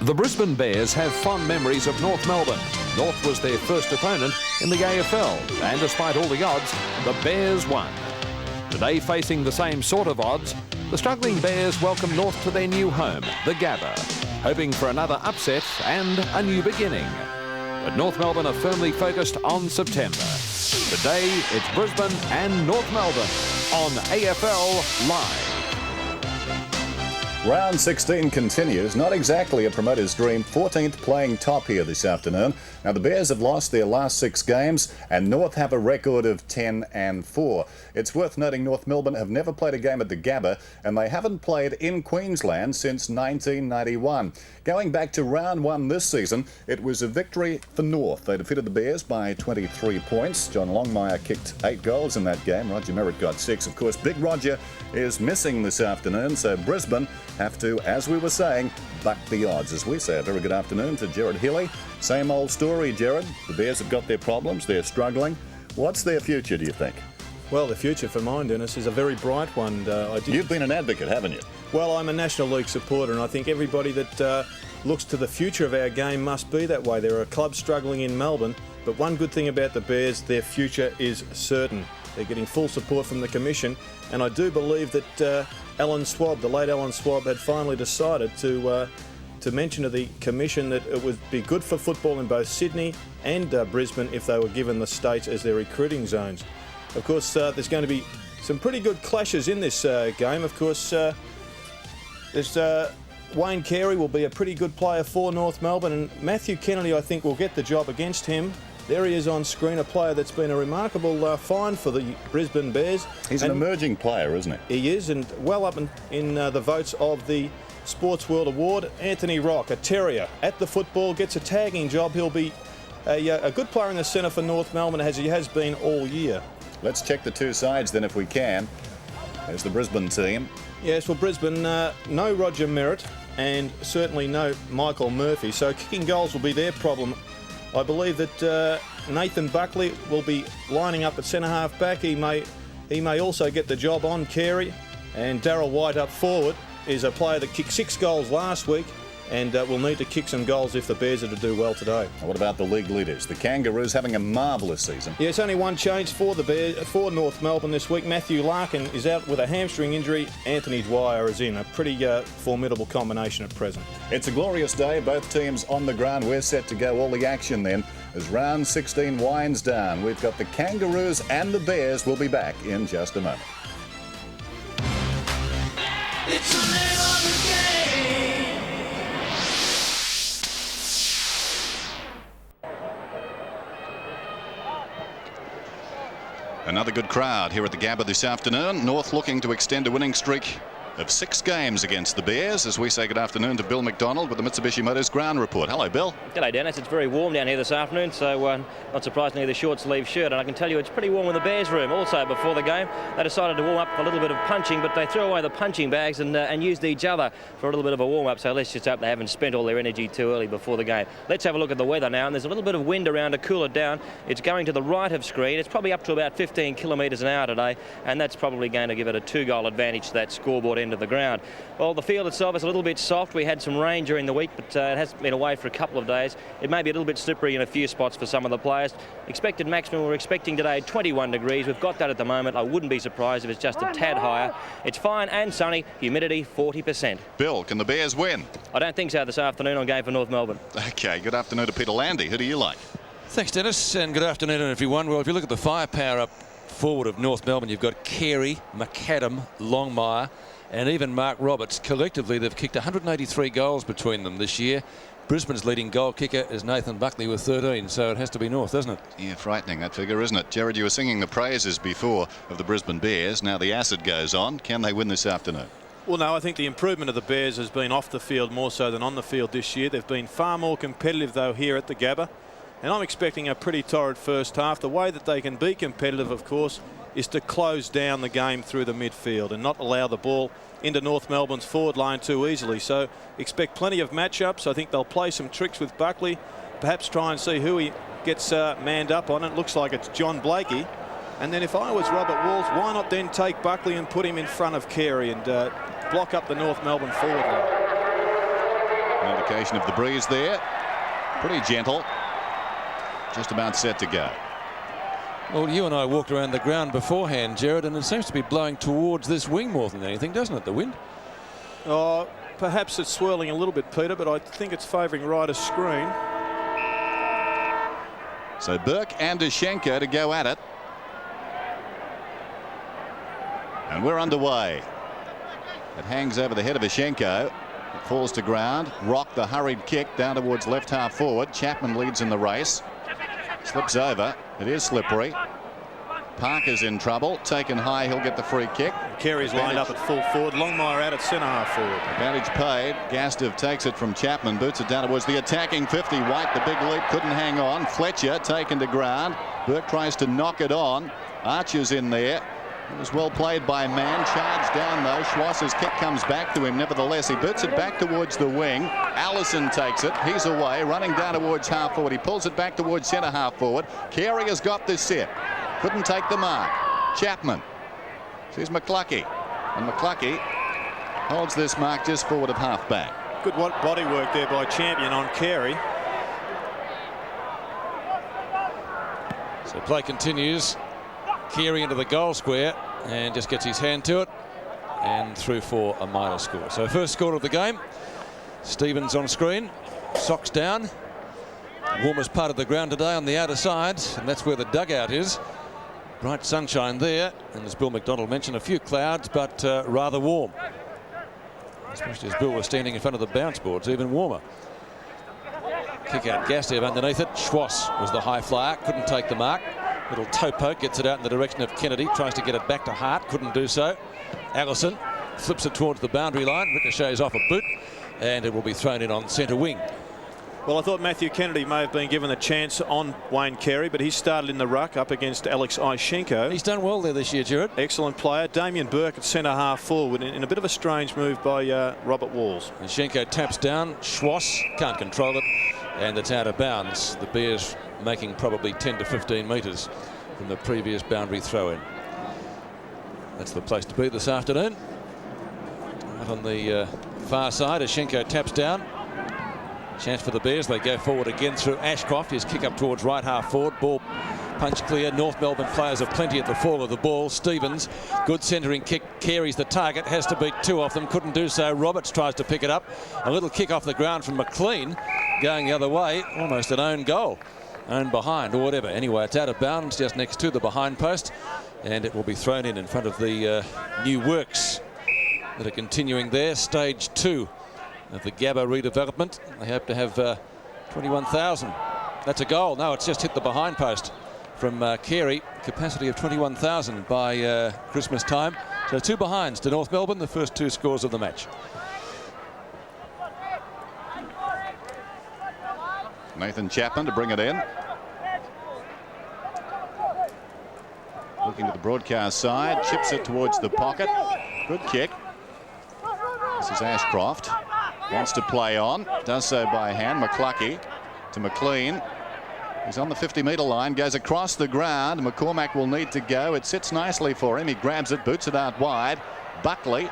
The Brisbane Bears have fond memories of North Melbourne. North was their first opponent in the AFL, and despite all the odds, the Bears won. Today, facing the same sort of odds, the struggling Bears welcome North to their new home, the Gabba, hoping for another upset and a new beginning. But North Melbourne are firmly focused on September. Today, it's Brisbane and North Melbourne on AFL Live. Round 16 continues. Not exactly a promoter's dream. 14th playing top here this afternoon. Now, the Bears have lost their last 6 games and North have a record of 10-4. It's worth noting North Melbourne have never played a game at the Gabba and they haven't played in Queensland since 1991. Going back to round 1 this season, it was a victory for North. They defeated the Bears by 23 points. John Longmire kicked 8 goals in that game. Roger Merritt got 6. Of course, Big Roger is missing this afternoon, so Brisbane have to, as we were saying, buck the odds. As we say, a very good afternoon to Gerard Healy. Same old story, Gerard. The Bears have got their problems. They're struggling. What's their future, do you think? Well, the future for mine, Dennis, is a very bright one. You've been an advocate, haven't you? Well, I'm a National League supporter, and I think everybody that looks to the future of our game must be that way. There are clubs struggling in Melbourne, but one good thing about the Bears, their future is certain. They're getting full support from the Commission, and I do believe that Alan Swab, the late Alan Swab, had finally decided to mention to the Commission that it would be good for football in both Sydney and Brisbane if they were given the states as their recruiting zones. Of course, there's going to be some pretty good clashes in this game. Of course, Wayne Carey will be a pretty good player for North Melbourne, and Matthew Kennedy, I think, will get the job against him. There he is on screen, a player that's been a remarkable find for the Brisbane Bears. He's an emerging player, isn't he? He is, and well up in the votes of the Sports World Award. Anthony Rock, a terrier, at the football, gets a tagging job. He'll be a good player in the centre for North Melbourne, as he has been all year. Let's check the two sides then if we can. There's the Brisbane team. Yes, well, Brisbane, no Roger Merritt and certainly no Michael Murphy, so kicking goals will be their problem. I believe that Nathan Buckley will be lining up at centre-half back. He may also get the job on Carey, and Darryl White up forward is a player that kicked 6 goals last week and will need to kick some goals if the Bears are to do well today. What about the league leaders? The Kangaroos having a marvellous season. Yes, only one change for the Bears, for North Melbourne this week. Matthew Larkin is out with a hamstring injury. Anthony Dwyer is in. A pretty formidable combination at present. It's a glorious day. Both teams on the ground. We're set to go. All the action then as round 16 winds down. We've got the Kangaroos and the Bears. We'll be back in just a moment. It's the name of the game. Another good crowd here at the Gabba this afternoon. North looking to extend a winning streak of 6 games against the Bears, as we say good afternoon to Bill McDonald with the Mitsubishi Motors ground report. Hello, Bill. G'day, Dennis. It's very warm down here this afternoon, so not surprisingly the short sleeve shirt, and I can tell you it's pretty warm in the Bears room. Also, before the game, they decided to warm up for a little bit of punching, but they threw away the punching bags and used each other for a little bit of a warm-up, so let's just hope they haven't spent all their energy too early before the game. Let's have a look at the weather now, and there's a little bit of wind around to cool it down. It's going to the right of screen. It's probably up to about 15 kilometres an hour today, and that's probably going to give it a 2-goal advantage to that scoreboard end of the ground. Well, the field itself is a little bit soft. We had some rain during the week, but it has been away for a couple of days. It may be a little bit slippery in a few spots for some of the players. Expected maximum, we're expecting today 21 degrees. We've got that at the moment. I wouldn't be surprised if it's just a tad higher. It's fine and sunny. Humidity 40%. Bill, can the Bears win? I don't think so this afternoon. I'm going for North Melbourne. Okay, good afternoon to Peter Landy. Who do you like? Thanks, Dennis, and good afternoon, everyone. Well, if you look at the firepower up forward of North Melbourne, you've got Carey, McAdam, Longmire, and even Mark Roberts. Collectively, they've kicked 183 goals between them this year. Brisbane's leading goal kicker is Nathan Buckley with 13, so it has to be North, doesn't it? Yeah, frightening, that figure, isn't it? Gerard, you were singing the praises before of the Brisbane Bears. Now the acid goes on. Can they win this afternoon? Well, no, I think the improvement of the Bears has been off the field more so than on the field this year. They've been far more competitive, though, here at the Gabba. And I'm expecting a pretty torrid first half. The way that they can be competitive, of course, is to close down the game through the midfield and not allow the ball into North Melbourne's forward line too easily. So expect plenty of matchups. I think they'll play some tricks with Buckley, perhaps try and see who he gets manned up on. It looks like it's John Blakey. And then if I was Robert Walls, why not then take Buckley and put him in front of Carey and block up the North Melbourne forward line? An indication of the breeze there. Pretty gentle. Just about set to go. Well, you and I walked around the ground beforehand, Gerard, and it seems to be blowing towards this wing more than anything, doesn't it, the wind? Oh, perhaps it's swirling a little bit, Peter, but I think it's favouring right of screen. So Burke and Dushenko to go at it. And we're underway. It hangs over the head of Dushenko. It falls to ground. Rock the hurried kick down towards left half forward. Chapman leads in the race. Slips over. It is slippery. Parker's in trouble. Taken high. He'll get the free kick. Carey's lined up at full forward. Longmire out at centre half forward. Advantage paid. Gastiff takes it from Chapman. Boots it down towards the attacking 50. White, the big leap, couldn't hang on. Fletcher taken to ground. Burke tries to knock it on. Archer's in there. It was well played by Mann. Charged down though. Schwass's kick comes back to him. Nevertheless, he boots it back towards the wing. Allison takes it. He's away. Running down towards half forward. He pulls it back towards centre half forward. Carey has got this set. Couldn't take the mark. Chapman. Here's McClucky. And McClucky holds this mark just forward of half back. Good body work there by Champion on Carey. So play continues. Carey into the goal square and just gets his hand to it and through for a minor score. So first score of the game. Stevens on screen. Socks down. Warmest part of the ground today on the outer side, and that's where the dugout is. Bright sunshine there, and as Bill McDonald mentioned, a few clouds, but rather warm. Especially as Bill was standing in front of the bounce boards, even warmer. Kick out Gastiff underneath it. Schwass was the high flyer, couldn't take the mark. Little toe poke, gets it out in the direction of Kennedy, tries to get it back to Hart, couldn't do so. Allison flips it towards the boundary line, ricochets off a boot, and it will be thrown in on centre wing. Well, I thought Matthew Kennedy may have been given a chance on Wayne Carey, but he started in the ruck up against Alex Ishenko. He's done well there this year, Gerard. Excellent player. Damien Burke at centre half forward in a bit of a strange move by Robert Walls. Ishenko taps down. Schwass can't control it, and it's out of bounds. The Bears making probably 10 to 15 metres from the previous boundary throw-in. That's the place to be this afternoon. Out on the far side, Ishenko taps down. Chance for the Bears. They go forward again through Ashcroft. His kick up towards right half forward. Ball punch clear. North Melbourne players have plenty at the fall of the ball. Stevens, good centering kick. Carey's the target. Has to beat two off them. Couldn't do so. Roberts tries to pick it up. A little kick off the ground from McLean. Going the other way. Almost an own goal. Own behind or whatever. Anyway, it's out of bounds just next to the behind post. And it will be thrown in front of the new works that are continuing there. Stage 2 of the Gabba redevelopment. They hope to have 21,000. That's a goal. No, it's just hit the behind post from Carey. Capacity of 21,000 by Christmas time. So 2 behinds to North Melbourne, the first 2 scores of the match. Nathan Chapman to bring it in. Looking to the broadcast side. Chips it towards the pocket. Good kick. This is Ashcroft. Wants to play on. Does so by hand. McClucky to McLean. He's on the 50-metre line. Goes across the ground. McCormack will need to go. It sits nicely for him. He grabs it. Boots it out wide. Buckley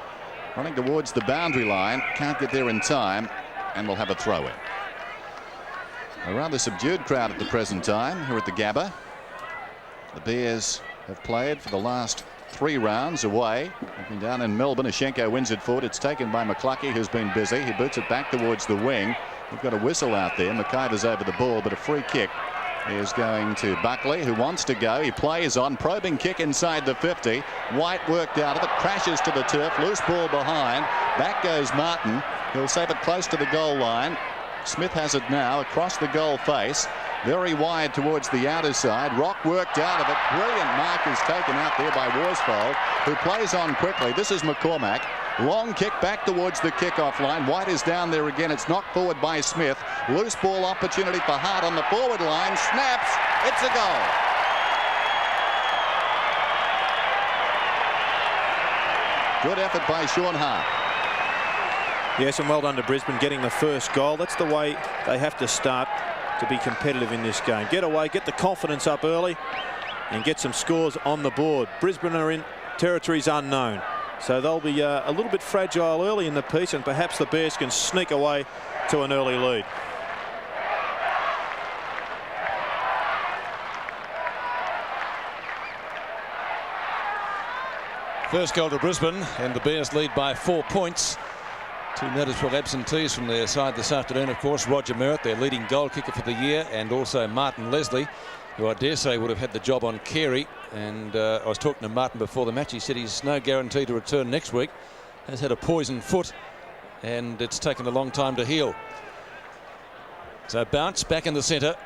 running towards the boundary line. Can't get there in time. And will have a throw-in. A rather subdued crowd at the present time here at the Gabba. The Bears have played for the last 3 rounds away. They've been down in Melbourne. Ishenko wins it forward. It's taken by McClucky, who's been busy. He boots it back towards the wing. We've got a whistle out there. McIver's over the ball, but a free kick is going to Buckley, who wants to go. He plays on. Probing kick inside the 50. White worked out of it. Crashes to the turf. Loose ball behind. Back goes Martin. He'll save it close to the goal line. Smith has it now across the goal face. Very wide towards the outer side. Rock worked out of it. Brilliant mark is taken out there by Worsfold, who plays on quickly. This is McCormack. Long kick back towards the kickoff line. White is down there again. It's knocked forward by Smith. Loose ball opportunity for Hart on the forward line. Snaps. It's a goal. Good effort by Sean Hart. Yes, and well done to Brisbane getting the first goal. That's the way they have to start to be competitive in this game. Get away, get the confidence up early, and get some scores on the board. Brisbane are in territories unknown, so they'll be a little bit fragile early in the piece, and perhaps the Bears can sneak away to an early lead. First goal to Brisbane, and the Bears lead by 4 points. 2 noticeable absentees from their side this afternoon, of course. Roger Merritt, their leading goal kicker for the year, and also Martin Leslie, who I dare say would have had the job on Carey. And I was talking to Martin before the match. He said he's no guarantee to return next week. Has had a poisoned foot, and it's taken a long time to heal. So bounce back in the centre.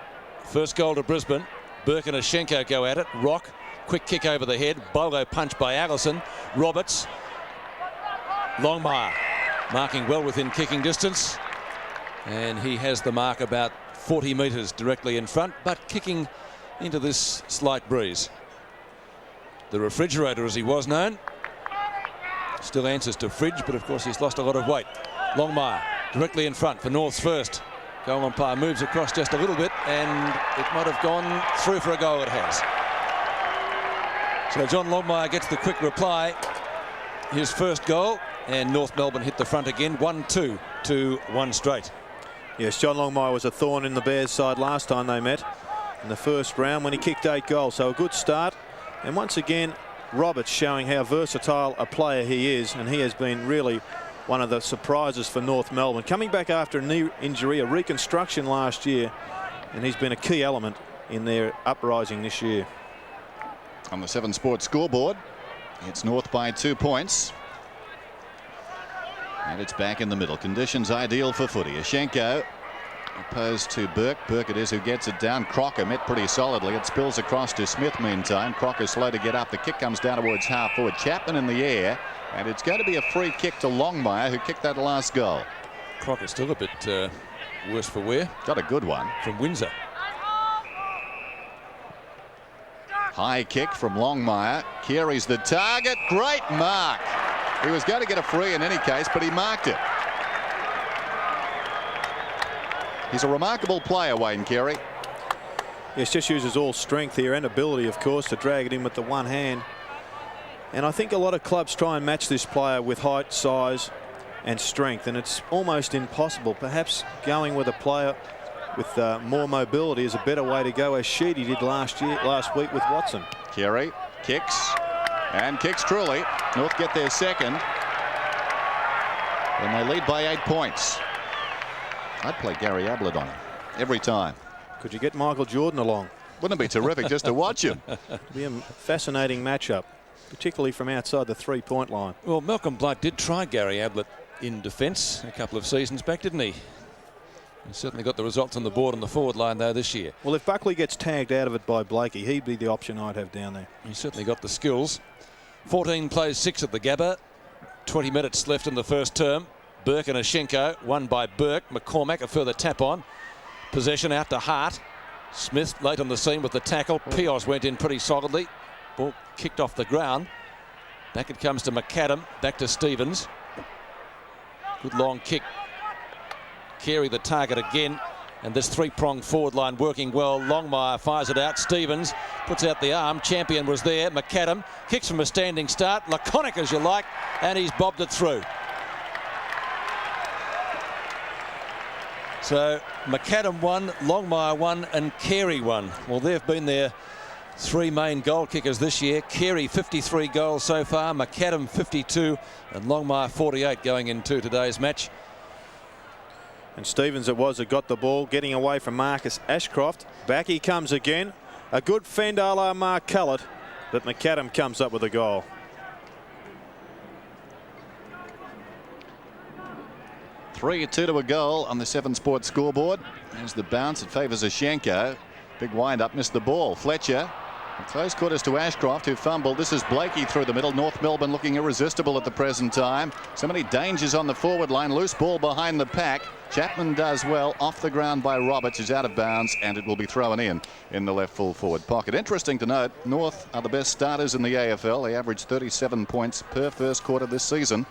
First goal to Brisbane. Burke and Ashenko go at it. Rock, quick kick over the head. Bolo punch by Allison. Roberts. Longmire marking well within kicking distance. And he has the mark about 40 metres directly in front, but kicking into this slight breeze. The refrigerator, as he was known, still answers to fridge, but of course he's lost a lot of weight. Longmire directly in front for North's first. Goal umpire moves across just a little bit, and it might have gone through for a goal. It has. So John Longmire gets the quick reply. His first goal, and North Melbourne hit the front again. 1-2 to 1 straight. Yes, John Longmire was a thorn in the Bears' side last time they met in the first round when he kicked 8 goals. So a good start. And once again, Roberts showing how versatile a player he is, and he has been really one of the surprises for North Melbourne. Coming back after a knee injury, a reconstruction last year, and he's been a key element in their uprising this year. On the 7 Sports scoreboard, it's North by 2 points. And it's back in the middle. Conditions ideal for footy. Ashenko opposed to Burke. Burke it is who gets it down. Crocker met pretty solidly. It spills across to Smith meantime. Crocker slow to get up. The kick comes down towards half forward. Chapman in the air. And it's going to be a free kick to Longmire, who kicked that last goal. Crocker still a bit worse for wear. Got a good one. From Windsor. High kick from Longmire. Carey's the target. Great mark. He was going to get a free in any case, but he marked it. He's a remarkable player, Wayne Carey. Yes, just uses all strength here and ability, of course, to drag it in with the one hand. And I think a lot of clubs try and match this player with height, size and strength, and it's almost impossible. Perhaps going with a player with more mobility is a better way to go, as Sheedy did last week with Watson. Carey kicks and kicks truly. North get their second, and they lead by 8 points. I'd play Gary Ablett on him every time. Could you get Michael Jordan along? Wouldn't it be terrific just to watch him? It'd be a fascinating matchup, particularly from outside the 3-point line. Well, Malcolm Blight did try Gary Ablett in defence a couple of seasons back, didn't he? He certainly got the results on the board on the forward line, though, this year. Well, if Buckley gets tagged out of it by Blakey, he'd be the option I'd have down there. He certainly got the skills. 14 plays 6 at the Gabba. 20 minutes left in the first term. Burke and Ashenko, won by Burke. McCormack a further tap on. Possession out to Hart. Smith late on the scene with the tackle. Pios went in pretty solidly. Ball kicked off the ground. Back it comes to McAdam. Back to Stevens. Good long kick. Carey the target again. And this 3-pronged forward line working well. Longmire fires it out. Stevens puts out the arm. Champion was there. McAdam kicks from a standing start. Laconic as you like. And he's bobbed it through. So McAdam won, Longmire won, and Carey won. Well, they've been their 3 main goal kickers this year. Carey 53 goals so far, McAdam 52, and Longmire 48 going into today's match. And Stevens it was that got the ball, getting away from Marcus Ashcroft. Back he comes again. A good fend a la Mark Cullett, but McAdam comes up with a goal. Three to a goal on the 7 Sports scoreboard. There's the bounce. It favours Ashenko. Big wind up, missed the ball. Fletcher. Close quarters to Ashcroft, who fumbled. This is Blakey through the middle. North Melbourne looking irresistible at the present time. So many dangers on the forward line. Loose ball behind the pack. Chapman does well. Off the ground by Roberts, who's out of bounds, and it will be thrown in the left full forward pocket. Interesting to note, North are the best starters in the AFL. They average 37 points per first quarter this season.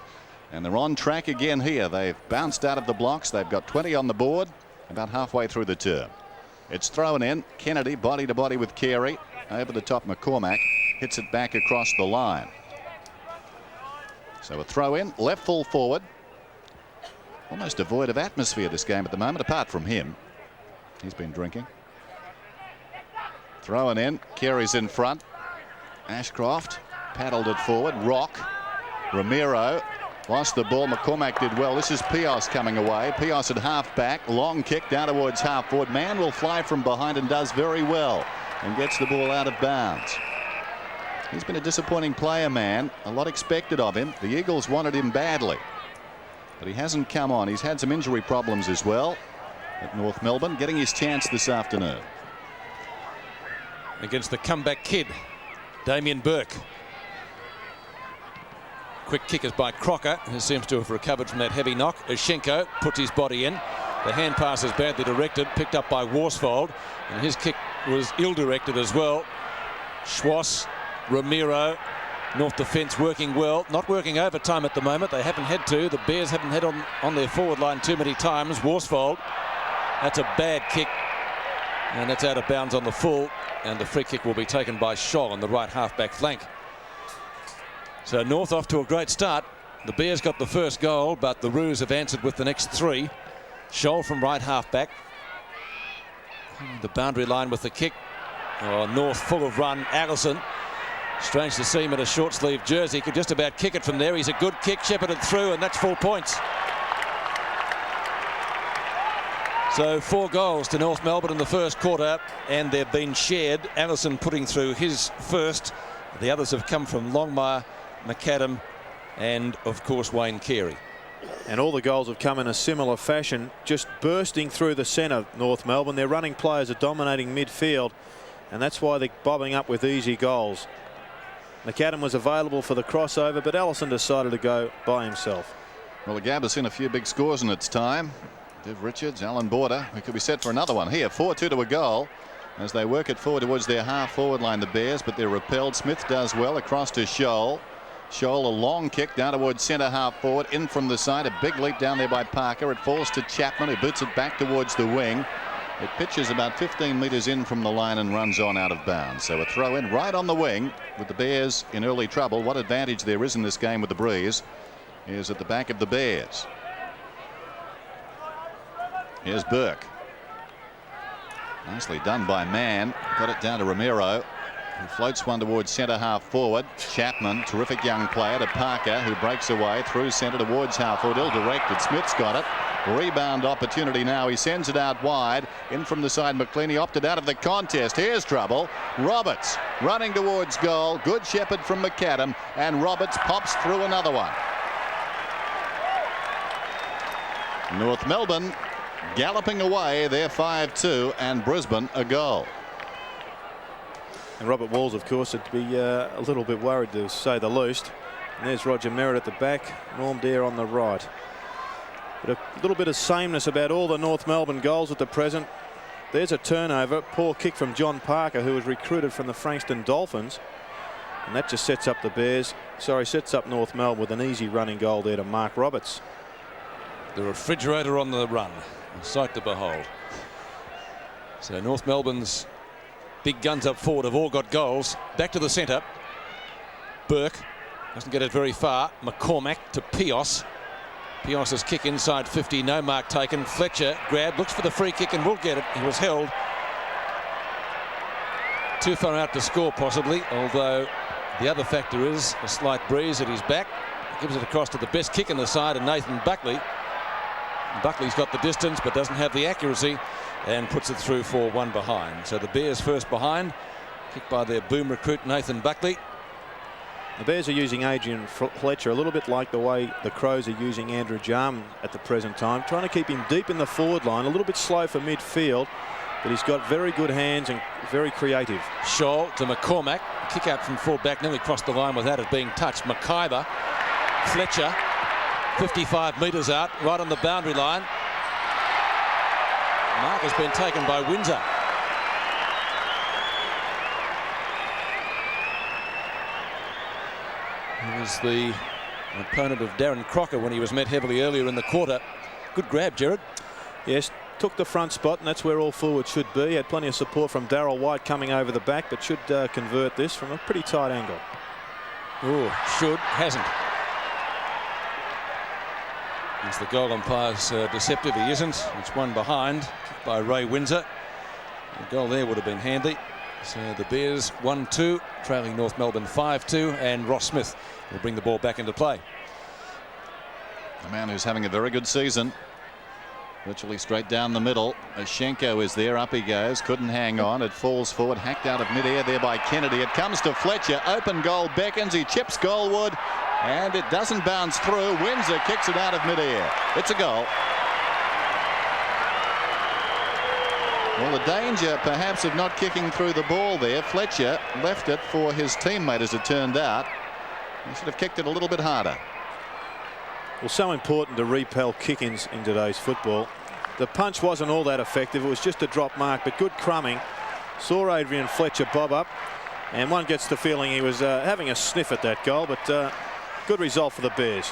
And they're on track again here. They've bounced out of the blocks. They've got 20 on the board about halfway through the term. It's thrown in. Kennedy body to body with Carey. Over the top, McCormack hits it back across the line. So a throw in, left full forward. almost devoid of atmosphere, this game at the moment, apart from him. He's been drinking. Throwing in. Carey's in front. Ashcroft paddled it forward. Rock. Ramiro lost the ball. McCormack did well. This is Pios coming away. Pios at half back. Long kick down towards half forward. Mann will fly from behind and does very well and gets the ball out of bounds. He's been a disappointing player, Mann. A lot expected of him. The Eagles wanted him badly, but he hasn't come on. He's had some injury problems as well at North Melbourne, getting his chance this afternoon. Against the comeback kid, Damien Burke. Quick kick is by Crocker, who seems to have recovered from that heavy knock. Ushenko puts his body in. The hand pass is badly directed, picked up by Worsfold, and his kick was ill-directed as well. Schwass, Ramiro, North defence working well, not working overtime at the moment. They haven't had to. The Bears haven't had on their forward line too many times. Worsfold, that's a bad kick, and that's out of bounds on the full, and the free kick will be taken by Scholl on the right half-back flank. So North off to a great start. The Bears got the first goal, but the Roos have answered with the next three. Scholl from right half-back. The boundary line with the kick. Oh, North full of run. Allison, strange to see him in a short sleeve jersey, could just about kick it from there. He's a good kick, shepherded through, and that's 4 points. So 4 goals to North Melbourne in the first quarter, and they've been shared. Allison putting through his first. The others have come from Longmire, McAdam, and of course Wayne Carey. And all the goals have come in a similar fashion, just bursting through the centre. North Melbourne, their running players are dominating midfield, and that's why they're bobbing up with easy goals. McAdam was available for the crossover, but Allison decided to go by himself. Well, the Gab has seen a few big scores in its time. Viv Richards, Alan Border, we could be set for another one here. 4-2 to a goal as they work it forward towards their half forward line, the Bears, but they're repelled. Smith does well across to Scholl. Scholl, a long kick down towards centre half forward, in from the side. A big leap down there by Parker. It falls to Chapman, who boots it back towards the wing. It pitches about 15 metres in from the line and runs on out of bounds. So a throw in right on the wing with the Bears in early trouble. What advantage there is in this game with the breeze is at the back of the Bears. Here's Burke. Nicely done by Mann. Got it down to Ramiro, who floats one towards centre half forward. Chapman, terrific young player, to Parker, who breaks away through centre towards half forward. Ill-directed. Smith's got it. Rebound opportunity now. He sends it out wide. In from the side, McLeany opted out of the contest. Here's trouble. Roberts running towards goal. Good shepherd from McAdam, and Roberts pops through another one. North Melbourne galloping away. They're 5-2, and Brisbane a goal. And Robert Walls, of course, would be a little bit worried, to say the least. And there's Roger Merritt at the back, Norm Dare on the right. But a little bit of sameness about all the North Melbourne goals at the present. There's a turnover. Poor kick from John Parker, who was recruited from the Frankston Dolphins. And that just sets up the Bears. Sorry, sets up North Melbourne with an easy running goal there to Mark Roberts. The refrigerator on the run. A sight to behold. So North Melbourne's big guns up forward have all got goals. Back to the centre. Burke doesn't get it very far. McCormack to Pios. Pios's kick inside 50. No mark taken. Fletcher grab, looks for the free kick and will get it. He was held. Too far out to score possibly, although the other factor is a slight breeze at his back. Gives it across to the best kick in the side, and Nathan Buckley. Buckley's got the distance but doesn't have the accuracy and puts it through for one behind. So the Bears first behind. Kicked by their boom recruit Nathan Buckley. The Bears are using Adrian Fletcher a little bit like the way the Crows are using Andrew Jarman at the present time, trying to keep him deep in the forward line, a little bit slow for midfield, but he's got very good hands and very creative. Scholl to McCormack. Kick out from full back, nearly crossed the line without it being touched. McIver. Fletcher 55 metres out, right on the boundary line. Mark has been taken by Windsor. He was the opponent of Darren Crocker when he was met heavily earlier in the quarter. Good grab, Gerard. Yes, took the front spot, and that's where all forwards should be. Had plenty of support from Darryl White coming over the back, but should convert this from a pretty tight angle. Oh, should, hasn't. Is the goal umpire's deceptive? He isn't. It's one behind by Ray Windsor. The goal there would have been handy. So the Bears 1-2, trailing North Melbourne 5-2, and Ross Smith will bring the ball back into play. A man who's having a very good season. Virtually straight down the middle. Ashenko is there. Up he goes. Couldn't hang on. It falls forward. Hacked out of midair there by Kennedy. It comes to Fletcher. Open goal beckons. He chips goalward. And it doesn't bounce through. Windsor kicks it out of midair. It's a goal. Well, the danger perhaps of not kicking through the ball there. Fletcher left it for his teammate as it turned out. He should have kicked it a little bit harder. Well, so important to repel kick-ins in today's football. The punch wasn't all that effective. It was just a drop mark, but good crumbing. Saw Adrian Fletcher bob up, and one gets the feeling he was having a sniff at that goal, but good result for the Bears.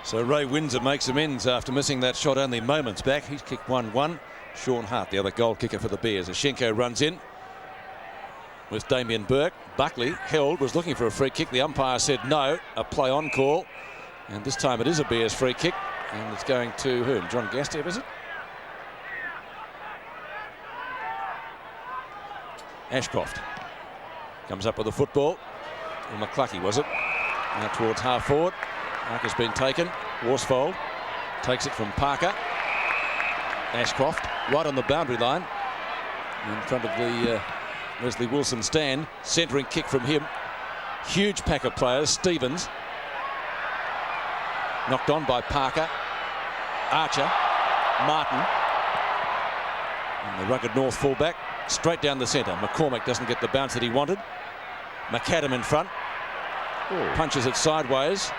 So Ray Windsor makes amends after missing that shot only moments back. He's kicked 1-1. Sean Hart, the other goal kicker for the Bears. Ashenko runs in with Damien Burke. Buckley held, was looking for a free kick. The umpire said no, a play on call. And this time it is a Bears free kick. And it's going to whom? John Gastev, is it? Ashcroft comes up with the football. Or McCluckey, was it? Now towards half forward. Mark has been taken. Worsfold takes it from Parker. Ashcroft right on the boundary line in front of the Wesley Wilson stand. Centering kick from him. Huge pack of players. Stevens knocked on by Parker. Archer. Martin. And the rugged North fullback straight down the centre. McCormack doesn't get the bounce that he wanted. McAdam in front. Punches it sideways.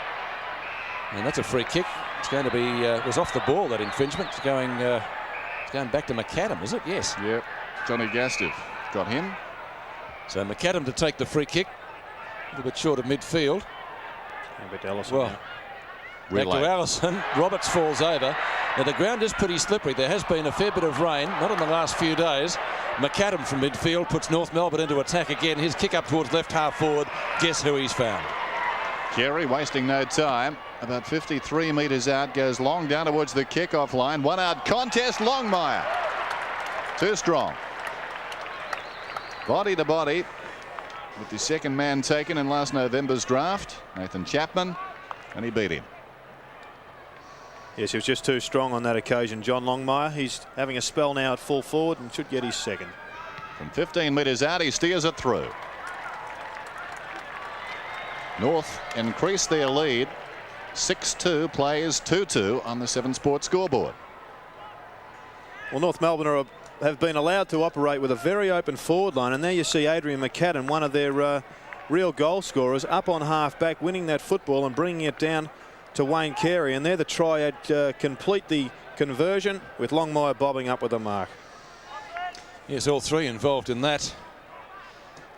And that's a free kick. It's going to be it was off the ball, that infringement. It's going back to McAdam, is it? Yes. Yep. Johnny Gastev got him. So McAdam to take the free kick. A little bit short of midfield. A bit Allison. Well, back to Allison. Roberts falls over. Now the ground is pretty slippery. There has been a fair bit of rain, not in the last few days. McAdam from midfield puts North Melbourne into attack again. His kick up towards left half forward. Guess who he's found? Carey wasting no time. About 53 metres out, goes long down towards the kick-off line. 1-out contest. Longmire. Too strong. Body to body with the second man taken in last November's draft, Nathan Chapman, and he beat him. Yes, he was just too strong on that occasion, John Longmire. He's having a spell now at full forward and should get his second. From 15 metres out, he steers it through. North increase their lead. 6-2, plays 2-2 on the 7 Sports scoreboard. Well, North Melbourne have been allowed to operate with a very open forward line, and there you see Adrian McAdam, one of their real goal scorers, up on half back, winning that football and bringing it down to Wayne Carey, and there the triad complete the conversion with Longmire bobbing up with a mark. Yes, all three involved in that.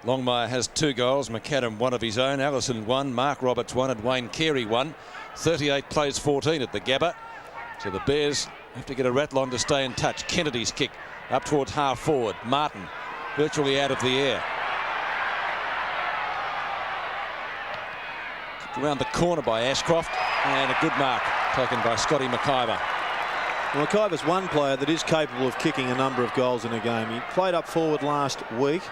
Longmire has 2 goals. McAdam 1 of his own. Allison 1. Mark Roberts 1 and Wayne Carey 1. 38 plays 14 at the Gabba. So the Bears have to get a rattle on to stay in touch. Kennedy's kick up towards half forward. Martin virtually out of the air. Kicked around the corner by Ashcroft, and a good mark taken by Scotty McIver. Well, McIver's one player that is capable of kicking a number of goals in a game. He played up forward last week,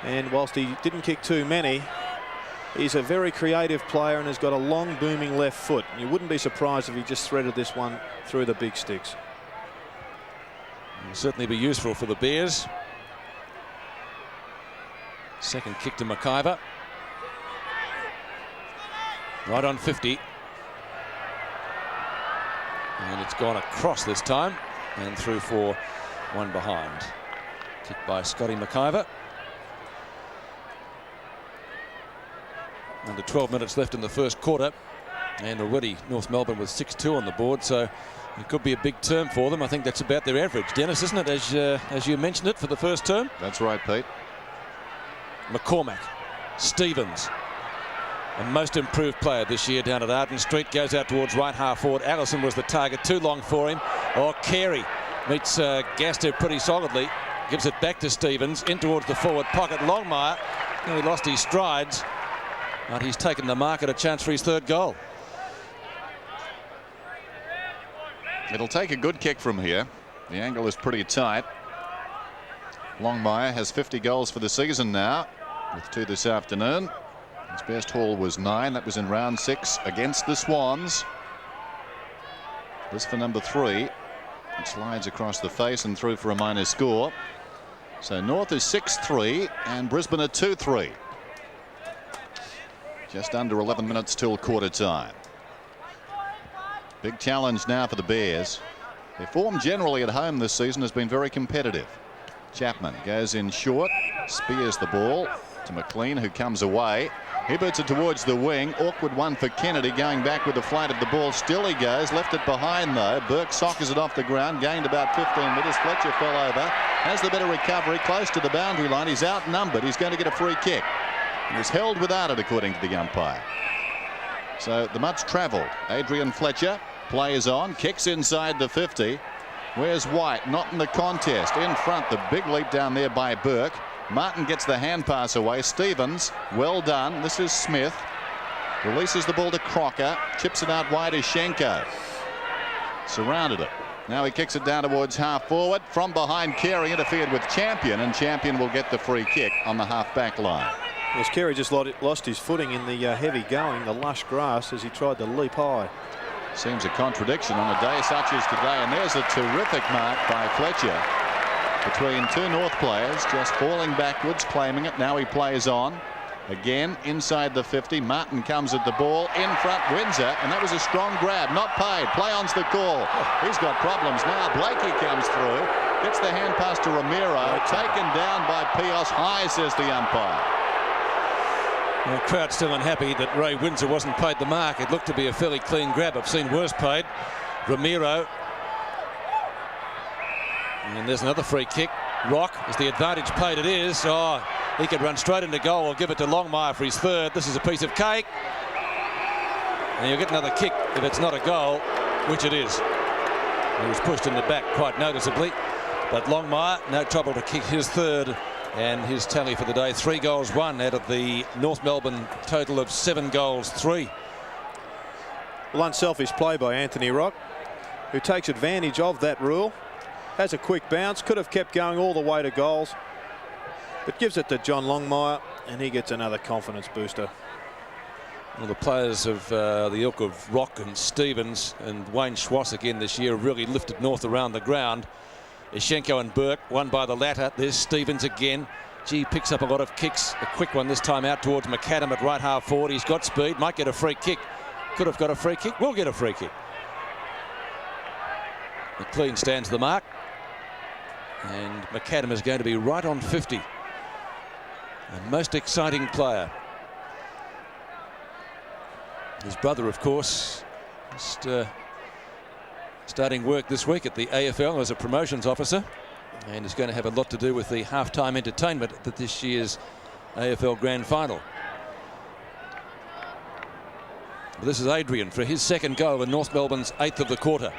and whilst he didn't kick too many, he's a very creative player and has got a long booming left foot. You wouldn't be surprised if he just threaded this one through the big sticks. Will certainly be useful for the Bears. Second kick to McIver. Right on 50. And it's gone across this time and through for one behind. Kicked by Scotty McIver. Under 12 minutes left in the first quarter, and already North Melbourne with 6-2 on the board, so it could be a big term for them. I think that's about their average, Dennis, isn't it, as you mentioned it for the first term? That's right, Pete. McCormack, Stevens, a most improved player this year down at Arden Street, goes out towards right half forward. Allison was the target, too long for him. Oh, Carey meets Gaster pretty solidly, gives it back to Stevens, in towards the forward pocket. Longmire, he lost his strides. But he's taken the mark at a chance for his third goal. It'll take a good kick from here. The angle is pretty tight. Longmire has 50 goals for the season now, with 2 this afternoon. His best haul was 9. That was in round 6 against the Swans. This for number 3. It slides across the face and through for a minor score. So North is 6-3 and Brisbane are 2-3. Just under 11 minutes till quarter time. Big challenge now for the Bears. Their form generally at home this season has been very competitive. Chapman goes in short, spears the ball to McLean, who comes away. He boots it towards the wing. Awkward one for Kennedy, going back with the flight of the ball. Still he goes, left it behind though. Burke soccers it off the ground, gained about 15 metres. Fletcher fell over, has the better recovery, close to the boundary line. He's outnumbered. He's going to get a free kick. He was held without it, according to the umpire. So the mud's travelled. Adrian Fletcher plays on, kicks inside the 50. Where's White? Not in the contest. In front, the big leap down there by Burke. Martin gets the hand pass away. Stevens, well done. This is Smith. Releases the ball to Crocker. Chips it out wide as Schenko. Surrounded it. Now he kicks it down towards half forward. From behind, Carey interfered with Champion, and Champion will get the free kick on the half back line. Yes, Carey just lost his footing in the heavy going, the lush grass, as he tried to leap high. Seems a contradiction on a day such as today, and there's a terrific mark by Fletcher between 2 North players, just falling backwards, claiming it. Now he plays on again inside the 50. Martin comes at the ball in front, Windsor, and that was a strong grab, not paid. Play on's the call. He's got problems now. Blakey comes through, gets the hand pass to Romero, taken down by Pios. High, says the umpire. The crowd still unhappy that Ray Windsor wasn't paid the mark. It looked to be a fairly clean grab. I've seen worse paid. Romero. And then there's another free kick. Rock, is the advantage paid? It is. Oh, he could run straight into goal or give it to Longmire for his third. This is a piece of cake. And you'll get another kick if it's not a goal, which it is. He was pushed in the back quite noticeably. But Longmire, no trouble to kick his third. And his tally for the day, 3 goals, 1 out of the North Melbourne total of 7 goals, 3. Well, unselfish play by Anthony Rock, who takes advantage of that rule. Has a quick bounce, could have kept going all the way to goals, but gives it to John Longmire, and he gets another confidence booster. Well, the players of the ilk of Rock and Stevens and Wayne Schwass again this year really lifted North around the ground. Schenko and Burke, won by the latter. There's Stevens again. Gee, picks up a lot of kicks. A quick one this time out towards McAdam at right half forward. He's got speed, might get a free kick. Could have got a free kick, will get a free kick. McLean stands the mark. And McAdam is going to be right on 50. A most exciting player. His brother, of course, just starting work this week at the AFL as a promotions officer, and is going to have a lot to do with the halftime entertainment at this year's AFL Grand Final. But this is Adrian for his second goal in North Melbourne's 8th of the quarter.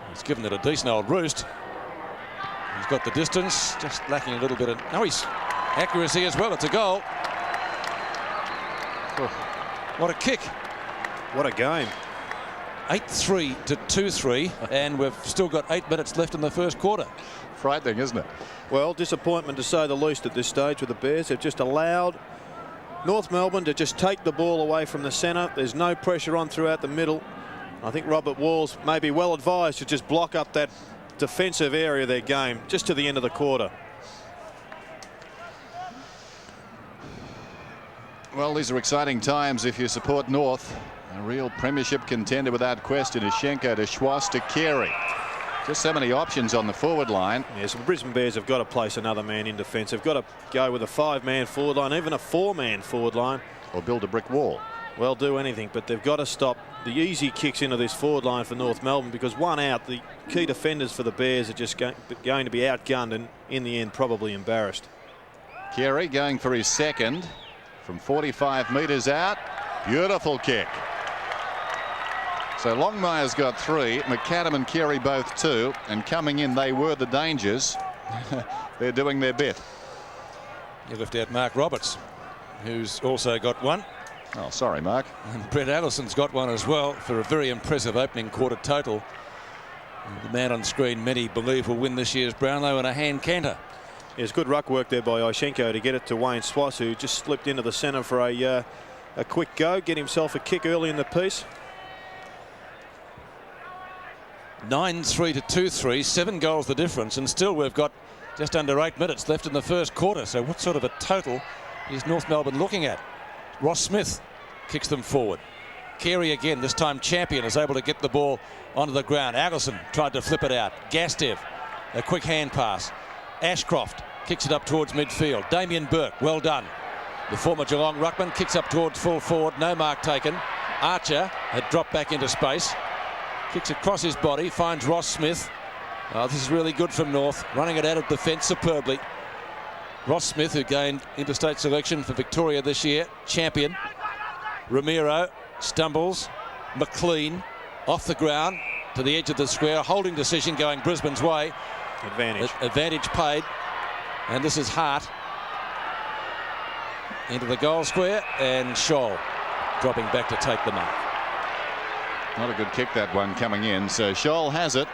He's given it a decent old roost. He's got the distance, just lacking a little bit of accuracy as well. It's a goal. What a kick. What a game. 8-3 to 2-3, and we've still got 8 minutes left in the first quarter. Frightening, isn't it? Well, disappointment to say the least at this stage with the Bears. They've just allowed North Melbourne to just take the ball away from the centre. There's no pressure on throughout the middle. I think Robert Walls may be well advised to just block up that defensive area of their game just to the end of the quarter. Well, these are exciting times if you support North. A real premiership contender without question. Is Schenko to Schwass to Carey. Just so many options on the forward line. Yes, the Brisbane Bears have got to place another man in defence. They've got to go with a 5-man forward line, even a 4-man forward line. Or build a brick wall. Well, do anything, but they've got to stop the easy kicks into this forward line for North Melbourne, because one out, the key defenders for the Bears are just going to be outgunned and in the end probably embarrassed. Carey going for his second from 45 metres out. Beautiful kick. So Longmire's got 3, McAdam and Carey both 2, and coming in they were the dangers. They're doing their bit. You left out Mark Roberts, who's also got one. Oh, sorry, Mark. And Brett Allison's got one as well for a very impressive opening quarter total. And the man on screen many believe will win this year's Brownlow in a hand canter. There's good ruck work there by Ishenko to get it to Wayne Swass, who just slipped into the centre for a quick go, get himself a kick early in the piece. 9-3 to 2-3, 7 goals the difference, and still we've got just under 8 minutes left in the first quarter. So what sort of a total is North Melbourne looking at? Ross Smith kicks them forward. Carey again, this time Champion, is able to get the ball onto the ground. Allison tried to flip it out. Gastev, a quick hand pass. Ashcroft kicks it up towards midfield. Damien Burke, well done. The former Geelong ruckman kicks up towards full forward. No mark taken. Archer had dropped back into space. Kicks across his body, finds Ross Smith. Oh, this is really good from North, running it out of defence superbly. Ross Smith, who gained interstate selection for Victoria this year, Champion. Ramiro stumbles. McLean off the ground to the edge of the square. Holding decision going Brisbane's way. Advantage paid. And this is Hart into the goal square, and Scholl dropping back to take the mark. Not a good kick, that one coming in. So Scholl has it.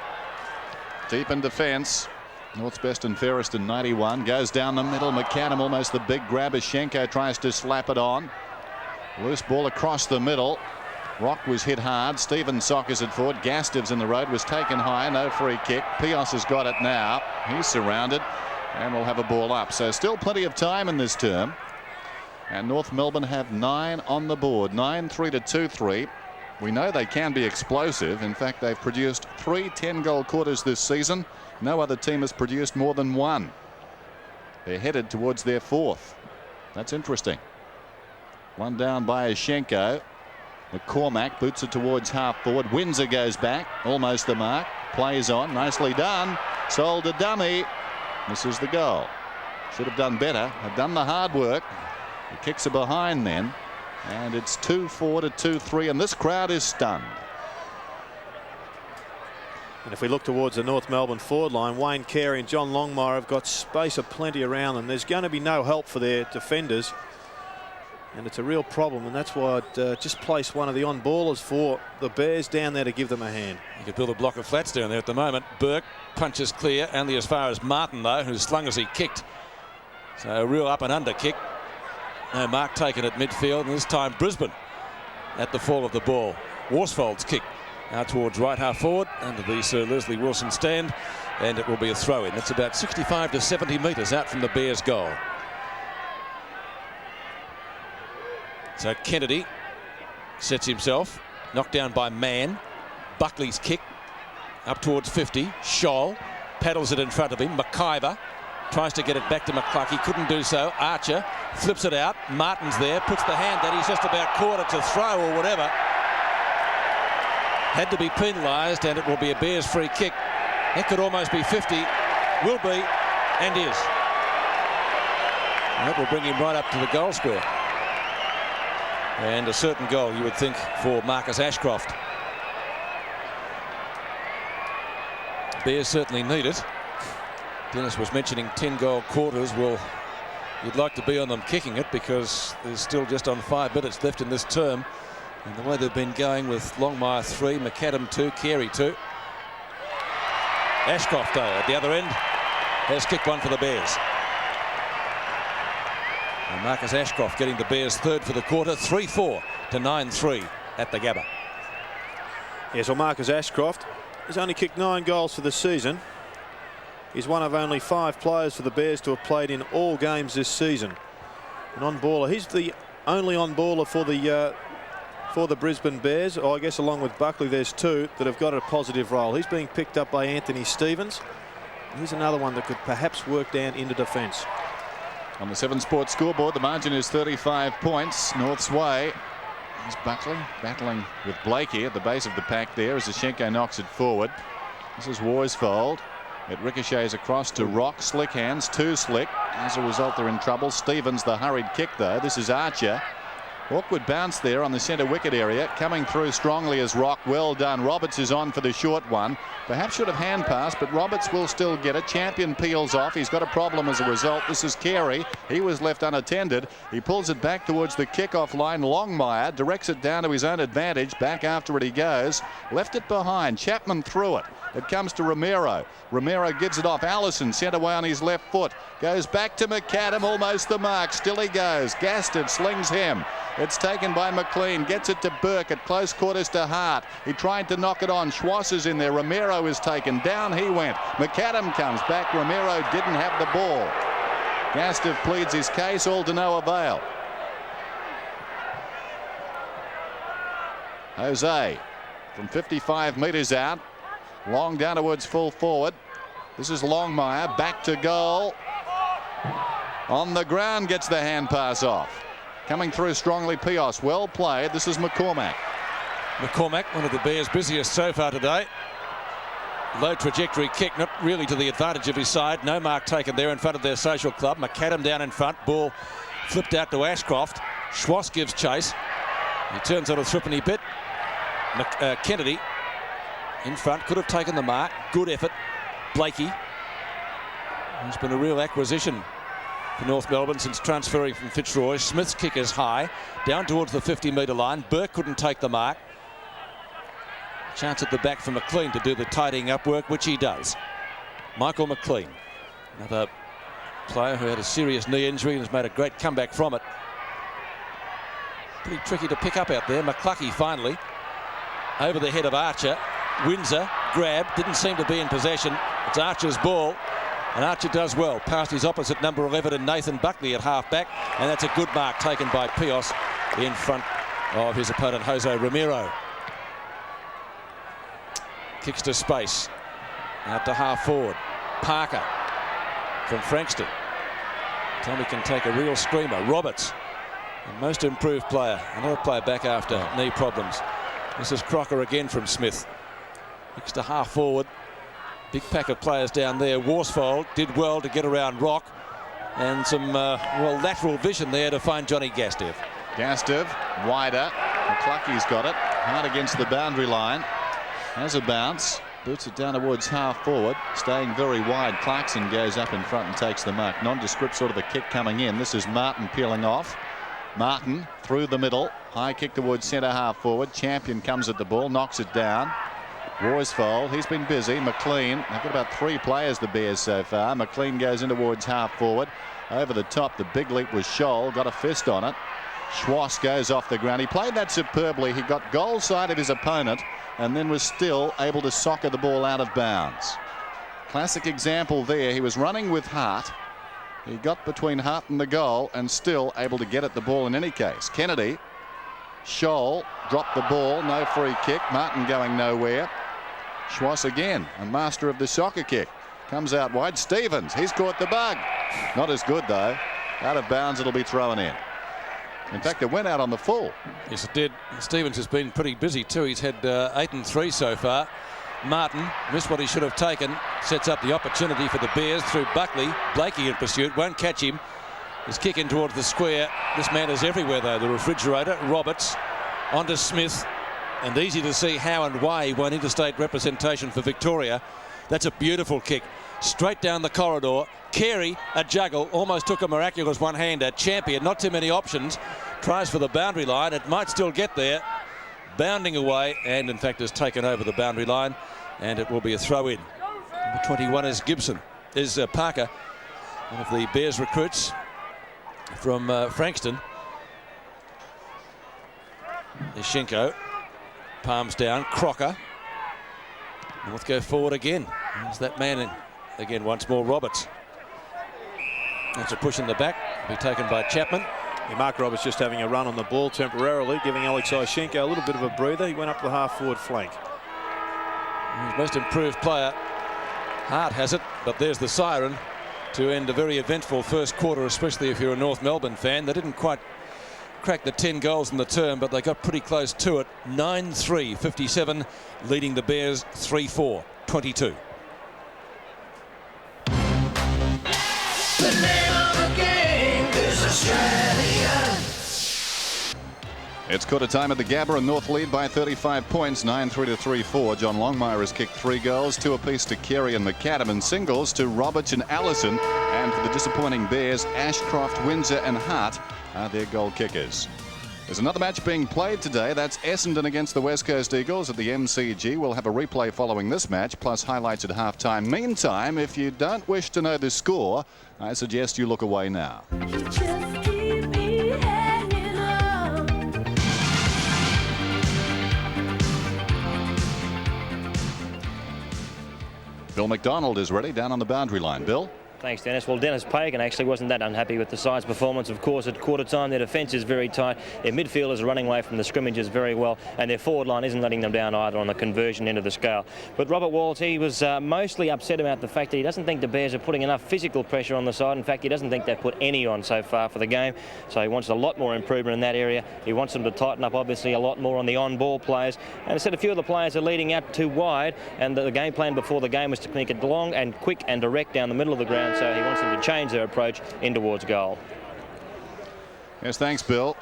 Deep in defence. North's best and fairest in 91. Goes down the middle. McAdam almost the big grab as Shenko tries to slap it on. Loose ball across the middle. Rock was hit hard. Stephen sockers it forward. Gastev's in the road. Was taken high. No free kick. Pios has got it now. He's surrounded and will have a ball up. So still plenty of time in this term. And North Melbourne have 9 on the board. 9-3 to 2-3. We know they can be explosive. In fact, they've produced 3 10-goal quarters this season. No other team has produced more than 1. They're headed towards their 4th. That's interesting. One down by Ashenko. McCormack boots it towards half forward. Windsor goes back. Almost the mark. Plays on. Nicely done. Sold a dummy. Misses the goal. Should have done better. Have done the hard work. The kicks are behind then. And it's 2-4 to 2-3, and this crowd is stunned. And if we look towards the North Melbourne forward line, Wayne Carey and John Longmire have got space aplenty around them. There's going to be no help for their defenders, and it's a real problem, and that's why I'd just place one of the on-ballers for the Bears down there to give them a hand. You could build a block of flats down there at the moment. Burke punches clear, only as far as Martin, though, who slung as he kicked. So a real up and under kick. No mark taken at midfield, and this time Brisbane at the fall of the ball. Worsfold's kick out towards right half forward under the Sir Leslie Wilson stand, and it will be a throw in. It's about 65 to 70 metres out from the Bears' goal. So Kennedy sets himself, knocked down by Mann. Buckley's kick up towards 50. Scholl paddles it in front of him. McIver tries to get it back to McCluckey, couldn't do so. Archer flips it out. Martin's there, puts the hand that he's just about caught. It's a throw or whatever. Had to be penalised, and it will be a Bears free kick. That could almost be 50. Will be, and is. And that will bring him right up to the goal square. And a certain goal, you would think, for Marcus Ashcroft. Bears certainly need it. Dennis was mentioning 10-goal quarters. Well, you'd like to be on them kicking it, because there's still just on 5 minutes left in this term. And the way they've been going with Longmire 3, McAdam 2, Carey 2. Ashcroft, though, at the other end, has kicked one for the Bears. And Marcus Ashcroft getting the Bears 3rd for the quarter, 3-4 to 9-3 at the Gabba. Yes, well, Marcus Ashcroft has only kicked 9 goals for the season. He's one of only 5 players for the Bears to have played in all games this season. An on-baller. He's the only on-baller for the Brisbane Bears. Oh, I guess along with Buckley, there's 2 that have got a positive role. He's being picked up by Anthony Stevens. Here's another one that could perhaps work down into defence. On the 7 Sports scoreboard, the margin is 35 points. North's way. Here's Buckley battling with Blakey at the base of the pack there as Ashenko knocks it forward. This is Worsfold. It ricochets across to Rock. Slick hands, too slick. As a result, they're in trouble. Stevens, the hurried kick, though. This is Archer. Awkward bounce there on the centre wicket area. Coming through strongly is Rock. Well done. Roberts is on for the short one. Perhaps should have hand passed, but Roberts will still get it. Champion peels off. He's got a problem as a result. This is Carey. He was left unattended. He pulls it back towards the kick-off line. Longmire directs it down to his own advantage. Back after it he goes. Left it behind. Chapman threw it. It comes to Romero. Romero gives it off. Allison sent away on his left foot. Goes back to McAdam, almost the mark. Still he goes. Gaston slings him. It's taken by McLean. Gets it to Burke at close quarters to Hart. He tried to knock it on. Schwass is in there. Romero is taken. Down he went. McAdam comes back. Romero didn't have the ball. Gaston pleads his case, all to no avail. Jose from 55 metres out. Long down towards full forward. This is Longmire. Back to goal. On the ground, gets the hand pass off. Coming through strongly, Pios. Well played. This is McCormack. McCormack, one of the Bears' busiest so far today. Low trajectory kick, not really to the advantage of his side. No mark taken there in front of their social club. McAdam down in front. Ball flipped out to Ashcroft. Schwass gives chase. He turns on a threepenny bit. Kennedy in front, could have taken the mark. Good effort. Blakey. He's been a real acquisition for North Melbourne since transferring from Fitzroy. Smith's kick is high, down towards the 50-metre line. Burke couldn't take the mark. Chance at the back for McLean to do the tidying up work, which he does. Michael McLean, another player who had a serious knee injury and has made a great comeback from it. Pretty tricky to pick up out there. McCluckie finally over the head of Archer. Windsor grab, didn't seem to be in possession. It's Archer's ball, and Archer does well past his opposite number 11 and Nathan Buckley at half back, and that's a good mark taken by Pios in front of his opponent Jose Romero. Kicks to space, out to half forward. Parker from Frankston. Tommy can take a real screamer. Roberts, the most improved player, another player back after knee problems. This is Crocker again from Smith. Kicks to half forward. Big pack of players down there. Worsfold did well to get around Rock, and some lateral vision there to find Johnny Gastev. Gastev wider. McCluckie's got it. Hard against the boundary line. Has a bounce. Boots it down towards half forward. Staying very wide. Clarkson goes up in front and takes the mark. Nondescript sort of a kick coming in. This is Martin peeling off. Martin through the middle. High kick towards centre half forward. Champion comes at the ball. Knocks it down. Worsfold, he's been busy. McLean, they've got about 3 players, the Bears, so far. McLean goes in towards half forward. Over the top, the big leap was Scholl, got a fist on it. Schwass goes off the ground. He played that superbly. He got goal side of his opponent and then was still able to soccer the ball out of bounds. Classic example there. He was running with Hart. He got between Hart and the goal and still able to get at the ball in any case. Kennedy, Scholl dropped the ball. No free kick. Martin going nowhere. Schwass again, a master of the soccer kick. Comes out wide. Stevens, he's caught the bug. Not as good though. Out of bounds, it'll be thrown in. In fact, it went out on the full. Yes, it did. Stevens has been pretty busy too. He's had 8 and 3 so far. Martin missed what he should have taken. Sets up the opportunity for the Bears through Buckley. Blakey in pursuit. Won't catch him. His kick in towards the square. This man is everywhere though. The refrigerator. Roberts onto Smith. And easy to see how and why he won interstate representation for Victoria. That's a beautiful kick. Straight down the corridor. Carey, a juggle, almost took a miraculous one-hander. Champion, not too many options. Tries for the boundary line. It might still get there. Bounding away, and in fact has taken over the boundary line, and it will be a throw-in. Number 21 is Gibson, is Parker, one of the Bears recruits from Frankston. There's Schenko. Palms down. Crocker. North go forward again. There's that man in again once more. Roberts. That's a push in the back. Be taken by Chapman. Yeah, Mark Roberts just having a run on the ball temporarily, giving Alexei Schenko a little bit of a breather. He went up the half-forward flank. His most improved player. Hart has it, but there's the siren to end a very eventful first quarter, especially if you're a North Melbourne fan. They didn't quite crack the 10 goals in the term, but they got pretty close to it. 9-3, 57, leading the Bears 3-4, 22. The name of the game is Australia. It's quarter time at the Gabba, and North lead by 35 points, 9-3 to 3-4. John Longmire has kicked 3 goals, 2 apiece to Carey and McAdam, and singles to Roberts and Allison. And for the disappointing Bears, Ashcroft, Windsor and Hart are their goal kickers. There's another match being played today. That's Essendon against the West Coast Eagles at the MCG. We'll have a replay following this match, plus highlights at halftime. Meantime, if you don't wish to know the score, I suggest you look away now. Bill McDonald is ready down on the boundary line. Bill? Thanks, Dennis. Well, Dennis Pagan actually wasn't that unhappy with the side's performance. Of course, at quarter time, their defence is very tight. Their midfielders are running away from the scrimmages very well, and their forward line isn't letting them down either on the conversion end of the scale. But Robert Walls, he was mostly upset about the fact that he doesn't think the Bears are putting enough physical pressure on the side. In fact, he doesn't think they've put any on so far for the game. So he wants a lot more improvement in that area. He wants them to tighten up, obviously, a lot more on the on-ball players. And he said a few of the players are leading out too wide, and the game plan before the game was to make it long and quick and direct down the middle of the ground. So he wants them to change their approach in towards goal. Yes, thanks, Bill.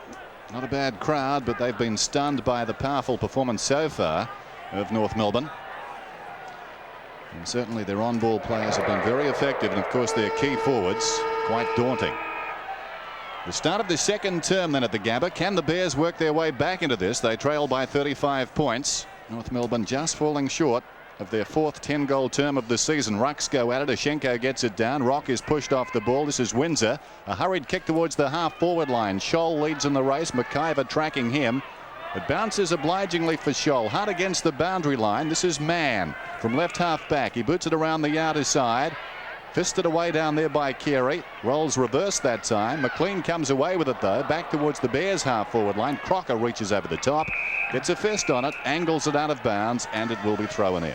Not a bad crowd, but they've been stunned by the powerful performance so far of North Melbourne. And certainly their on-ball players have been very effective, and of course their key forwards quite daunting. The start of the second term then at the Gabba. Can the Bears work their way back into this? They trail by 35 points. North Melbourne just falling short of their 4th 10-goal term of the season. Rucks go at it. Ashenko gets it down. Rock is pushed off the ball. This is Windsor. A hurried kick towards the half-forward line. Scholl leads in the race. McIver tracking him. It bounces obligingly for Scholl. Hard against the boundary line. This is Mann from left half back. He boots it around the outer side. Fisted away down there by Carey. Rolls reverse that time. McLean comes away with it though. Back towards the Bears half-forward line. Crocker reaches over the top. Gets a fist on it. Angles it out of bounds, and it will be thrown in.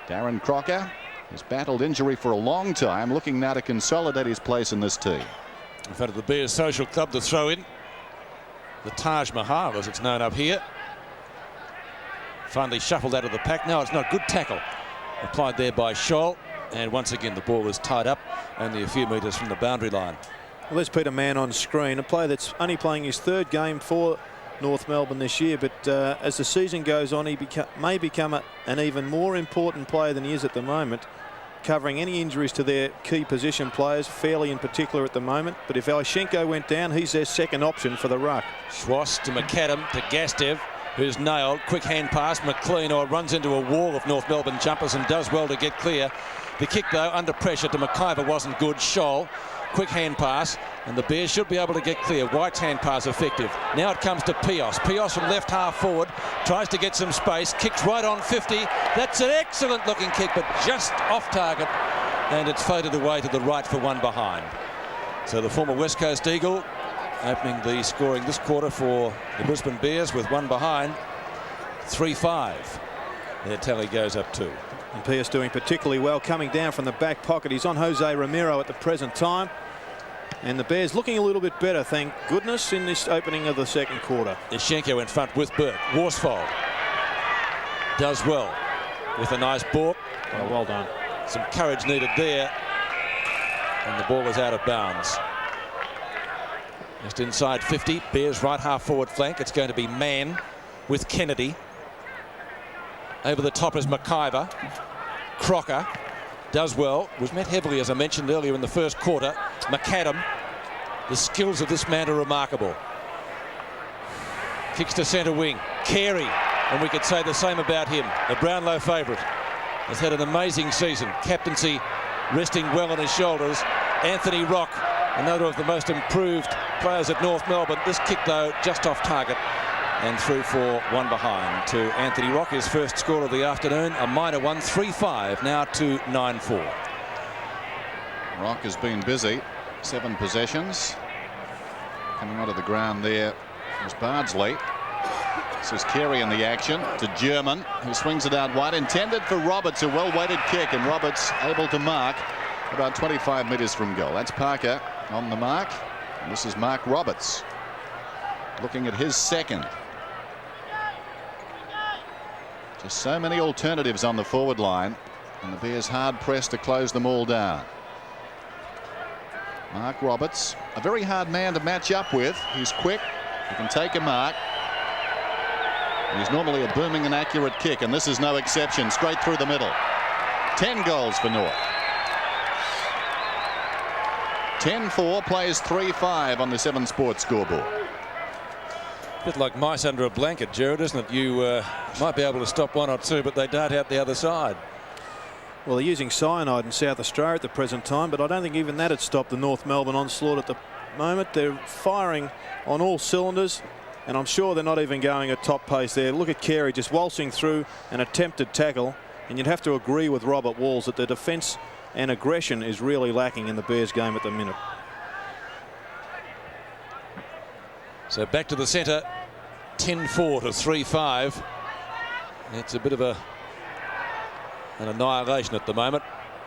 Darren Crocker has battled injury for a long time, looking now to consolidate his place in this team. In front of the Bears Social Club to throw in. The Taj Mahal, as it's known up here. Finally shuffled out of the pack. No, it's not. Good tackle applied there by Scholl. And once again, the ball is tied up only a few metres from the boundary line. Well, there's Peter Mann on screen, a player that's only playing his 3rd game for North Melbourne this year, but as the season goes on, he may become an even more important player than he is at the moment, covering any injuries to their key position players, Fairley in particular at the moment. But if Ashenko went down, he's their second option for the ruck. Schwass to McAdam to Gastev, who's nailed. Quick hand pass. McLean runs into a wall of North Melbourne jumpers and does well to get clear. The kick, though, under pressure to McIver wasn't good. Scholl, quick hand pass, and the Bears should be able to get clear. White's hand pass effective. Now it comes to Pios. Pios from left half forward, tries to get some space, kicks right on 50. That's an excellent looking kick, but just off target, and it's faded away to the right for one behind. So the former West Coast Eagle opening the scoring this quarter for the Brisbane Bears with one behind. 3-5. Their tally goes up 2. And Pierce doing particularly well, coming down from the back pocket. He's on Jose Romero at the present time. And the Bears looking a little bit better, thank goodness, in this opening of the second quarter. Ashenko in front with Burke. Worsfold does well with a nice balk. Oh, well done. Some courage needed there. And the ball was out of bounds. Just inside 50. Bears right half forward flank. It's going to be Mann with Kennedy. Over the top is McIver. Crocker does well. Was met heavily, as I mentioned earlier, in the first quarter. McAdam. The skills of this man are remarkable. Kicks to centre wing. Carey. And we could say the same about him. The Brownlow favourite. Has had an amazing season. Captaincy resting well on his shoulders. Anthony Rock, another of the most improved players at North Melbourne. This kick, though, just off target. And through for one behind to Anthony Rock, his first score of the afternoon, a minor one. 3-5 now to 9-4. Rock has been busy. 7 possessions. Coming onto the ground there was Bardsley. This is Carey in the action to German, who swings it out wide. Intended for Roberts, a well-weighted kick, and Roberts able to mark about 25 metres from goal. That's Parker on the mark, and this is Mark Roberts looking at his second. Just so many alternatives on the forward line, and the Bears hard pressed to close them all down. Mark Roberts, a very hard man to match up with. He's quick, He can take a mark. He's normally a booming and accurate kick, and this is no exception. Straight through the middle. 10 goals for North. 10-4, plays 3-5 on the 7 Sports scoreboard. A bit like mice under a blanket, Gerard, isn't it? You might be able to stop one or two, but they dart out the other side. Well, they're using cyanide in South Australia at the present time, but I don't think even that had stopped the North Melbourne onslaught at the moment. They're firing on all cylinders, and I'm sure they're not even going at top pace there. Look at Carey just waltzing through an attempted tackle, and you'd have to agree with Robert Walls that the defence and aggression is really lacking in the Bears game at the minute. So back to the centre, 10-4 to 3-5. It's a bit of an annihilation at the moment.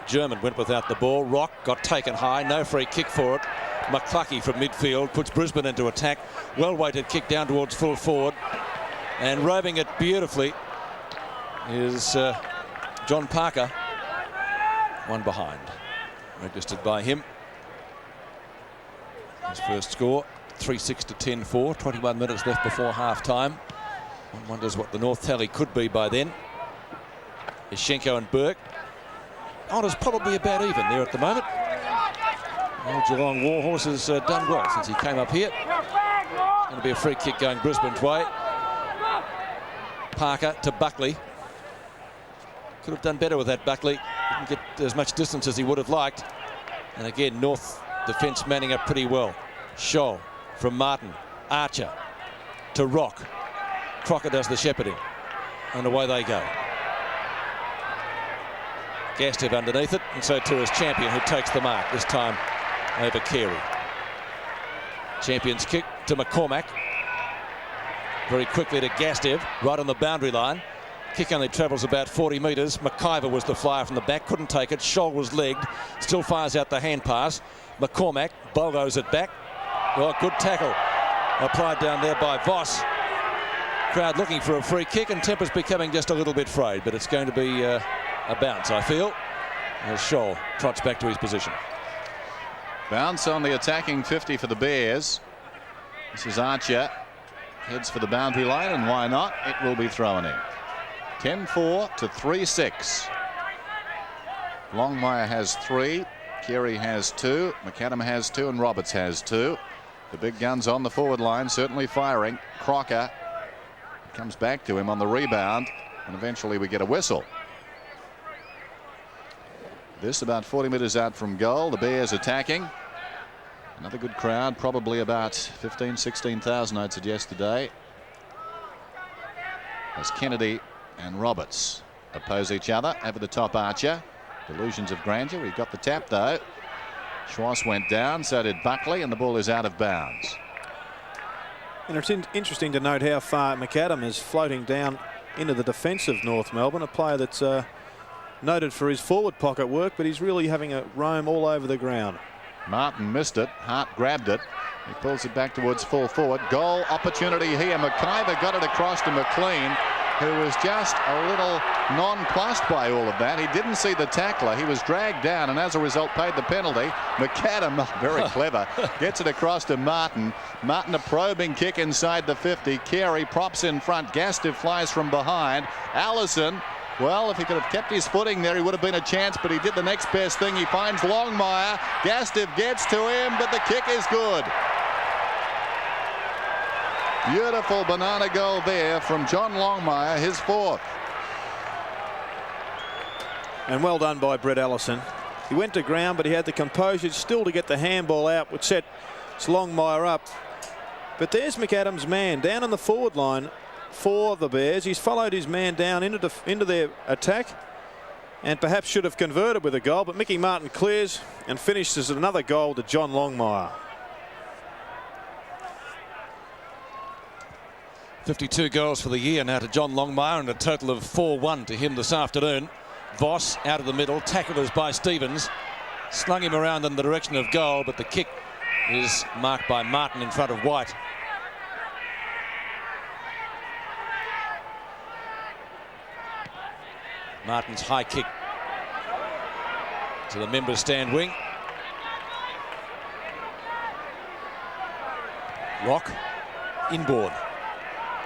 German went without the ball. Rock got taken high, no free kick for it. McClucky from midfield puts Brisbane into attack. Well-weighted kick down towards full forward, and roving it beautifully is John Parker. One behind, registered by him. His first score, 3-6 to 10-4. 21 minutes left before half-time. One wonders what the North tally could be by then. Ishenko and Burke. Honours probably about even there at the moment. Old Geelong Warhorse has done well since he came up here. It's going to be a free kick going Brisbane's way. Parker to Buckley. Could have done better with that, Buckley. Didn't get as much distance as he would have liked. And again, North defence manning up pretty well. Scholl from Martin. Archer to Rock. Crocker does the shepherding. And away they go. Gastev underneath it, and so too is Champion, who takes the mark, this time over Carey. Champion's kick to McCormack. Very quickly to Gastev, right on the boundary line. Kick only travels about 40 metres. McIver was the flyer from the back, couldn't take it. Scholl was legged, still fires out the hand pass. McCormack bolos it back. Well, good tackle applied down there by Voss. Crowd looking for a free kick, and temper's becoming just a little bit frayed, but it's going to be a bounce, I feel, as Scholl trots back to his position. Bounce on the attacking 50 for the Bears. This is Archer. Heads for the boundary line, and why not? It will be thrown in. 10-4 to 3-6. Longmire has 3. Carey has 2. McAdam has 2, and Roberts has 2. The big guns on the forward line certainly firing. Crocker comes back to him on the rebound, and eventually we get a whistle. This about 40 metres out from goal. The Bears attacking. Another good crowd, probably about 16,000 I'd suggest today, as Kennedy and Roberts oppose each other. Over the top, Archer. Delusions of grandeur. He got the tap though. Schwartz went down, so did Buckley, and the ball is out of bounds. And it's interesting to note how far McAdam is floating down into the defence of North Melbourne, a player that's noted for his forward pocket work, but he's really having a roam all over the ground. Martin missed it. Hart grabbed it. He pulls it back towards full forward. Goal opportunity here. McIver got it across to McLean, who was just a little nonplussed by all of that. He didn't see the tackler. He was dragged down, and as a result paid the penalty. McAdam, very clever, gets it across to Martin. Martin, a probing kick inside the 50. Carey props in front. Gastev flies from behind. Allison, well, if he could have kept his footing there, he would have been a chance, but he did the next best thing. He finds Longmire. Gastev gets to him, but the kick is good. Beautiful banana goal there from John Longmire, his 4th. And well done by Brett Allison. He went to ground, but he had the composure still to get the handball out, which set Longmire up. But there's McAdam's man down in the forward line for the Bears. He's followed his man down into their attack, and perhaps should have converted with a goal, but Mickey Martin clears and finishes another goal to John Longmire. 52 goals for the year now to John Longmire, and a total of 4-1 to him this afternoon. Voss out of the middle, tackled by Stevens, slung him around in the direction of goal, but the kick is marked by Martin in front of White. Martin's high kick to the members' stand wing. Rock inboard.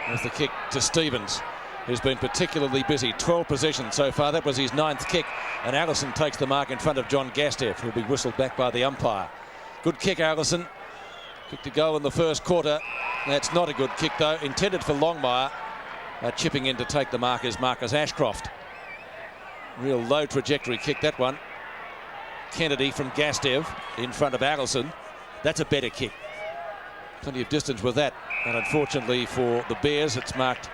There's the kick to Stevens, who's been particularly busy. 12 possessions so far. That was his 9th kick. And Allison takes the mark in front of John Gastev, who'll be whistled back by the umpire. Good kick, Allison. Kick to go in the first quarter. That's not a good kick, though. Intended for Longmire. Chipping in to take the mark is Marcus Ashcroft. Real low trajectory kick, that one. Kennedy from Gastev in front of Allison. That's a better kick. Plenty of distance with that. And unfortunately for the Bears, it's marked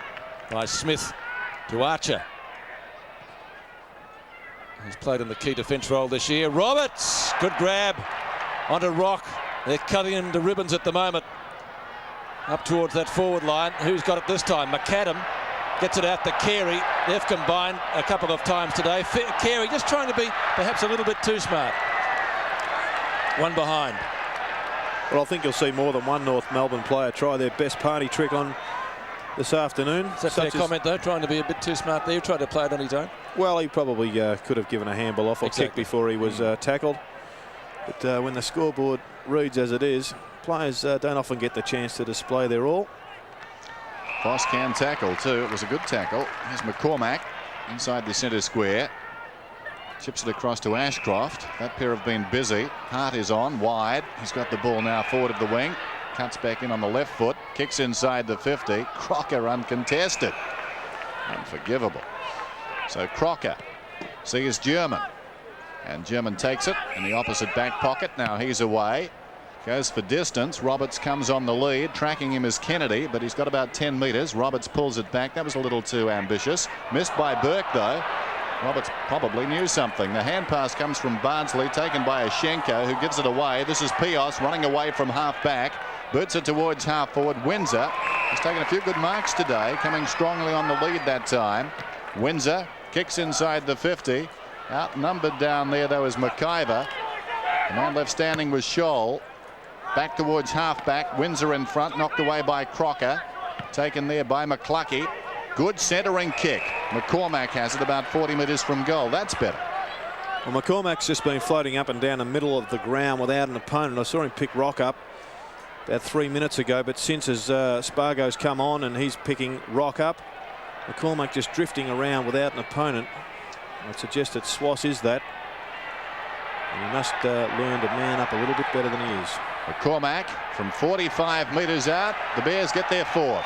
by Smith to Archer. He's played in the key defence role this year. Roberts, good grab onto Rock. They're cutting him to ribbons at the moment. Up towards that forward line. Who's got it this time? McAdam gets it out to Carey. They've combined a couple of times today. Carey just trying to be perhaps a little bit too smart. One behind. Well, I think you'll see more than one North Melbourne player try their best party trick on this afternoon. Is that a fair comment, though, trying to be a bit too smart there? He tried to play it on his own. Well, he probably could have given a handball off or kick before he was tackled. But when the scoreboard reads as it is, players don't often get the chance to display their all. Foss can tackle too. It was a good tackle. Here's McCormack inside the centre square. Chips it across to Ashcroft. That pair have been busy. Hart is on wide. He's got the ball now forward of the wing. Cuts back in on the left foot. Kicks inside the 50. Crocker uncontested. Unforgivable. So Crocker sees German. And German takes it in the opposite back pocket. Now he's away. Goes for distance. Roberts comes on the lead. Tracking him is Kennedy, but he's got about 10 metres. Roberts pulls it back. That was a little too ambitious. Missed by Burke, though. Roberts probably knew something. The hand pass comes from Bardsley, taken by Ashenko, who gives it away. This is Pios running away from half back. Boots it towards half forward. Windsor has taken a few good marks today, coming strongly on the lead that time. Windsor kicks inside the 50. Outnumbered down there, though, is McIver. The man left standing was Scholl. Back towards half back. Windsor in front, knocked away by Crocker. Taken there by McCluckey. Good centering kick. McCormack has it about 40 metres from goal. That's better. Well, McCormack's just been floating up and down the middle of the ground without an opponent. I saw him pick Rock up about 3 minutes ago, but since as Spargo's come on and he's picking Rock up, McCormack just drifting around without an opponent. I'd suggest that Swass is that. And he must learn to man up a little bit better than he is. McCormack from 45 metres out. The Bears get their 4th.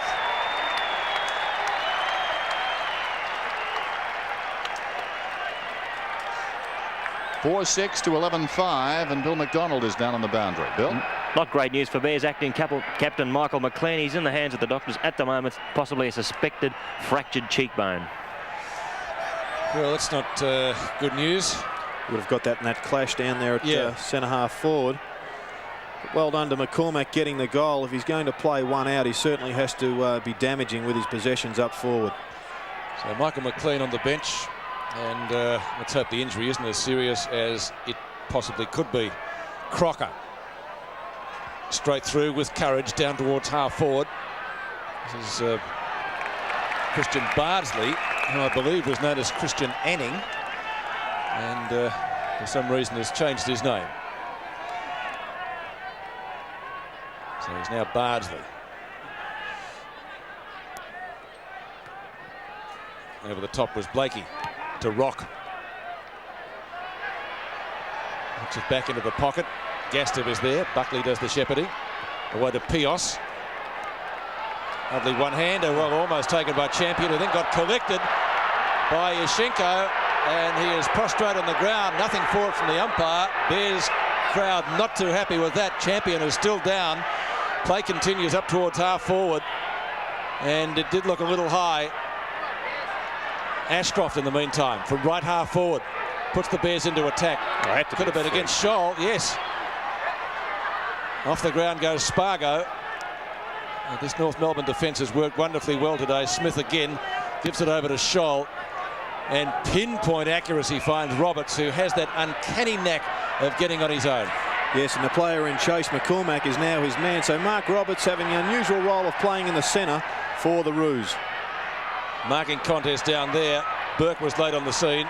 (4-6 to 11-5), and Bill McDonald is down on the boundary. Bill? Not great news for Bears. Acting captain Michael McLean. He's in the hands of the doctors at the moment, possibly a suspected fractured cheekbone. Well, that's not good news. Would have got that in that clash down there at centre half forward. But well done to McCormack getting the goal. If he's going to play one out, he certainly has to be damaging with his possessions up forward. So Michael McLean on the bench. And let's hope the injury isn't as serious as it possibly could be. Crocker straight through with courage down towards half forward. This is Christian Bardsley, who I believe was known as Christian Anning, and for some reason has changed his name. So he's now Bardsley. Over the top was Blakey. To Rock. Looks it back into the pocket. Gastev is there. Buckley does the shepherding. Away to Pios. Lovely one-hander. Well, almost taken by Champion, who then got collected by Yashenko, and he is prostrate on the ground. Nothing for it from the umpire. Bears crowd not too happy with that. Champion is still down. Play continues up towards half forward, and it did look a little high. Ashcroft in the meantime from right half forward puts the Bears into attack. Could have been against Scholl. Yes. Off the ground goes Spargo. This North Melbourne defence has worked wonderfully well today. Smith again gives it over to Scholl, and pinpoint accuracy finds Roberts, who has that uncanny knack of getting on his own. Yes, and the player in chase, McCormack, is now his man. So Mark Roberts having the unusual role of playing in the centre for the Roos. Marking contest down there. Burke was late on the scene,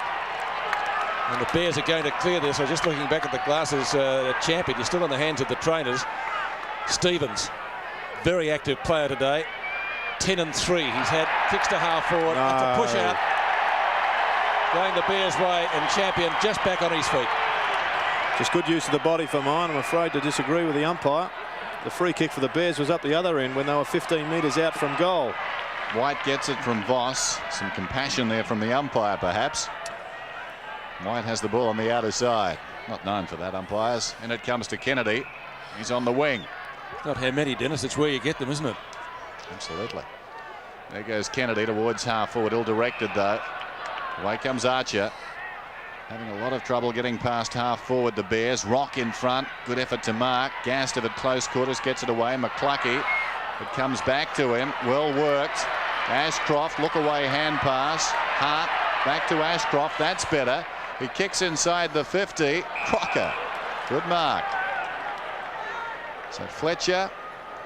and the Bears are going to clear this. I'm just looking back at the glasses. Champion is still in the hands of the trainers. Stevens Very active player today. 10 and 3. He's had kicks to half forward. It's a push out. Going the Bears' way, and Champion just back on his feet. Just good use of the body for mine. I'm afraid to disagree with the umpire. The free kick for the Bears was up the other end when they were 15 metres out from goal. White gets it from Voss. Some compassion there from the umpire, perhaps. White has the ball on the outer side. Not known for that, umpires. And it comes to Kennedy. He's on the wing. Not how many, Dennis. It's where you get them, isn't it? Absolutely. There goes Kennedy towards half forward. Ill-directed, though. Away comes Archer. Having a lot of trouble getting past half forward, the Bears. Rock in front. Good effort to mark. Gastiff at close quarters gets it away. McCluckey. It comes back to him. Well worked. Ashcroft, look away hand pass. Hart back to Ashcroft. That's better. He kicks inside the 50. Crocker. Good mark. So Fletcher,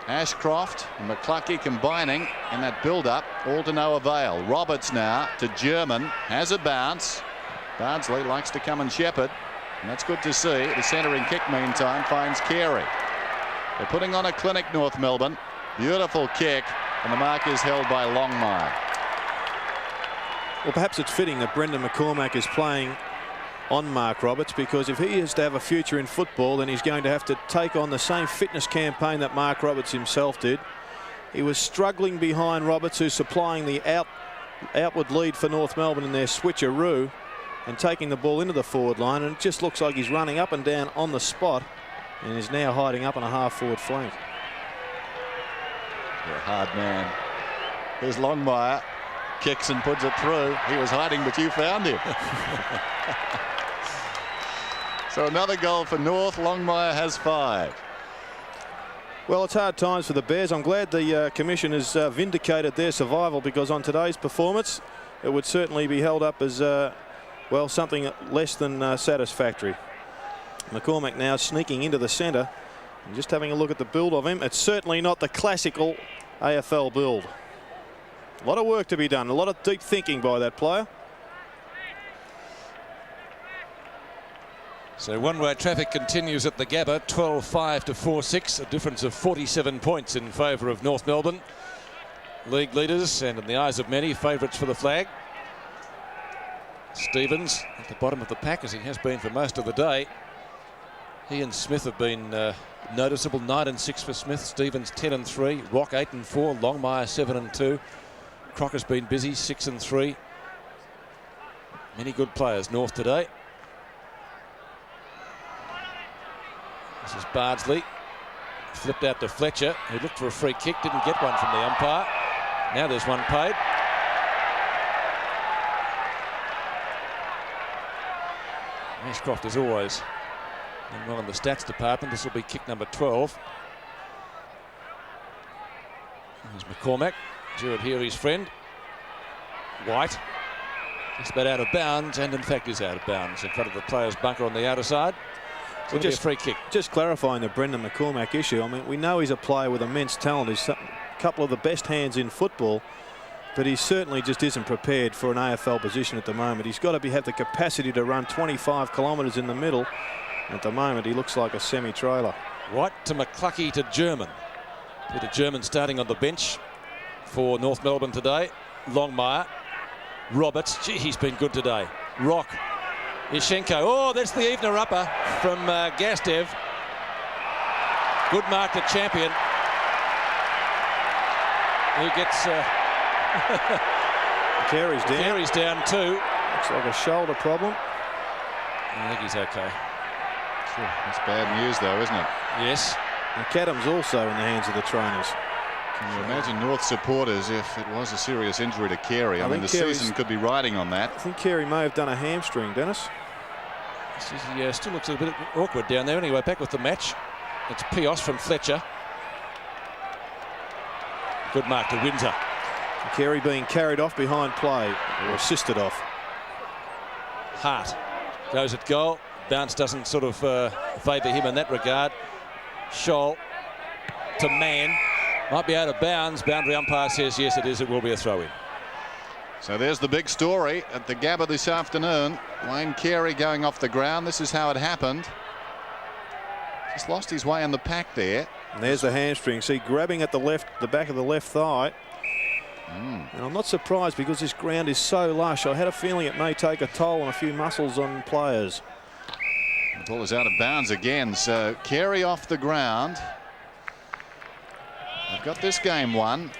Ashcroft and McCluckey combining in that build-up, all to no avail. Roberts now to German, has a bounce. Bardsley likes to come and shepherd, and that's good to see. The centering kick, meantime, finds Carey. They're putting on a clinic, North Melbourne. Beautiful kick, and the mark is held by Longmire. Well, perhaps it's fitting that Brendan McCormack is playing on Mark Roberts, because if he is to have a future in football, then he's going to have to take on the same fitness campaign that Mark Roberts himself did. He was struggling behind Roberts, who's supplying the outward lead for North Melbourne in their switcheroo and taking the ball into the forward line, and it just looks like he's running up and down on the spot and is now hiding up on a half forward flank. Yeah, hard man. Here's Longmire. Kicks and puts it through. He was hiding, but you found him. So another goal for North. Longmire has 5. Well, it's hard times for the Bears. I'm glad the Commission has vindicated their survival, because on today's performance it would certainly be held up as well, something less than satisfactory. McCormack now sneaking into the centre and just having a look at the build of him. It's certainly not the classical AFL build. A lot of work to be done, a lot of deep thinking by that player. So one-way traffic continues at the Gabba, 12-5 to 4-6, a difference of 47 points in favour of North Melbourne. League leaders, and in the eyes of many, favourites for the flag. Stevens at the bottom of the pack, as he has been for most of the day. He and Smith have been noticeable. 9 and 6 for Smith. Stevens 10 and 3. Rock 8 and 4. Longmire 7 and 2. Crocker's been busy, 6 and 3. Many good players North today. This is Bardsley. Flipped out to Fletcher, who looked for a free kick, didn't get one from the umpire. Now there's one paid. Ashcroft, as always, done well in the stats department. This will be kick number 12. There's McCormack. Gerard Healy's friend. White. Just about out of bounds, and in fact is out of bounds in front of the player's bunker on the outer side. So just a free kick. Just clarifying the Brendan McCormack issue. I mean, we know he's a player with immense talent. He's a couple of the best hands in football, but he certainly just isn't prepared for an AFL position at the moment. He's got to have the capacity to run 25 kilometres in the middle. At the moment, he looks like a semi-trailer. White to McCluckey to German. Peter German starting on the bench for North Melbourne today. Longmire. Roberts. Gee, he's been good today. Rock. Yashenko. Oh, that's the evener upper from Gastev. Good mark to Champion, who gets Carey's down. Carey's down too. Looks like a shoulder problem. I think he's okay. Sure, that's bad news, though, isn't it? Yes. McAdam's also in the hands of the trainers. Can you imagine North supporters if it was a serious injury to Carey? I mean, the season could be riding on that. I think Carey may have done a hamstring, Dennis. Yeah, still looks a bit awkward down there. Anyway, back with the match. It's Pios from Fletcher. Good mark to Windsor. Carey being carried off behind play, or assisted off. Hart goes at goal. Bounce doesn't sort of favour him in that regard. Scholl to Mann. Might be out of bounds. Boundary umpire says yes, it is. It will be a throw-in. So there's the big story at the Gabba this afternoon. Wayne Carey going off the ground. This is how it happened. Just lost his way in the pack there. And there's the hamstring. See, grabbing at the back of the left thigh. And I'm not surprised because this ground is so lush. I had a feeling it may take a toll on a few muscles on players. The ball is out of bounds again, so Carey off the ground. They've got this game won.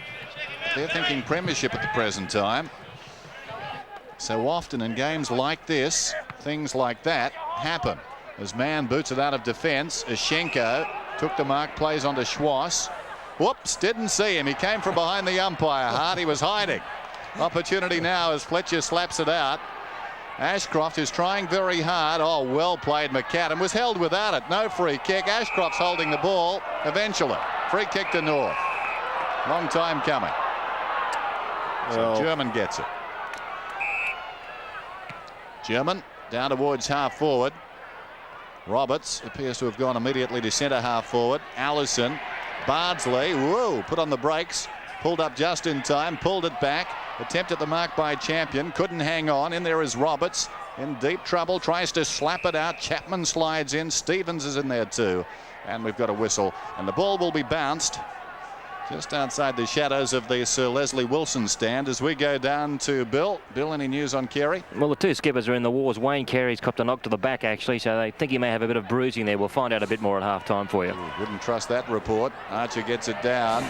They're thinking premiership at the present time. So often in games like this, things like that happen. As Mann boots it out of defence, Ashenko took the mark, plays onto Schwass. Whoops, didn't see him. He came from behind the umpire. Hart, he was hiding. Opportunity now as Fletcher slaps it out. Ashcroft is trying very hard. Oh, well played. McAdam was held without it. No free kick. Ashcroft's holding the ball. Eventually, free kick to North. Long time coming. So German gets it. German down towards half forward. Roberts appears to have gone immediately to centre half forward. Allison. Bardsley, whoa, put on the brakes, pulled up just in time, pulled it back, attempted the mark by Champion, couldn't hang on. In there is Roberts, in deep trouble, tries to slap it out. Chapman slides in, Stevens is in there too, and we've got a whistle, and the ball will be bounced just outside the shadows of the Sir Leslie Wilson stand as we go down to Bill. Bill, any news on Carey? Well, the two skippers are in the wars. Wayne Carey's copped a knock to the back, actually, so they think he may have a bit of bruising there. We'll find out a bit more at half-time for you. Ooh, wouldn't trust that report. Archer gets it down.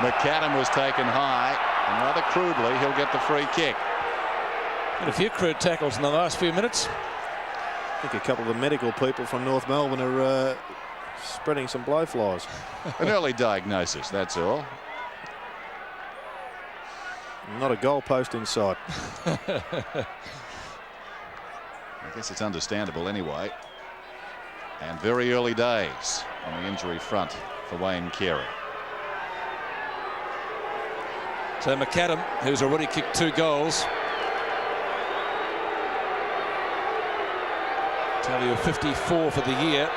McAdam was taken high, and rather crudely, he'll get the free kick. Had a few crude tackles in the last few minutes. I think a couple of the medical people from North Melbourne are spreading some blowflies. An early diagnosis, that's all. Not a goalpost in sight. I guess it's understandable anyway. And very early days on the injury front for Wayne Carey. So McAdam, who's already kicked 2 goals. Tally of 54 for the year.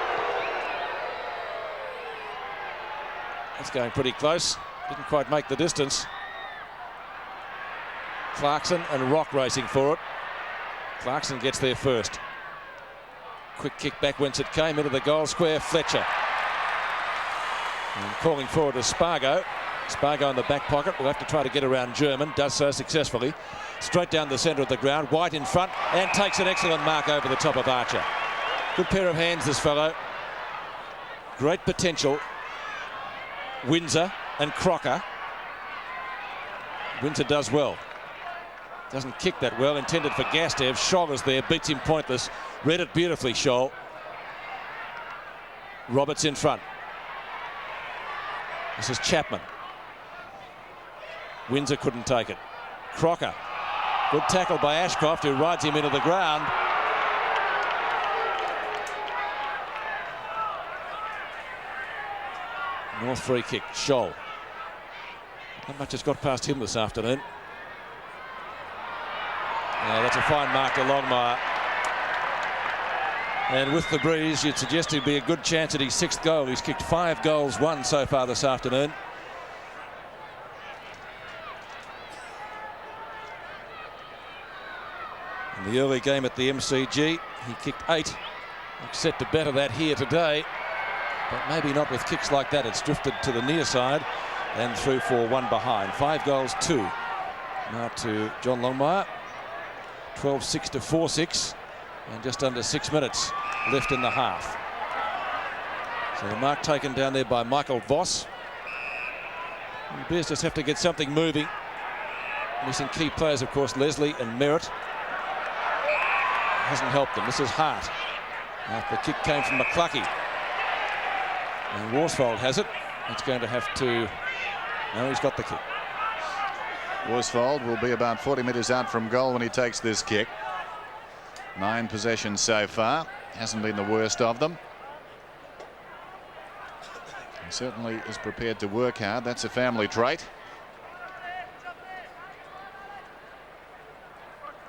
That's going pretty close. Didn't quite make the distance. Clarkson and Rock racing for it. Clarkson gets there first. Quick kick back whence it came into the goal square. Fletcher. And calling forward is Spargo. Spargo in the back pocket. Will have to try to get around German. Does so successfully. Straight down the centre of the ground. White in front and takes an excellent mark over the top of Archer. Good pair of hands, this fellow. Great potential. Windsor and Crocker. Windsor does well. Doesn't kick that well. Intended for Gastev. Scholl is there. Beats him pointless. Read it beautifully, Scholl. Roberts in front. This is Chapman. Windsor couldn't take it. Crocker. Good tackle by Ashcroft, who rides him into the ground. North free kick. Scholl. Not much has got past him this afternoon. That's a fine mark to Longmire. And with the breeze, you'd suggest he'd be a good chance at his 6th goal. He's kicked 5 goals, 1 so far this afternoon. In the early game at the MCG, he kicked 8. Looks set to better that here today, but maybe not with kicks like that. It's drifted to the near side and through for 1 behind. 5 goals, 2. Now to John Longmire. 12-6 to 4-6, and just under 6 minutes left in the half. So the mark taken down there by Michael Voss. The Bears just have to get something moving. Missing key players, of course, Leslie and Merritt. Hasn't helped them. This is Hart. The kick came from McClucky. And Worsfold has it. It's going to have to... No, he's got the kick. Worsfold will be about 40 metres out from goal when he takes this kick. 9 possessions so far. Hasn't been the worst of them. He certainly is prepared to work hard. That's a family trait.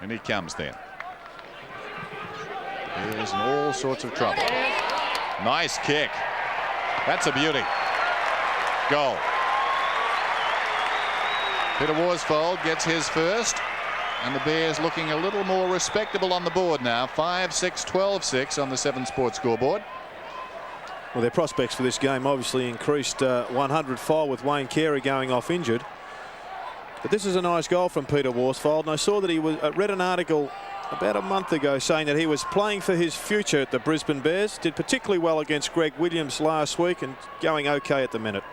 And he comes then. He is in all sorts of trouble. Nice kick. That's a beauty. Goal. Peter Worsfold gets his first, and the Bears looking a little more respectable on the board now. 5-6, 12-6 on the 7 Sports scoreboard. Well, their prospects for this game obviously increased 100-fold with Wayne Carey going off injured. But this is a nice goal from Peter Worsfold, and I saw that he was read an article about a month ago saying that he was playing for his future at the Brisbane Bears. Did particularly well against Greg Williams last week and going okay at the minute.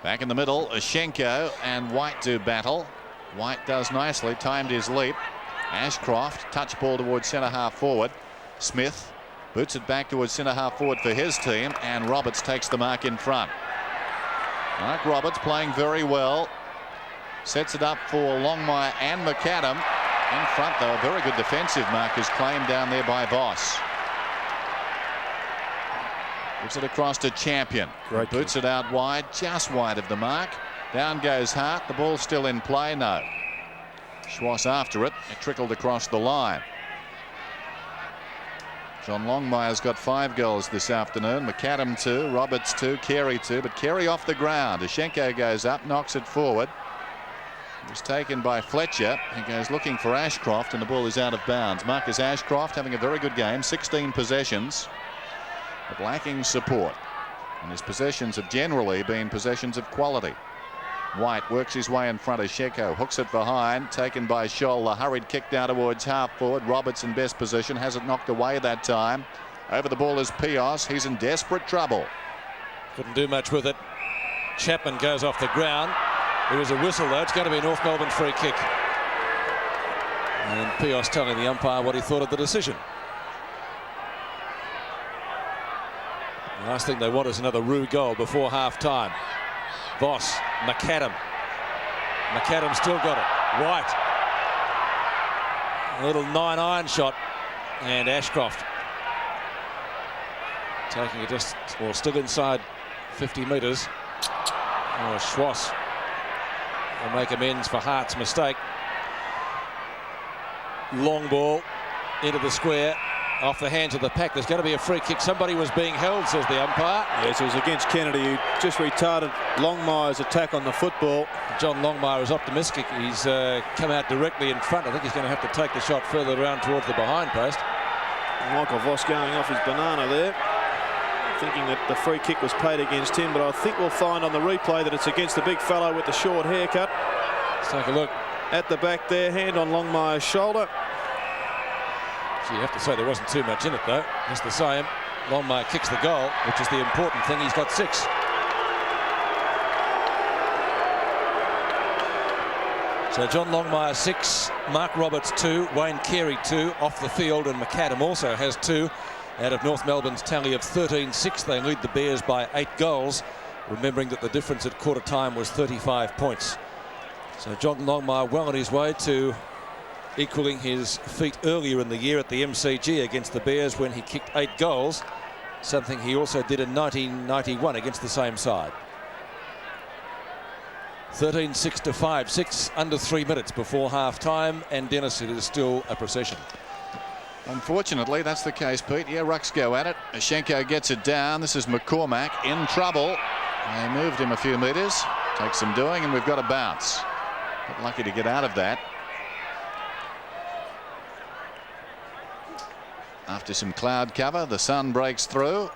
Back in the middle, Ashenko and White do battle. White does nicely, timed his leap. Ashcroft, touch ball towards centre half forward. Smith boots it back towards centre half forward for his team, and Roberts takes the mark in front. Mark Roberts playing very well. Sets it up for Longmire and McAdam. In front, though, a very good defensive mark is claimed down there by Voss. Gives it across to Champion. Great Boots kick. it out wide, just wide of the mark. Down goes Hart. The ball's still in play. No. Schwass after it. It trickled across the line. John Longmire's got 5 goals this afternoon. McAdam 2, Roberts 2, Carey 2, but Carey off the ground. Ashenko goes up, knocks it forward. It was taken by Fletcher. He goes looking for Ashcroft, and the ball is out of bounds. Marcus Ashcroft having a very good game, 16 possessions, but lacking support. And his possessions have generally been possessions of quality. White works his way in front of Sheko, hooks it behind, taken by Scholl. The hurried kick down towards half forward. Roberts in best position, has it knocked away that time. Over the ball is Pios. He's in desperate trouble. Couldn't do much with it. Chapman goes off the ground. There is a whistle though. It's going to be a North Melbourne free kick. And Pios telling the umpire what he thought of the decision. The last thing they want is another Roo goal before half time. Voss, McAdam. McAdam still got it. White. A little 9-iron shot. And Ashcroft taking it just, well, still inside 50 metres. Oh, Schwass will make amends for Hart's mistake. Long ball into the square. Off the hands of the pack. There's going to be a free kick. Somebody was being held, says the umpire. Yes, it was against Kennedy, who just retarded Longmire's attack on the football. John Longmire is optimistic. He's come out directly in front. I think he's going to have to take the shot further around towards the behind post. Michael Voss going off his banana there, thinking that the free kick was paid against him, but I think we'll find on the replay that it's against the big fellow with the short haircut. Let's take a look. At the back there, hand on Longmire's shoulder. So you have to say there wasn't too much in it, though. Just the same. Longmire kicks the goal, which is the important thing. He's got 6. So John Longmire 6, Mark Roberts 2, Wayne Carey 2 off the field, and McAdam also has 2 out of North Melbourne's tally of 13-6. They lead the Bears by 8 goals, remembering that the difference at quarter time was 35 points. So John Longmire well on his way to equaling his feat earlier in the year at the MCG against the Bears when he kicked 8 goals, something he also did in 1991 against the same side. 13-6 to 5, 6 under 3 minutes before half time, and Dennis, it is still a procession. Unfortunately, that's the case, Pete. Yeah, Rucks go at it. Ashenko gets it down. This is McCormack in trouble. They moved him a few metres. Takes some doing, and we've got a bounce. But lucky to get out of that. After some cloud cover, the sun breaks through,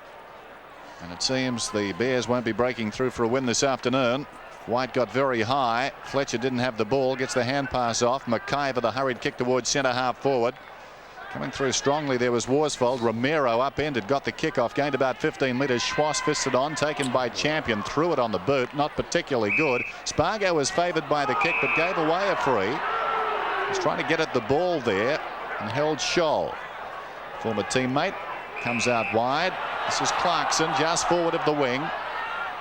and it seems the Bears won't be breaking through for a win this afternoon. White got very high. Fletcher didn't have the ball, gets the hand pass off. McIver, the hurried kick towards centre half forward. Coming through strongly there was Worsfold. Romero upended, got the kick off, gained about 15 metres. Schwass fisted on, taken by Champion, threw it on the boot, not particularly good. Spargo was favoured by the kick but gave away a free. He's trying to get at the ball there and held Scholl. Former teammate comes out wide. This is Clarkson just forward of the wing.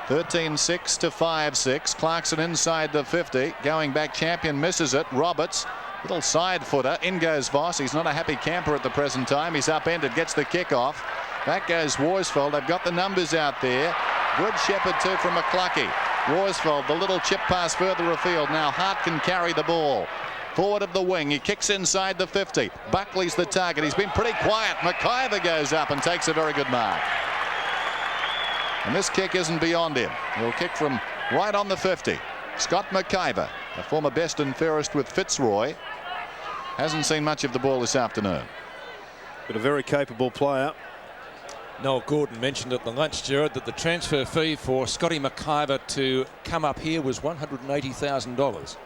13-6 to 5-6. Clarkson inside the 50. Going back, Champion misses it. Roberts, little side footer. In goes Voss. He's not a happy camper at the present time. He's upended, gets the kick off. Back goes Worsfold. They've got the numbers out there. Good shepherd too from McCluckey. Worsfold, the little chip pass further afield. Now Hart can carry the ball. Forward of the wing, he kicks inside the 50. Buckley's the target. He's been pretty quiet. McIver goes up and takes a very good mark. And this kick isn't beyond him. He'll kick from right on the 50. Scott McIver, a former best and fairest with Fitzroy, hasn't seen much of the ball this afternoon. But a very capable player. Noel Gordon mentioned at the lunch, Gerard, that the transfer fee for Scotty McIver to come up here was $180,000.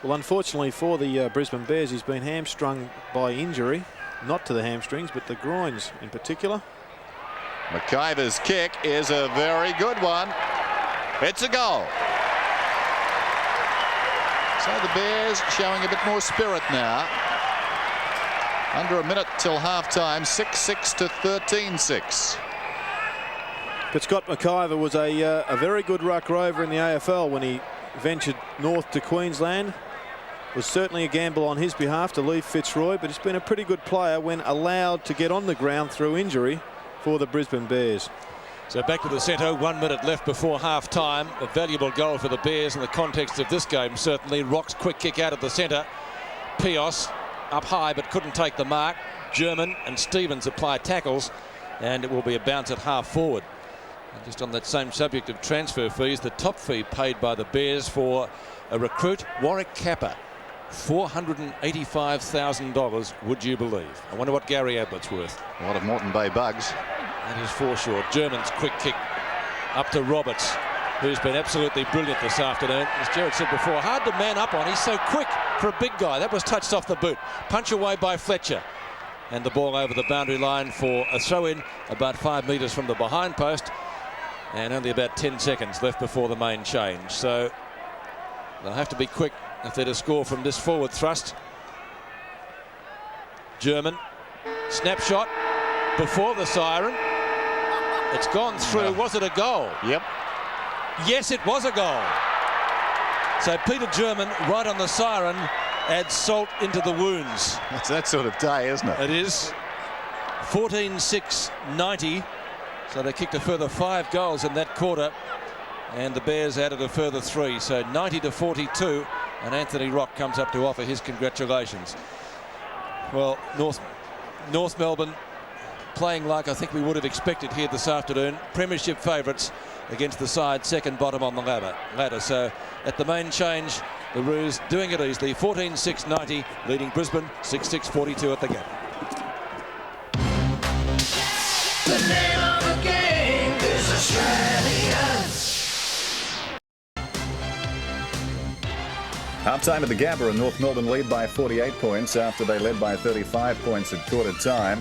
Well, unfortunately for the Brisbane Bears, he's been hamstrung by injury, not to the hamstrings, but the groins in particular. McIver's kick is a very good one. It's a goal. So the Bears showing a bit more spirit now. Under a minute till half-time, 6-6 to 13-6. But Scott McIver was a very good ruck rover in the AFL when he ventured north to Queensland. It was certainly a gamble on his behalf to leave Fitzroy, but he's been a pretty good player when allowed to get on the ground through injury for the Brisbane Bears. So back to the centre, 1 minute left before half-time. A valuable goal for the Bears in the context of this game, certainly. Rock's quick kick out of the centre. Pios up high but couldn't take the mark. German and Stevens apply tackles, and it will be a bounce at half forward. And just on that same subject of transfer fees, the top fee paid by the Bears for a recruit, Warwick Kappa, $485,000, would you believe? I wonder what Gary Ablett's worth. A lot of Moreton Bay Bugs. That is 4 short. German's quick kick up to Roberts, who's been absolutely brilliant this afternoon. As Gerard said before, hard to man up on. He's so quick for a big guy. That was touched off the boot. Punch away by Fletcher. And the ball over the boundary line for a throw-in about 5 metres from the behind post. And only about 10 seconds left before the main change. So they'll have to be quick if they're to score from this forward thrust. German. Snapshot before the siren. It's gone through. Was it a goal? Yep. Yes, it was a goal. So Peter German, right on the siren, adds salt into the wounds. It's that sort of day, isn't it? It is. 14-6-90. So they kicked a further 5 goals in that quarter, and the Bears added a further 3. So 90-42, and Anthony Rock comes up to offer his congratulations. Well, North Melbourne playing like I think we would have expected here this afternoon. Premiership favourites against the side second bottom on the ladder. So at the main change, the Roos doing it easily. 14-6-90, leading Brisbane 6-6-42 at the gap. The name of the game is Australians. Half-time at the Gabba, and North Melbourne lead by 48 points after they led by 35 points at quarter time.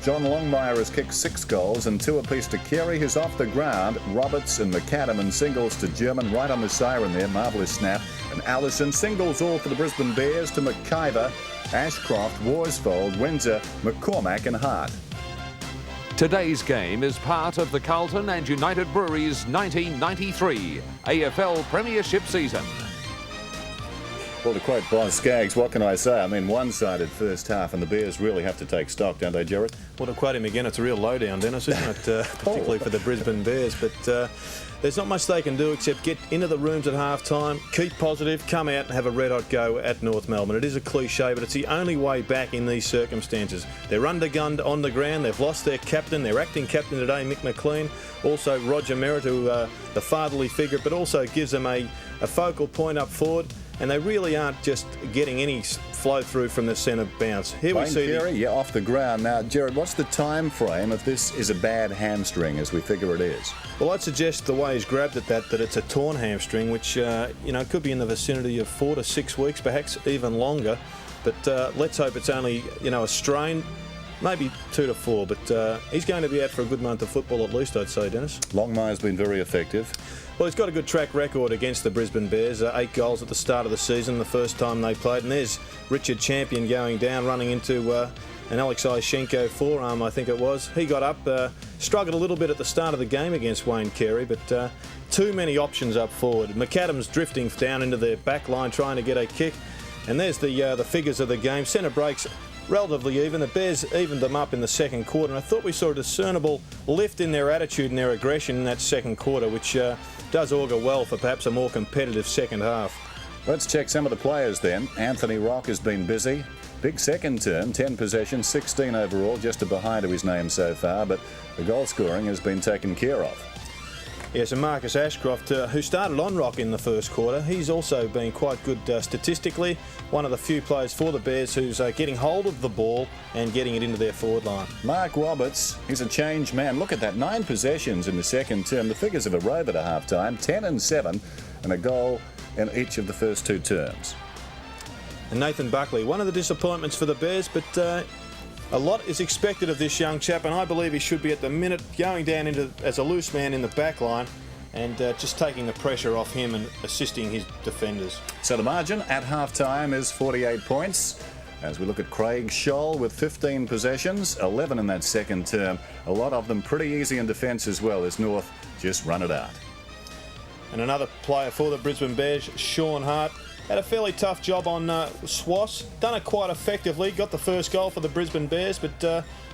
John Longmire has kicked 6 goals and 2 apiece to Carey, who's off the ground. Roberts and McAdam and singles to German, right on the siren there. Marvellous snap. And Allison singles all for the Brisbane Bears to McIver, Ashcroft, Worsfold, Windsor, McCormack and Hart. Today's game is part of the Carlton and United Breweries 1993 AFL Premiership season. Well, to quote Boz Skaggs, what can I say? I mean, one-sided first half, and the Bears really have to take stock, don't they, Gerard? Well, to quote him again, it's a real lowdown, Dennis, isn't it? Particularly for the Brisbane Bears. But there's not much they can do except get into the rooms at half-time, keep positive, come out and have a red-hot go at North Melbourne. It is a cliche, but it's the only way back in these circumstances. They're undergunned on the ground. They've lost their captain, their acting captain today, Mick McLean. Also, Roger Merritt, who the fatherly figure, but also gives them a focal point up forward. And they really aren't just getting any flow through from the centre bounce. Here we see Carey, off the ground. Now, Gerard, what's the time frame if this is a bad hamstring, as we figure it is? Well, I'd suggest the way he's grabbed at that it's a torn hamstring, which could be in the vicinity of 4 to 6 weeks, perhaps even longer. But let's hope it's only a strain. Maybe 2 to 4, but he's going to be out for a good month of football at least, I'd say, Dennis. Longmire's been very effective. Well, he's got a good track record against the Brisbane Bears. 8 goals at the start of the season, the first time they played. And there's Richard Champion going down, running into an Alexei Shenko forearm, I think it was. He got up, struggled a little bit at the start of the game against Wayne Carey, but too many options up forward. McAdam's drifting down into their back line, trying to get a kick. And there's the figures of the game. Centre breaks relatively even. The Bears evened them up in the second quarter, and I thought we saw a discernible lift in their attitude and their aggression in that second quarter, which does augur well for perhaps a more competitive second half. Let's check some of the players then. Anthony Rock has been busy. Big second term, 10 possessions, 16 overall, just a behind of his name so far, but the goal scoring has been taken care of. Yes, and Marcus Ashcroft, who started on rock in the first quarter, he's also been quite good statistically. One of the few players for the Bears who's getting hold of the ball and getting it into their forward line. Mark Roberts, he's a changed man. Look at that, 9 possessions in the second term. The figures of a rover at half-time, 10 and 7, and a goal in each of the first 2 terms. And Nathan Buckley, one of the disappointments for the Bears, but a lot is expected of this young chap, and I believe he should be at the minute going down into as a loose man in the back line and just taking the pressure off him and assisting his defenders. So the margin at half-time is 48 points. As we look at Craig Scholl with 15 possessions, 11 in that second term. A lot of them pretty easy in defence as well as North just run it out. And another player for the Brisbane Bears, Sean Hart, had a fairly tough job on Swass. Done it quite effectively. Got the first goal for the Brisbane Bears, but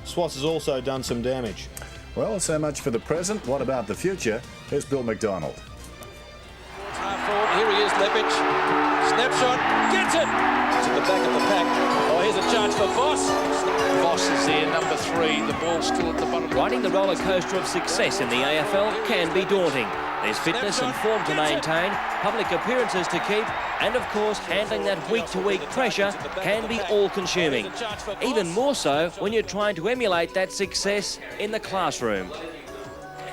Swass has also done some damage. Well, so much for the present. What about the future? Here's Bill McDonald. Half forward. Here he is, Lepic. Snapshot. Gets it. It's at the back of the pack. Oh, here's a charge for Voss. Voss is there, number 3. The ball's still at the bottom. Riding the roller coaster of success in the AFL can be daunting. There's fitness and form to maintain, public appearances to keep, and of course handling that week-to-week pressure can be all-consuming. Even more so when you're trying to emulate that success in the classroom.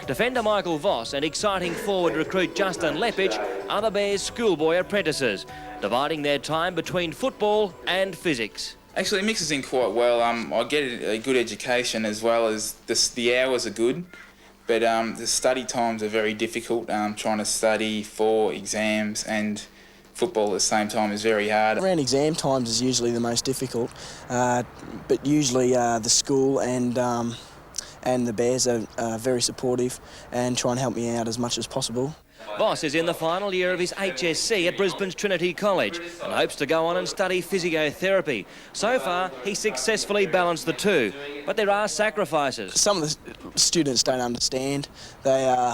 Defender Michael Voss and exciting forward recruit Justin Lepic are the Bears' schoolboy apprentices, dividing their time between football and physics. Actually, it mixes in quite well. I get a good education as well as the hours are good. But the study times are very difficult. Trying to study for exams and football at the same time is very hard. Around exam times is usually the most difficult, but usually the school and the Bears are very supportive and try and help me out as much as possible. Voss is in the final year of his HSC at Brisbane's Trinity College and hopes to go on and study physiotherapy. So far, he's successfully balanced the two, but there are sacrifices. Some of the students don't understand. They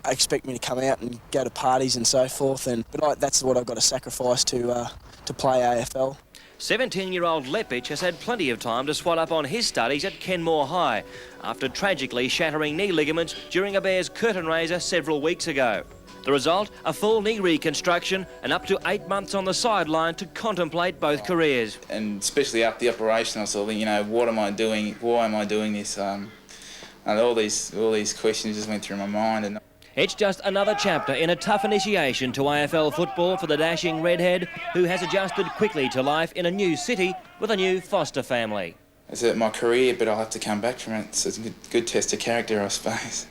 expect me to come out and go to parties and so forth, but that's what I've got to sacrifice to play AFL. 17-year-old Lepic has had plenty of time to swat up on his studies at Kenmore High after tragically shattering knee ligaments during a Bears curtain raiser several weeks ago. The result, a full knee reconstruction and up to 8 months on the sideline to contemplate both careers. And especially after the operation, I sort of think, you know, what am I doing? Why am I doing this? And all these questions just went through my mind. And it's just another chapter in a tough initiation to AFL football for the dashing redhead who has adjusted quickly to life in a new city with a new foster family. It's my career, but I'll have to come back from it. So it's a good test of character, I suppose.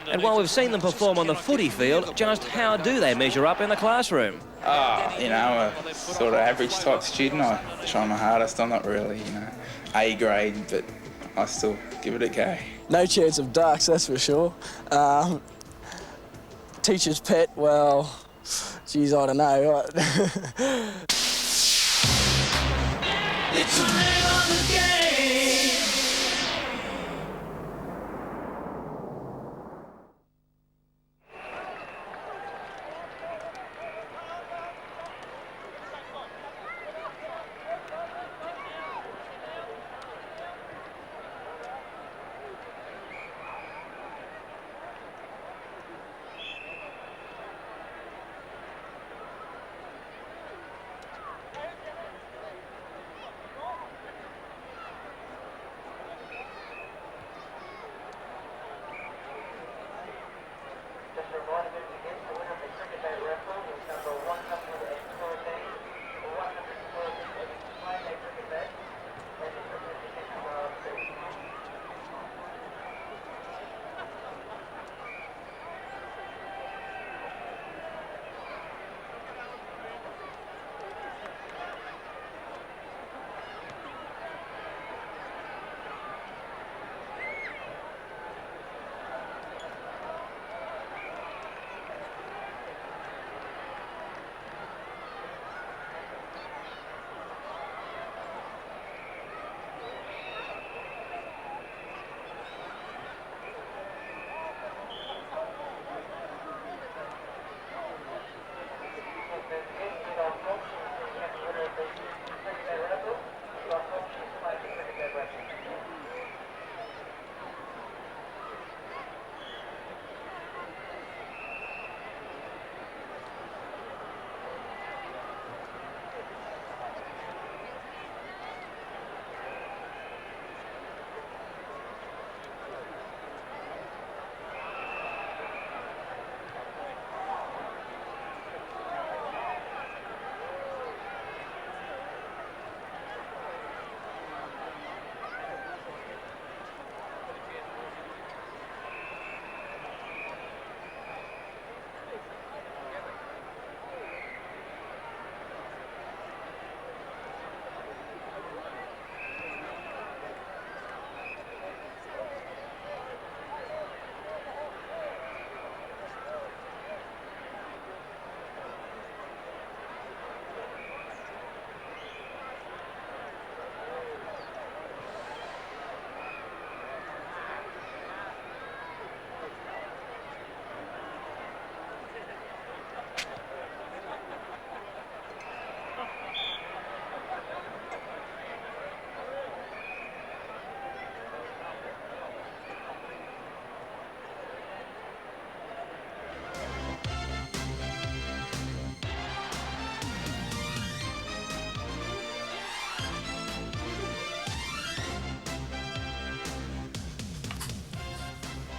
And while we've seen them perform on the footy field, just how do they measure up in the classroom? You know, a sort of average type student. I try my hardest. I'm not really, you know, A grade, but I still give it a go. No chance of ducks, that's for sure. Teacher's pet, well, geez, I don't know. It's the name of the game.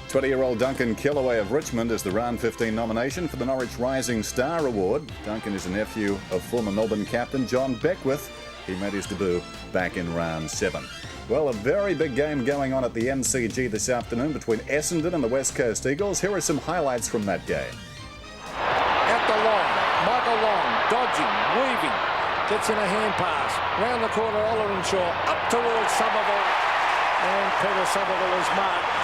20-year-old Duncan Kellaway of Richmond is the round 15 nomination for the Norwich Rising Star Award. Duncan is a nephew of former Melbourne captain John Beckwith. He made his debut back in round 7. Well, a very big game going on at the MCG this afternoon between Essendon and the West Coast Eagles. Here are some highlights from that game. At the Long, Michael Long, dodging, weaving, gets in a hand pass, round the corner, Ollerenshaw, up towards Somerville, and Peter Somerville is marked.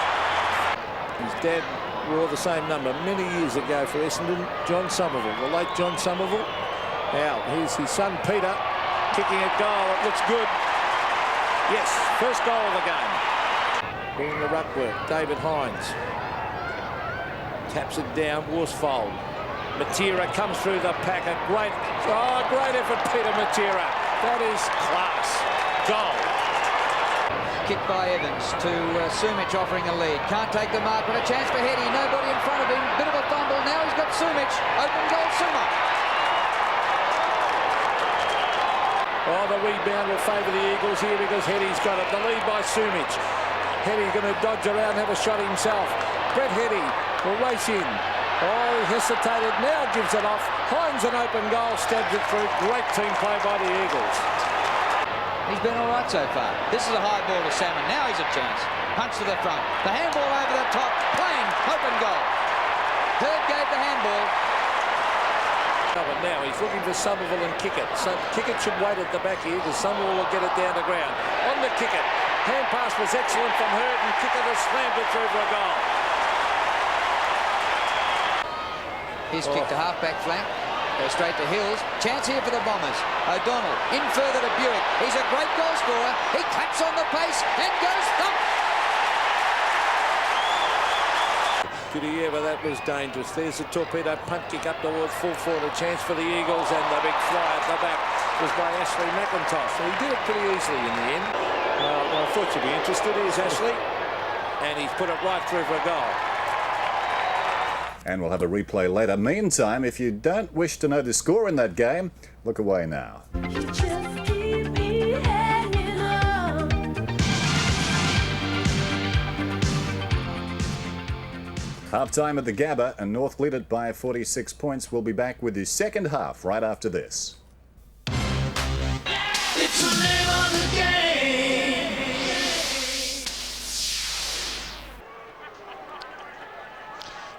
His dad wore the same number many years ago for Essendon, John Somerville, the late John Somerville. Now, here's his son Peter, kicking a goal, it looks good. Yes, first goal of the game. Bringing the ruck work, David Hines. Taps it down, Worsfold. Matera comes through the pack. Great effort, Peter Matera. That is class. Goal. Kick by Evans to Sumic offering a lead. Can't take the mark, but a chance for Heady. Nobody in front of him. Bit of a fumble. Now he's got Sumic. Open goal, Suma. Oh, the rebound will favour the Eagles here because Heady's got it. The lead by Sumic. Heady going to dodge around, have a shot himself. Brett Heady will race in. Oh, he hesitated, now gives it off. Hines an open goal, stabs it through. Great team play by the Eagles. He's been all right so far. This is a high ball to Salmon. Now he's a chance. Punch to the front. The handball over the top. Playing. Open goal. Third gave the handball. Now he's looking for Somerville and Kickett. So Kickett should wait at the back here because Somerville will get it down the ground. On the Kickett. Hand pass was excellent from Hurd and Kickett has slammed it through for a goal. He's kicked to half-back flank. Go straight to Hills. Chance here for the Bombers. O'Donnell in further to Buick. He's a great goal scorer. He claps on the pace and goes thump. Kudieva, that was dangerous. There's a torpedo punt kick up towards full forward. A chance for the Eagles and the big fly at the back was by Ashley McIntosh. So he did it pretty easily in the end. Well, I thought you'd be interested. Here's Ashley. And he's put it right through for a goal. And we'll have a replay later. Meantime, if you don't wish to know the score in that game, look away now. Half-time at the Gabba, and North lead it by 46 points. We'll be back with the second half right after this. It's the name of the game.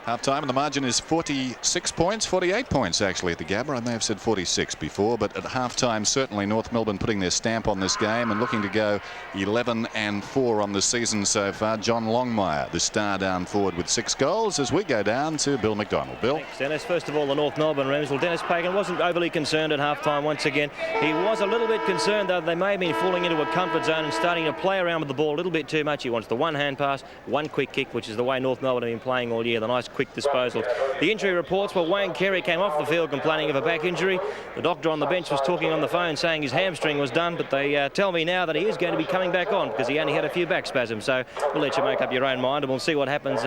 Half-time and the margin is 46 points, 48 points actually at the Gabba. I may have said 46 before, but at half-time certainly North Melbourne putting their stamp on this game and looking to go 11-4 on the season so far. John Longmire, the star down forward with 6 goals as we go down to Bill McDonald. Bill. Thanks, Dennis. First of all, the North Melbourne Rams. Well, Dennis Pagan wasn't overly concerned at half-time once again. He was a little bit concerned, though. They may have been falling into a comfort zone and starting to play around with the ball a little bit too much. He wants the one hand pass, one quick kick, which is the way North Melbourne have been playing all year. The nice quick disposals. The injury reports, well, Wayne Carey came off the field complaining of a back injury. The doctor on the bench was talking on the phone saying his hamstring was done, but they tell me now that he is going to be coming back on because he only had a few back spasms. So we'll let you make up your own mind and we'll see what happens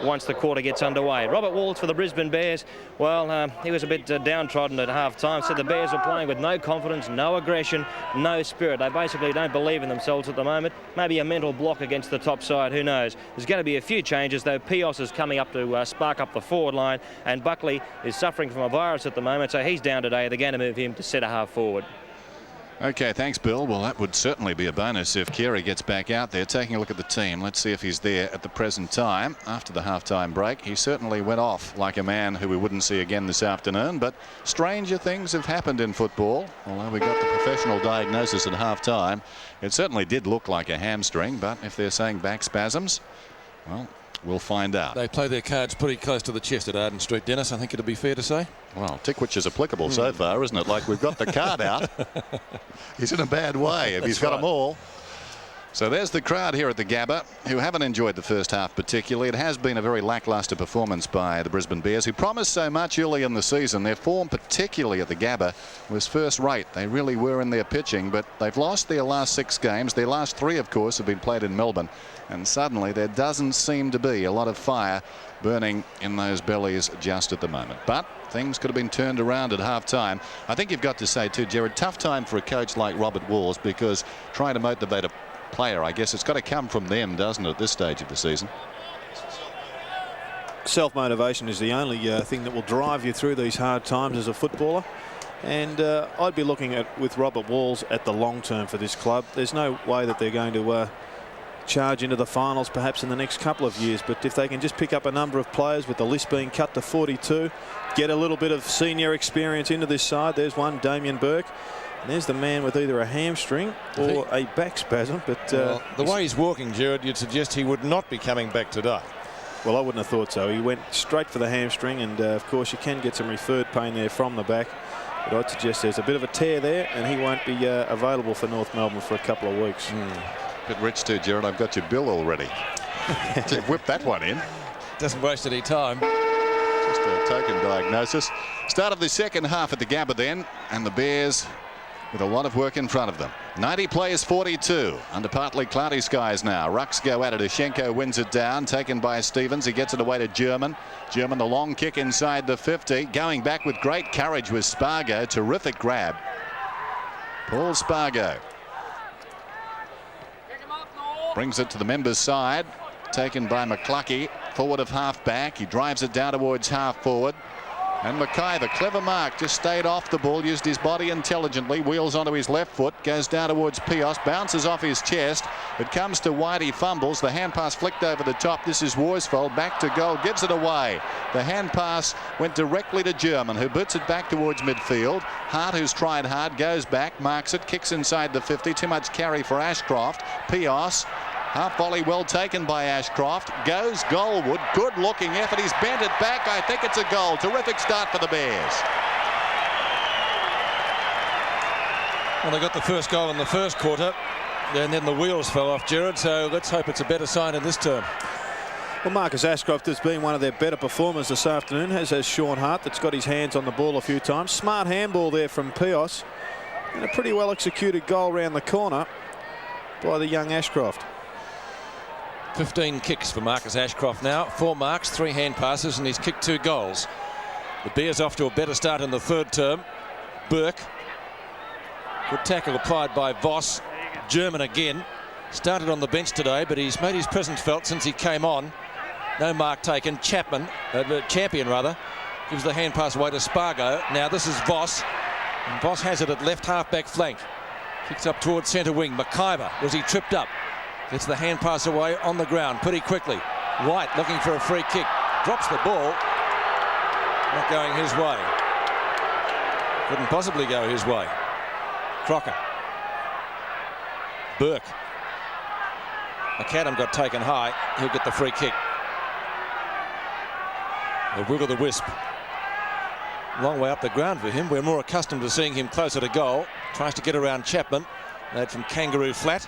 once the quarter gets underway. Robert Walls for the Brisbane Bears. Well, he was a bit downtrodden at half-time. Said the Bears are playing with no confidence, no aggression, no spirit. They basically don't believe in themselves at the moment. Maybe a mental block against the top side, who knows. There's going to be a few changes, though. Pios is coming up to spark up the forward line, and Buckley is suffering from a virus at the moment, so he's down today. They're going to move him to centre half forward. Okay, thanks, Bill. Well, that would certainly be a bonus if Carey gets back out there. Taking a look at the team, let's see if he's there at the present time. After the half-time break, he certainly went off like a man who we wouldn't see again this afternoon, but stranger things have happened in football. Although we got the professional diagnosis at half-time, it certainly did look like a hamstring, but if they're saying back spasms, well, we'll find out. They play their cards pretty close to the chest at Arden Street, Dennis. I think it'd be fair to say. Well, Tickwich is applicable so far, isn't it? Like we've got the card out. He's in a bad way if he's got them all. So there's the crowd here at the Gabba who haven't enjoyed the first half particularly. It has been a very lacklustre performance by the Brisbane Bears, who promised so much early in the season. Their form, particularly at the Gabba, was first rate. They really were in their pitching, but they've lost their last 6 games. Their last 3, of course, have been played in Melbourne. And suddenly there doesn't seem to be a lot of fire burning in those bellies just at the moment. But things could have been turned around at half-time. I think you've got to say too, Jared, tough time for a coach like Robert Walls, because trying to motivate a player, I guess it's got to come from them, doesn't it, at this stage of the season? Self-motivation is the only thing that will drive you through these hard times as a footballer. And I'd be looking at, with Robert Walls, at the long term for this club. There's no way that they're going to charge into the finals perhaps in the next couple of years, but if they can just pick up a number of players, with the list being cut to 42, get a little bit of senior experience into this side. There's one, Damien Burke. And there's the man with either a hamstring or a back spasm. But well, the way he's walking, Gerard, you'd suggest he would not be coming back today. Well, I wouldn't have thought so. He went straight for the hamstring, and of course you can get some referred pain there from the back. But I'd suggest there's a bit of a tear there, and he won't be available for North Melbourne for a couple of weeks. Bit rich too, Gerard. I've got your bill already. Whip that one in. Doesn't waste any time. Just a token diagnosis. Start of the second half at the Gabba then, and the Bears with a lot of work in front of them. 90 plays 42 under partly cloudy skies now. Rucks go at it. Ushenko wins it down, taken by Stevens. He gets it away to German. German, the long kick inside the 50. Going back with great courage was Spargo. Terrific grab. Paul Spargo brings it to the members' side. Taken by McCluckey, forward of half back. He drives it down towards half forward. And Mackay, the clever mark, just stayed off the ball, used his body intelligently, wheels onto his left foot, goes down towards Pios, bounces off his chest. It comes to White, he fumbles. The hand pass flicked over the top. This is Worsfold, back to goal, gives it away. The hand pass went directly to German, who boots it back towards midfield. Hart, who's tried hard, goes back, marks it, kicks inside the 50. Too much carry for Ashcroft. Pios. Half volley well taken by Ashcroft. Goes goalward. Good looking effort. He's bent it back. I think it's a goal. Terrific start for the Bears. Well, they got the first goal in the first quarter, and then the wheels fell off, Gerard, so let's hope it's a better sign in this term. Well, Marcus Ashcroft has been one of their better performers this afternoon, as has Sean Hart, that's got his hands on the ball a few times. Smart handball there from Pios, and a pretty well executed goal round the corner by the young Ashcroft. 15 kicks for Marcus Ashcroft now. 4 marks, 3 hand passes, and he's kicked 2 goals. The Bears off to a better start in the third term. Burke. Good tackle applied by Voss. German again. Started on the bench today, but he's made his presence felt since he came on. No mark taken. Champion gives the hand pass away to Spargo. Now this is Voss. And Voss has it at left half-back flank. Kicks up towards centre wing. McIver, was he tripped up? Gets the hand pass away on the ground pretty quickly. White looking for a free kick. Drops the ball. Not going his way. Couldn't possibly go his way. Crocker. Burke. McAdam got taken high. He'll get the free kick. A wiggle the wisp. Long way up the ground for him. We're more accustomed to seeing him closer to goal. Tries to get around Chapman. Lad from Kangaroo flat.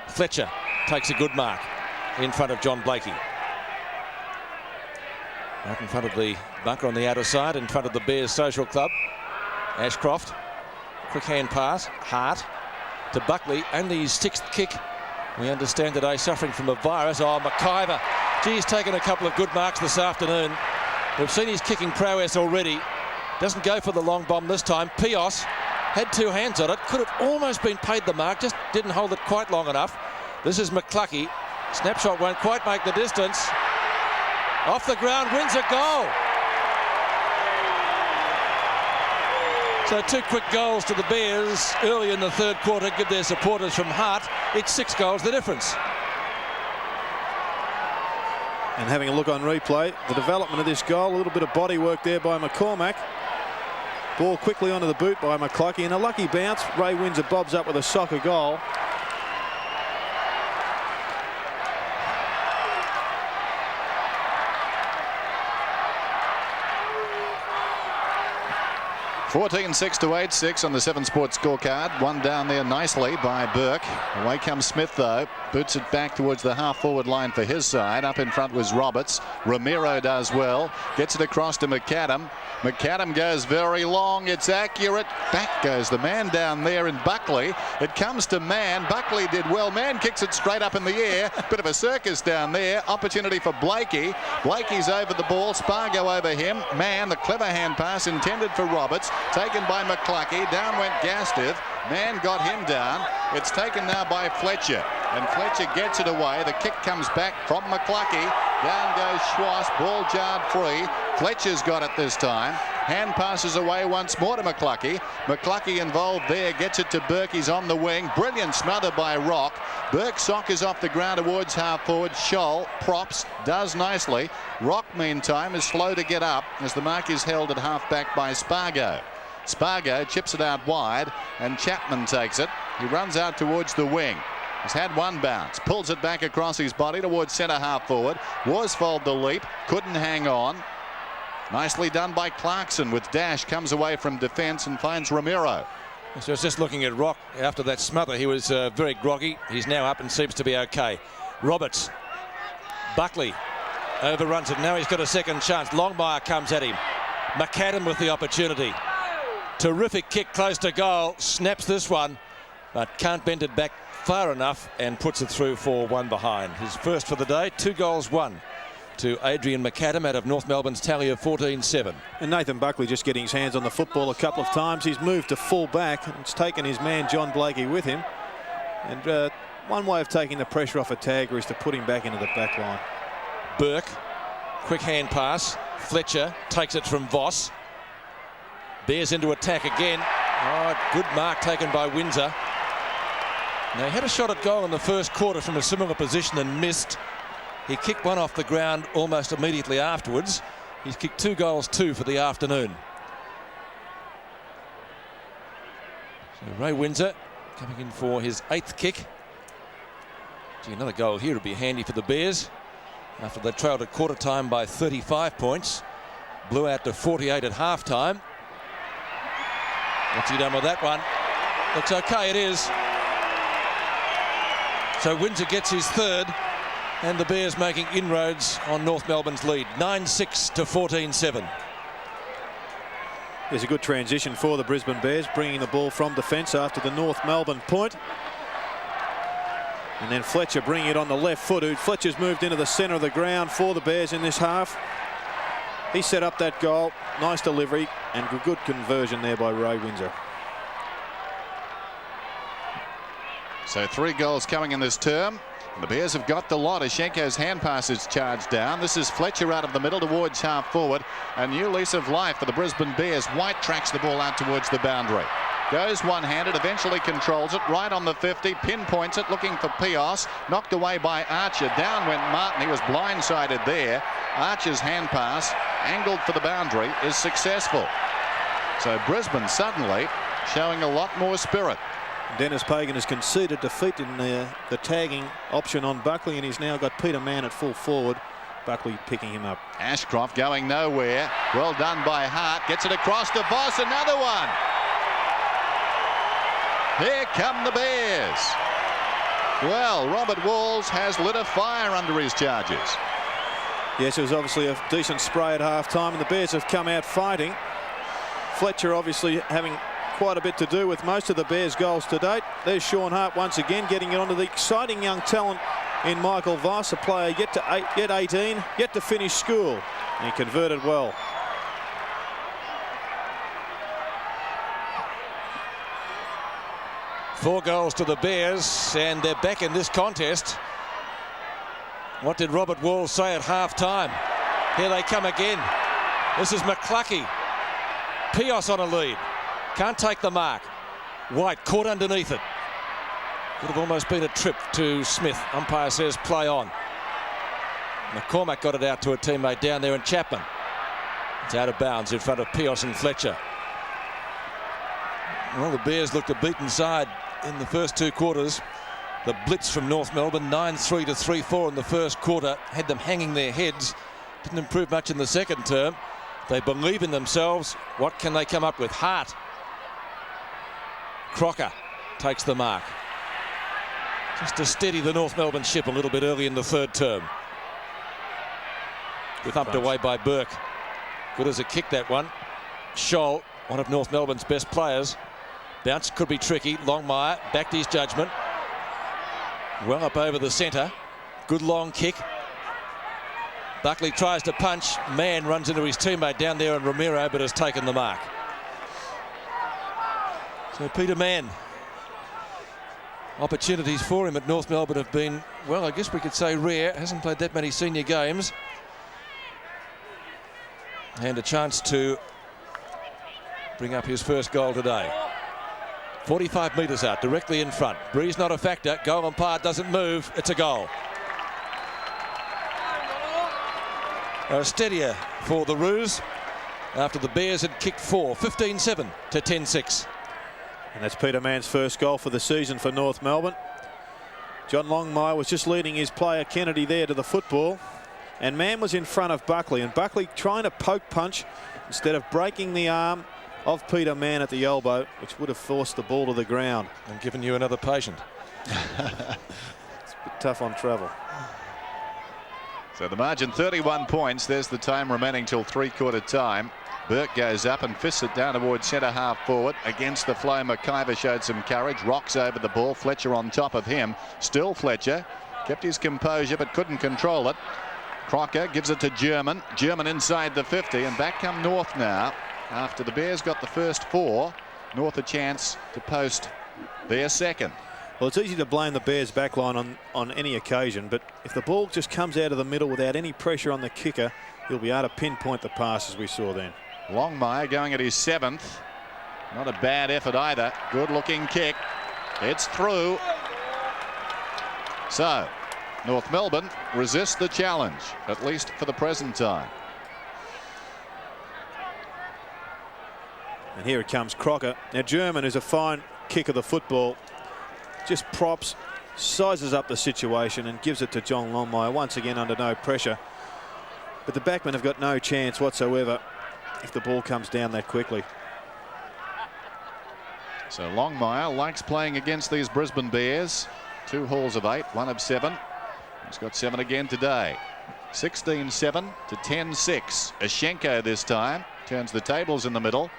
Fletcher takes a good mark in front of John Blakey. Right in front of the bunker on the outer side, in front of the Bears Social Club. Ashcroft. Quick hand pass. Hart to Buckley. Only his 6th kick. We understand today suffering from a virus. Oh, McIver. He's taken a couple of good marks this afternoon. We've seen his kicking prowess already. Doesn't go for the long bomb this time. Pios had 2 hands on it. Could have almost been paid the mark. Just didn't hold it quite long enough. This is McCluckey. Snapshot won't quite make the distance. Off the ground, wins a goal. So 2 quick goals to the Bears early in the third quarter give their supporters from Hart. It's 6 goals the difference. And having a look on replay, the development of this goal, a little bit of body work there by McCormack. Ball quickly onto the boot by McCluckey, and a lucky bounce. Ray Windsor bobs up with a soccer goal. 14-6 to 8-6 on the 7 Sports scorecard. One down there nicely by Burke. Away comes Smith though. Boots it back towards the half-forward line for his side. Up in front was Roberts. Romero does well. Gets it across to McAdam. McAdam goes very long. It's accurate. Back goes the man down there in Buckley. It comes to Mann. Buckley did well. Mann kicks it straight up in the air. Bit of a circus down there. Opportunity for Blakey. Blakey's over the ball. Spargo over him. Mann, the clever hand pass intended for Roberts. Taken by McCluckey. Down went Gastiff. Mann got him down. It's taken now by Fletcher. And Fletcher gets it away. The kick comes back from McCluckey. Down goes Schwass. Ball jarred free. Fletcher's got it this time. Hand passes away once more to McCluckey. McCluckey involved there. Gets it to Burke. He's on the wing. Brilliant smother by Rock. Burke soccers off the ground towards half forward. Scholl props. Does nicely. Rock, meantime, is slow to get up as the mark is held at half back by Spargo. Spargo chips it out wide and Chapman takes it. He runs out towards the wing. He's had one bounce. Pulls it back across his body towards centre half forward. Worsfold the leap. Couldn't hang on. Nicely done by Clarkson with dash. Comes away from defence and finds Romero. So it's just looking at Rock after that smother. He was very groggy. He's now up and seems to be okay. Roberts. Buckley overruns it. Now he's got a second chance. Longmire comes at him. McAdam with the opportunity. Terrific kick close to goal. Snaps this one, but can't bend it back far enough and puts it through for one behind. His first for the day. 2 goals, 1 to Adrian McAdam out of North Melbourne's tally of 14-7. And Nathan Buckley just getting his hands on the football a couple of times. He's moved to full back. It's taken his man John Blakey with him. And one way of taking the pressure off a tagger is to put him back into the back line. Burke, quick hand pass. Fletcher takes it from Voss. Bears into attack again. Oh, good mark taken by Windsor. Now, he had a shot at goal in the first quarter from a similar position and missed. He kicked one off the ground almost immediately afterwards. He's kicked 2 goals, 2 for the afternoon. So Ray Windsor coming in for his 8th kick. Gee, another goal here would be handy for the Bears after they trailed at quarter time by 35 points. Blew out to 48 at half time. What's he done with that one? Looks okay, it is. So Windsor gets his 3rd, and the Bears making inroads on North Melbourne's lead. 9-6 to 14-7. There's a good transition for the Brisbane Bears, bringing the ball from defence after the North Melbourne point. And then Fletcher bringing it on the left foot. Fletcher's moved into the centre of the ground for the Bears in this half. He set up that goal. Nice delivery and good conversion there by Ray Windsor. So 3 goals coming in this term. The Bears have got the lot. Ashenko's hand pass is charged down. This is Fletcher out of the middle towards half forward. A new lease of life for the Brisbane Bears. White tracks the ball out towards the boundary. Goes one-handed, eventually controls it right on the 50, pinpoints it, looking for Pios. Knocked away by Archer. Down went Martin. He was blindsided there. Archer's hand pass, angled for the boundary, is successful. So Brisbane suddenly showing a lot more spirit. Dennis Pagan has conceded defeat in the tagging option on Buckley, and he's now got Peter Mann at full forward. Buckley picking him up. Ashcroft going nowhere. Well done by Hart. Gets it across to Voss. Another one. Here come the Bears. Well, Robert Walls has lit a fire under his charges. Yes, it was obviously a decent spray at half-time, and the Bears have come out fighting. Fletcher obviously having quite a bit to do with most of the Bears' goals to date. There's Sean Hart once again getting it onto the exciting young talent in Michael Voss, a player yet 18, yet to finish school. And he converted well. Four goals to the Bears, and they're back in this contest. What did Robert Walls say at half-time? Here they come again. This is McCluckey. Pios on a lead. Can't take the mark. White caught underneath it. Could have almost been a trip to Smith. Umpire says play on. McCormack got it out to a teammate down there in Chapman. It's out of bounds in front of Pios and Fletcher. Well, the Bears looked a beaten side in the first 2 quarters. The blitz from North Melbourne, 9-3 to 3-4 in the first quarter, had them hanging their heads. Didn't improve much in the second term. They believe in themselves. What can they come up with? Hart. Crocker takes the mark. Just to steady the North Melbourne ship a little bit early in the third term. Thumped away by Burke. Good as a kick, that one. Scholl, one of North Melbourne's best players. Bounce could be tricky. Longmire backed his judgment. Well up over the centre. Good long kick. Buckley tries to punch. Mann runs into his teammate down there, and Romero, but has taken the mark. So Peter Mann Opportunities for him at North Melbourne have been, well, I guess we could say rare. Hasn't played that many senior games. And a chance to bring up his first goal today. 45 metres out, directly in front. Breeze not a factor. Goal umpire doesn't move. It's a goal. Steadier for the Roos after the Bears had kicked 4, 15-7 to 10-6. And that's Peter Mann's first goal for the season for North Melbourne. John Longmire was just leading his player Kennedy there to the football. And Mann was in front of Buckley. And Buckley trying to poke punch instead of breaking the arm of Peter Mann at the elbow, which would have forced the ball to the ground. And given you another patient. It's a bit tough on travel. So the margin 31 points. There's the time remaining till three-quarter time. Burke goes up and fists it down towards centre half forward. Against the flow, McIver showed some courage. Rocks over the ball. Fletcher on top of him. Still Fletcher. Kept his composure but couldn't control it. Crocker gives it to German. German inside the 50, and back come North now. After the Bears got the first 4, North a chance to post their second. Well, it's easy to blame the Bears backline on any occasion, but if the ball just comes out of the middle without any pressure on the kicker, he'll be able to pinpoint the passes we saw then. Longmire going at his 7th. Not a bad effort either. Good looking kick. It's through. So North Melbourne resist the challenge, at least for the present time. And here it comes, Crocker. Now German is a fine kick of the football. Just props, sizes up the situation and gives it to John Longmire, once again under no pressure. But the backmen have got no chance whatsoever if the ball comes down that quickly. So Longmire likes playing against these Brisbane Bears. 2 hauls of 8, 1 of 7. He's got 7 again today. 16-7 to 10-6. Ashenko this time turns the tables in the middle.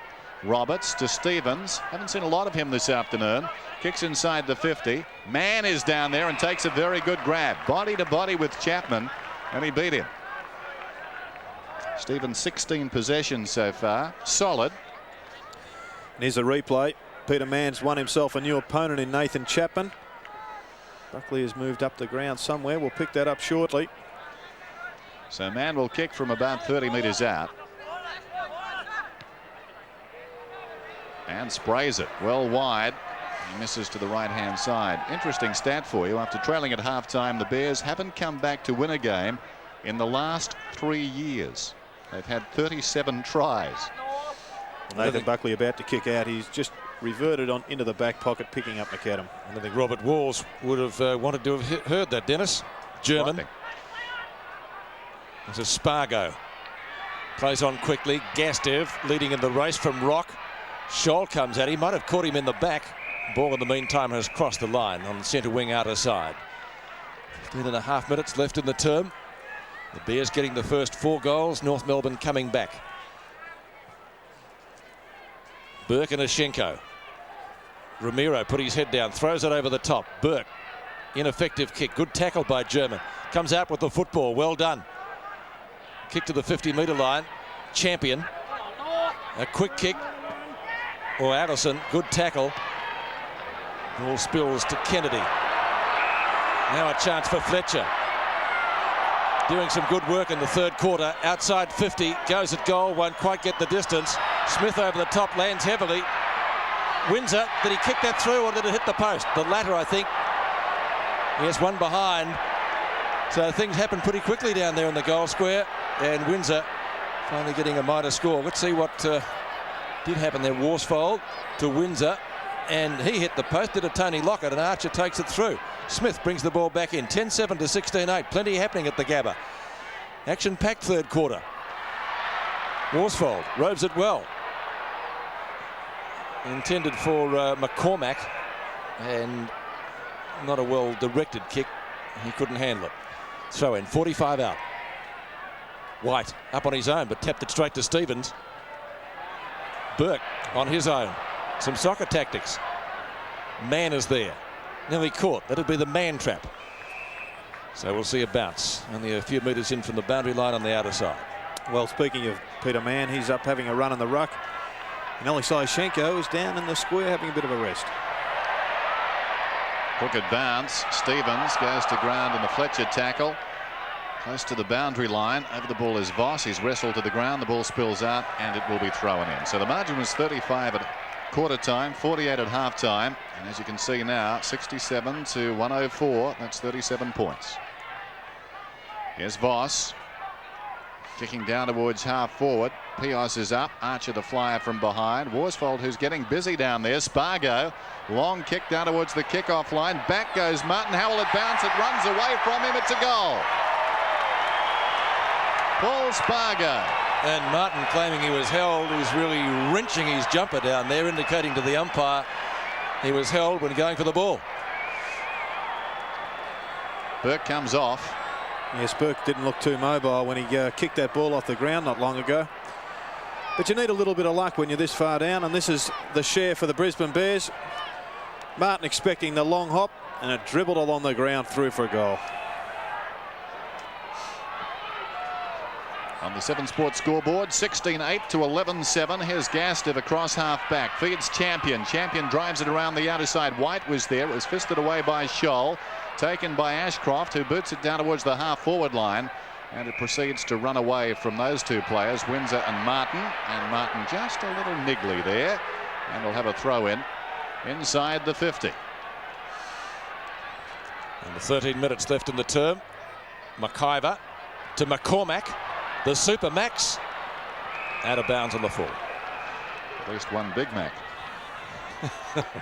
Roberts to Stevens. Haven't seen a lot of him this afternoon. Kicks inside the 50. Mann is down there and takes a very good grab. Body to body with Chapman, and he beat him. Stevens 16 possessions so far. Solid. And here's a replay. Peter Mann's won himself a new opponent in Nathan Chapman. Buckley has moved up the ground somewhere. We'll pick that up shortly. So Mann will kick from about 30 metres out. And sprays it well wide. He misses to the right-hand side. Interesting stat for you. After trailing at half-time, the Bears haven't come back to win a game in the last 3 years. They've had 37 tries. Nathan Buckley about to kick out. He's just reverted on into the back pocket, picking up McAdam. And I think Robert Walls would have wanted to have heard that, Dennis. German. This is Spargo. Plays on quickly. Gastev leading in the race from Rock. Scholl comes at him. Might have caught him in the back. Ball in the meantime has crossed the line on centre wing outer side. 15.5 minutes left in the term. The Bears getting the first 4 goals. North Melbourne coming back. Burke and Ashenko. Ramiro put his head down, throws it over the top. Burke, ineffective kick. Good tackle by German. Comes out with the football. Well done. Kick to the 50-metre line. Champion. A quick kick. Or Addison. Good tackle. Ball spills to Kennedy. Now a chance for Fletcher. Doing some good work in the third quarter. Outside 50. Goes at goal. Won't quite get the distance. Smith over the top. Lands heavily. Windsor. Did he kick that through or did it hit the post? The latter, I think. He has one behind. So things happen pretty quickly down there in the goal square. And Windsor finally getting a minor score. Let's see what did happen there. Worsfold to Windsor. And he hit the post. Did a Tony Lockett, and Archer takes it through. Smith brings the ball back in. 10-7 to 16-8. Plenty happening at the Gabba. Action-packed third quarter. Worsfold robes it well. Intended for McCormack, and not a well-directed kick. He couldn't handle it. Throw in, 45 out. White up on his own, but tapped it straight to Stevens. Burke on his own. Some soccer tactics. Mann is there. Nearly caught. That'll be the man trap. So we'll see a bounce. Only a few metres in from the boundary line on the outer side. Well, speaking of Peter Mann, he's up having a run in the ruck. And Olisai Shenko is down in the square having a bit of a rest. Crooked bounce. Stevens goes to ground in the Fletcher tackle. Close to the boundary line. Over the ball is Voss. He's wrestled to the ground. The ball spills out and it will be thrown in. So the margin was 35 at quarter time, 48 at half time. And as you can see now, 67 to 104. That's 37 points. Here's Voss. Kicking down towards half forward. Pios is up. Archer the flyer from behind. Worsfold, who's getting busy down there. Spargo. Long kick down towards the kickoff line. Back goes Martin. How will it bounce? It runs away from him. It's a goal. Paul Spargo. And Martin claiming he was held. He's really wrenching his jumper down there, indicating to the umpire he was held when going for the ball. Burke comes off. Yes, Burke didn't look too mobile when he kicked that ball off the ground not long ago. But you need a little bit of luck when you're this far down, and this is the share for the Brisbane Bears. Martin expecting the long hop, and it dribbled along the ground through for a goal. On the 7 Sports scoreboard, 16-8 to 11-7. Here's Gastiff across half back. Feeds Champion. Champion drives it around the outer side. White was there. It was fisted away by Scholl. Taken by Ashcroft, who boots it down towards the half forward line. And it proceeds to run away from those two players, Windsor and Martin. And Martin just a little niggly there. And we'll have a throw in inside the 50. And the 13 minutes left in the term. McIver to McCormack. The Super Max out of bounds on the full. At least one Big Mac.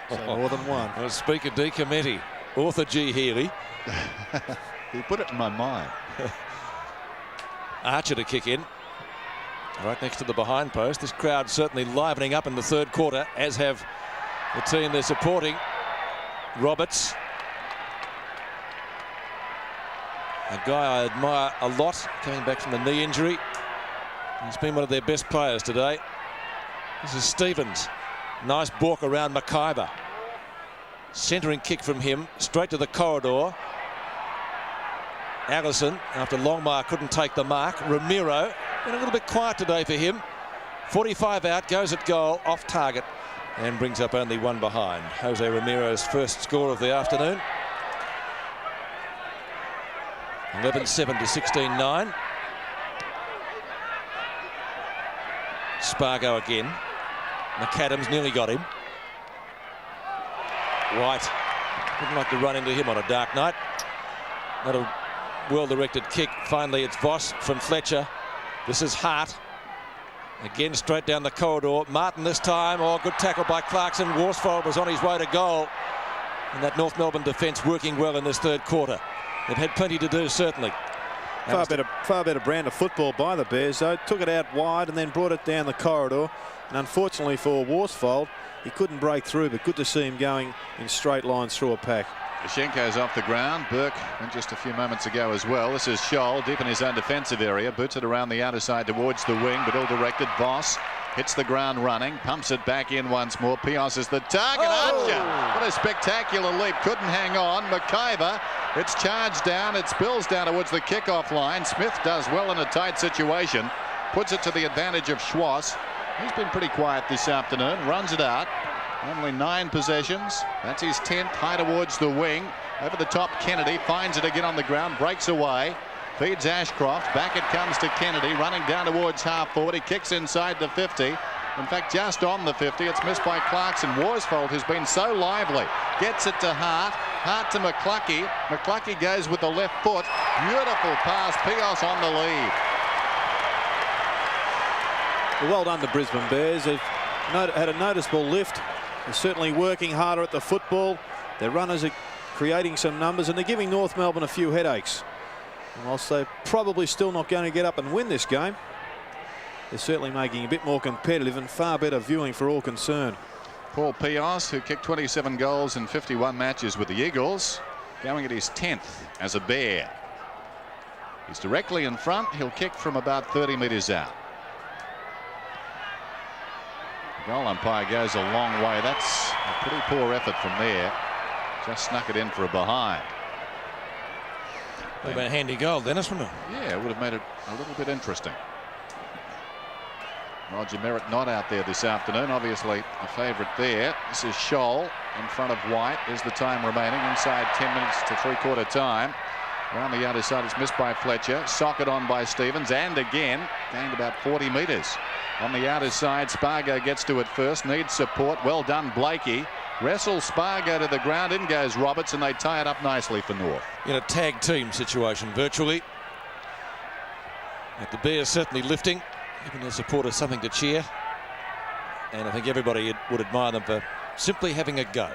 So more than one. Well, Speaker D. Committee, author G. Healy. He put it in my mind. Archer to kick in. Right next to the behind post. This crowd certainly livening up in the third quarter, as have the team they're supporting. Roberts. A guy I admire a lot, coming back from the knee injury. He's been one of their best players today. This is Stevens. Nice balk around McIver. Centering kick from him, straight to the corridor. Allison, after Longmire couldn't take the mark. Ramiro, been a little bit quiet today for him. 45 out, goes at goal, off target, and brings up only one behind. Jose Ramiro's first score of the afternoon. 11-7 to 16-9. Spargo again. McAdams nearly got him. White wouldn't like to run into him on a dark night. Not a well-directed kick. Finally, it's Voss from Fletcher. This is Hart. Again, straight down the corridor. Martin this time. Oh, good tackle by Clarkson. Worsfold was on his way to goal. And that North Melbourne defence working well in this third quarter. They've had plenty to do, certainly. Far better brand of football by the Bears, though. Took it out wide and then brought it down the corridor. And unfortunately for Worsfold, he couldn't break through, but good to see him going in straight lines through a pack. Vashenko's off the ground. Burke went just a few moments ago as well. This is Scholl deep in his own defensive area. Boots it around the outer side towards the wing, but ill directed. Voss hits the ground running, pumps it back in once more. Pios is the target. Archer, what a spectacular leap. Couldn't hang on. McIver, it's charged down. It spills down towards the kickoff line. Smith does well in a tight situation. Puts it to the advantage of Schwartz. He's been pretty quiet this afternoon. Runs it out. Only 9 possessions. That's his 10th. High towards the wing. Over the top, Kennedy finds it again on the ground. Breaks away. Feeds Ashcroft. Back it comes to Kennedy. Running down towards half forward. He kicks inside the 50. In fact, just on the 50. It's missed by Clarkson. Worsfold, who's been so lively, gets it to Hart. Hart to McCluckey. McCluckey goes with the left foot. Beautiful pass. Pios on the lead. Well done to Brisbane Bears. They've had a noticeable lift. They're certainly working harder at the football. Their runners are creating some numbers, and they're giving North Melbourne a few headaches. And whilst they're probably still not going to get up and win this game, they're certainly making it a bit more competitive and far better viewing for all concerned. Paul Pios, who kicked 27 goals in 51 matches with the Eagles, going at his 10th as a Bear. He's directly in front. He'll kick from about 30 metres out. The goal umpire goes a long way. That's a pretty poor effort from there. Just snuck it in for a behind. Would have been a handy goal, Dennis, wouldn't it? Yeah, it would have made it a little bit interesting. Roger Merritt not out there this afternoon. Obviously a favourite there. This is Scholl in front of White. There's the time remaining. Inside 10 minutes to three-quarter time. Around the outer side, it's missed by Fletcher. Socket on by Stevens, and again gained about 40 metres. On the outer side, Spargo gets to it first. Needs support. Well done, Blakey. Wrestles Spargo to the ground. In goes Roberts, and they tie it up nicely for North. In a tag team situation, virtually. But the Bears certainly lifting, giving their supporters something to cheer. And I think everybody would admire them for simply having a go.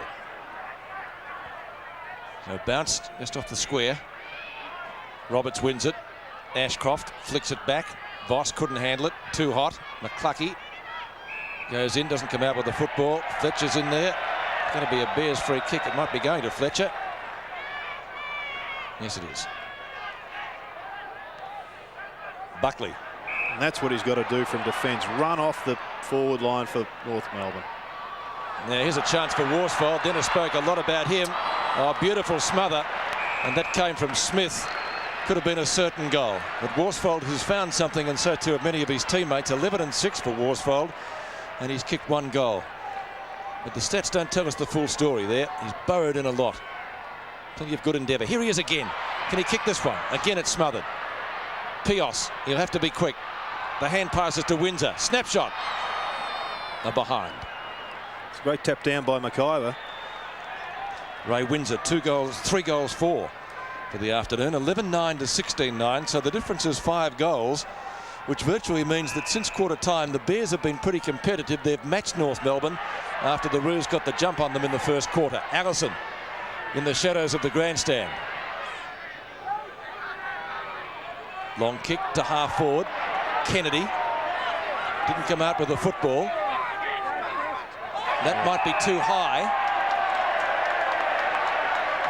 So bounced just off the square. Roberts wins it. Ashcroft flicks it back. Voss couldn't handle it. Too hot. McCluckey goes in, doesn't come out with the football. Fletcher's in there. It's going to be a Bears free kick. It might be going to Fletcher. Yes, it is. Buckley. And that's what he's got to do from defence. Run off the forward line for North Melbourne. Now here's a chance for Worsfold. Dennis spoke a lot about him. Oh, beautiful smother. And that came from Smith. Could have been a certain goal. But Worsfold has found something, and so too have many of his teammates. 11-6 for Worsfold. And he's kicked one goal. But the stats don't tell us the full story there. He's burrowed in a lot. Plenty of good endeavour. Here he is again. Can he kick this one? Again, it's smothered. Pios, he'll have to be quick. The hand passes to Windsor. Snapshot. A behind. It's a great tap down by McIver. Ray Windsor, 3 goals for the afternoon. 11-9 to 16-9. So the difference is 5 goals, which virtually means that since quarter time, the Bears have been pretty competitive. They've matched North Melbourne after the Roos got the jump on them in the first quarter. Allison in the shadows of the grandstand. Long kick to half forward. Kennedy didn't come out with the football. That might be too high.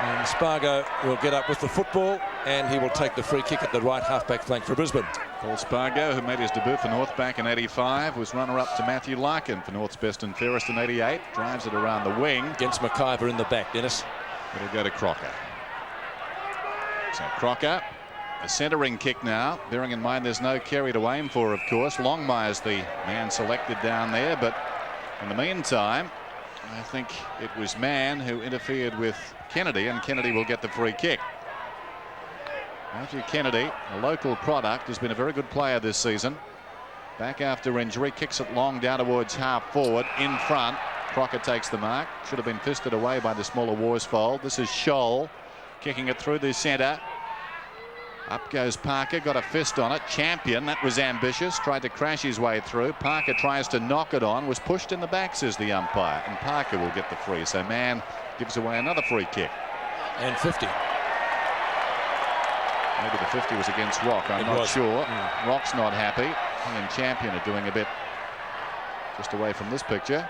And Spargo will get up with the football, and he will take the free kick at the right half-back flank for Brisbane. Paul Spargo, who made his debut for North back in '85, was runner-up to Matthew Larkin for North's best and fairest in '88. Drives it around the wing. Against McIver in the back, Dennis. It'll go to Crocker. So Crocker, a centering kick now, bearing in mind there's no Carey to aim for, of course. Longmire's the man selected down there, but in the meantime, I think it was Mann who interfered with Kennedy, and Kennedy will get the free kick. Matthew Kennedy, a local product, has been a very good player this season. Back after injury, kicks it long down towards half forward, in front. Crocker takes the mark. Should have been fisted away by the smaller Worsfold. This is Scholl kicking it through the centre. Up goes Parker, got a fist on it. Champion, that was ambitious, tried to crash his way through. Parker tries to knock it on, was pushed in the back, says the umpire, and Parker will get the free. So Mann gives away another free kick. And 50. Maybe the 50 was against Rock, I'm not sure. Rock's not happy. He and Champion are doing a bit just away from this picture.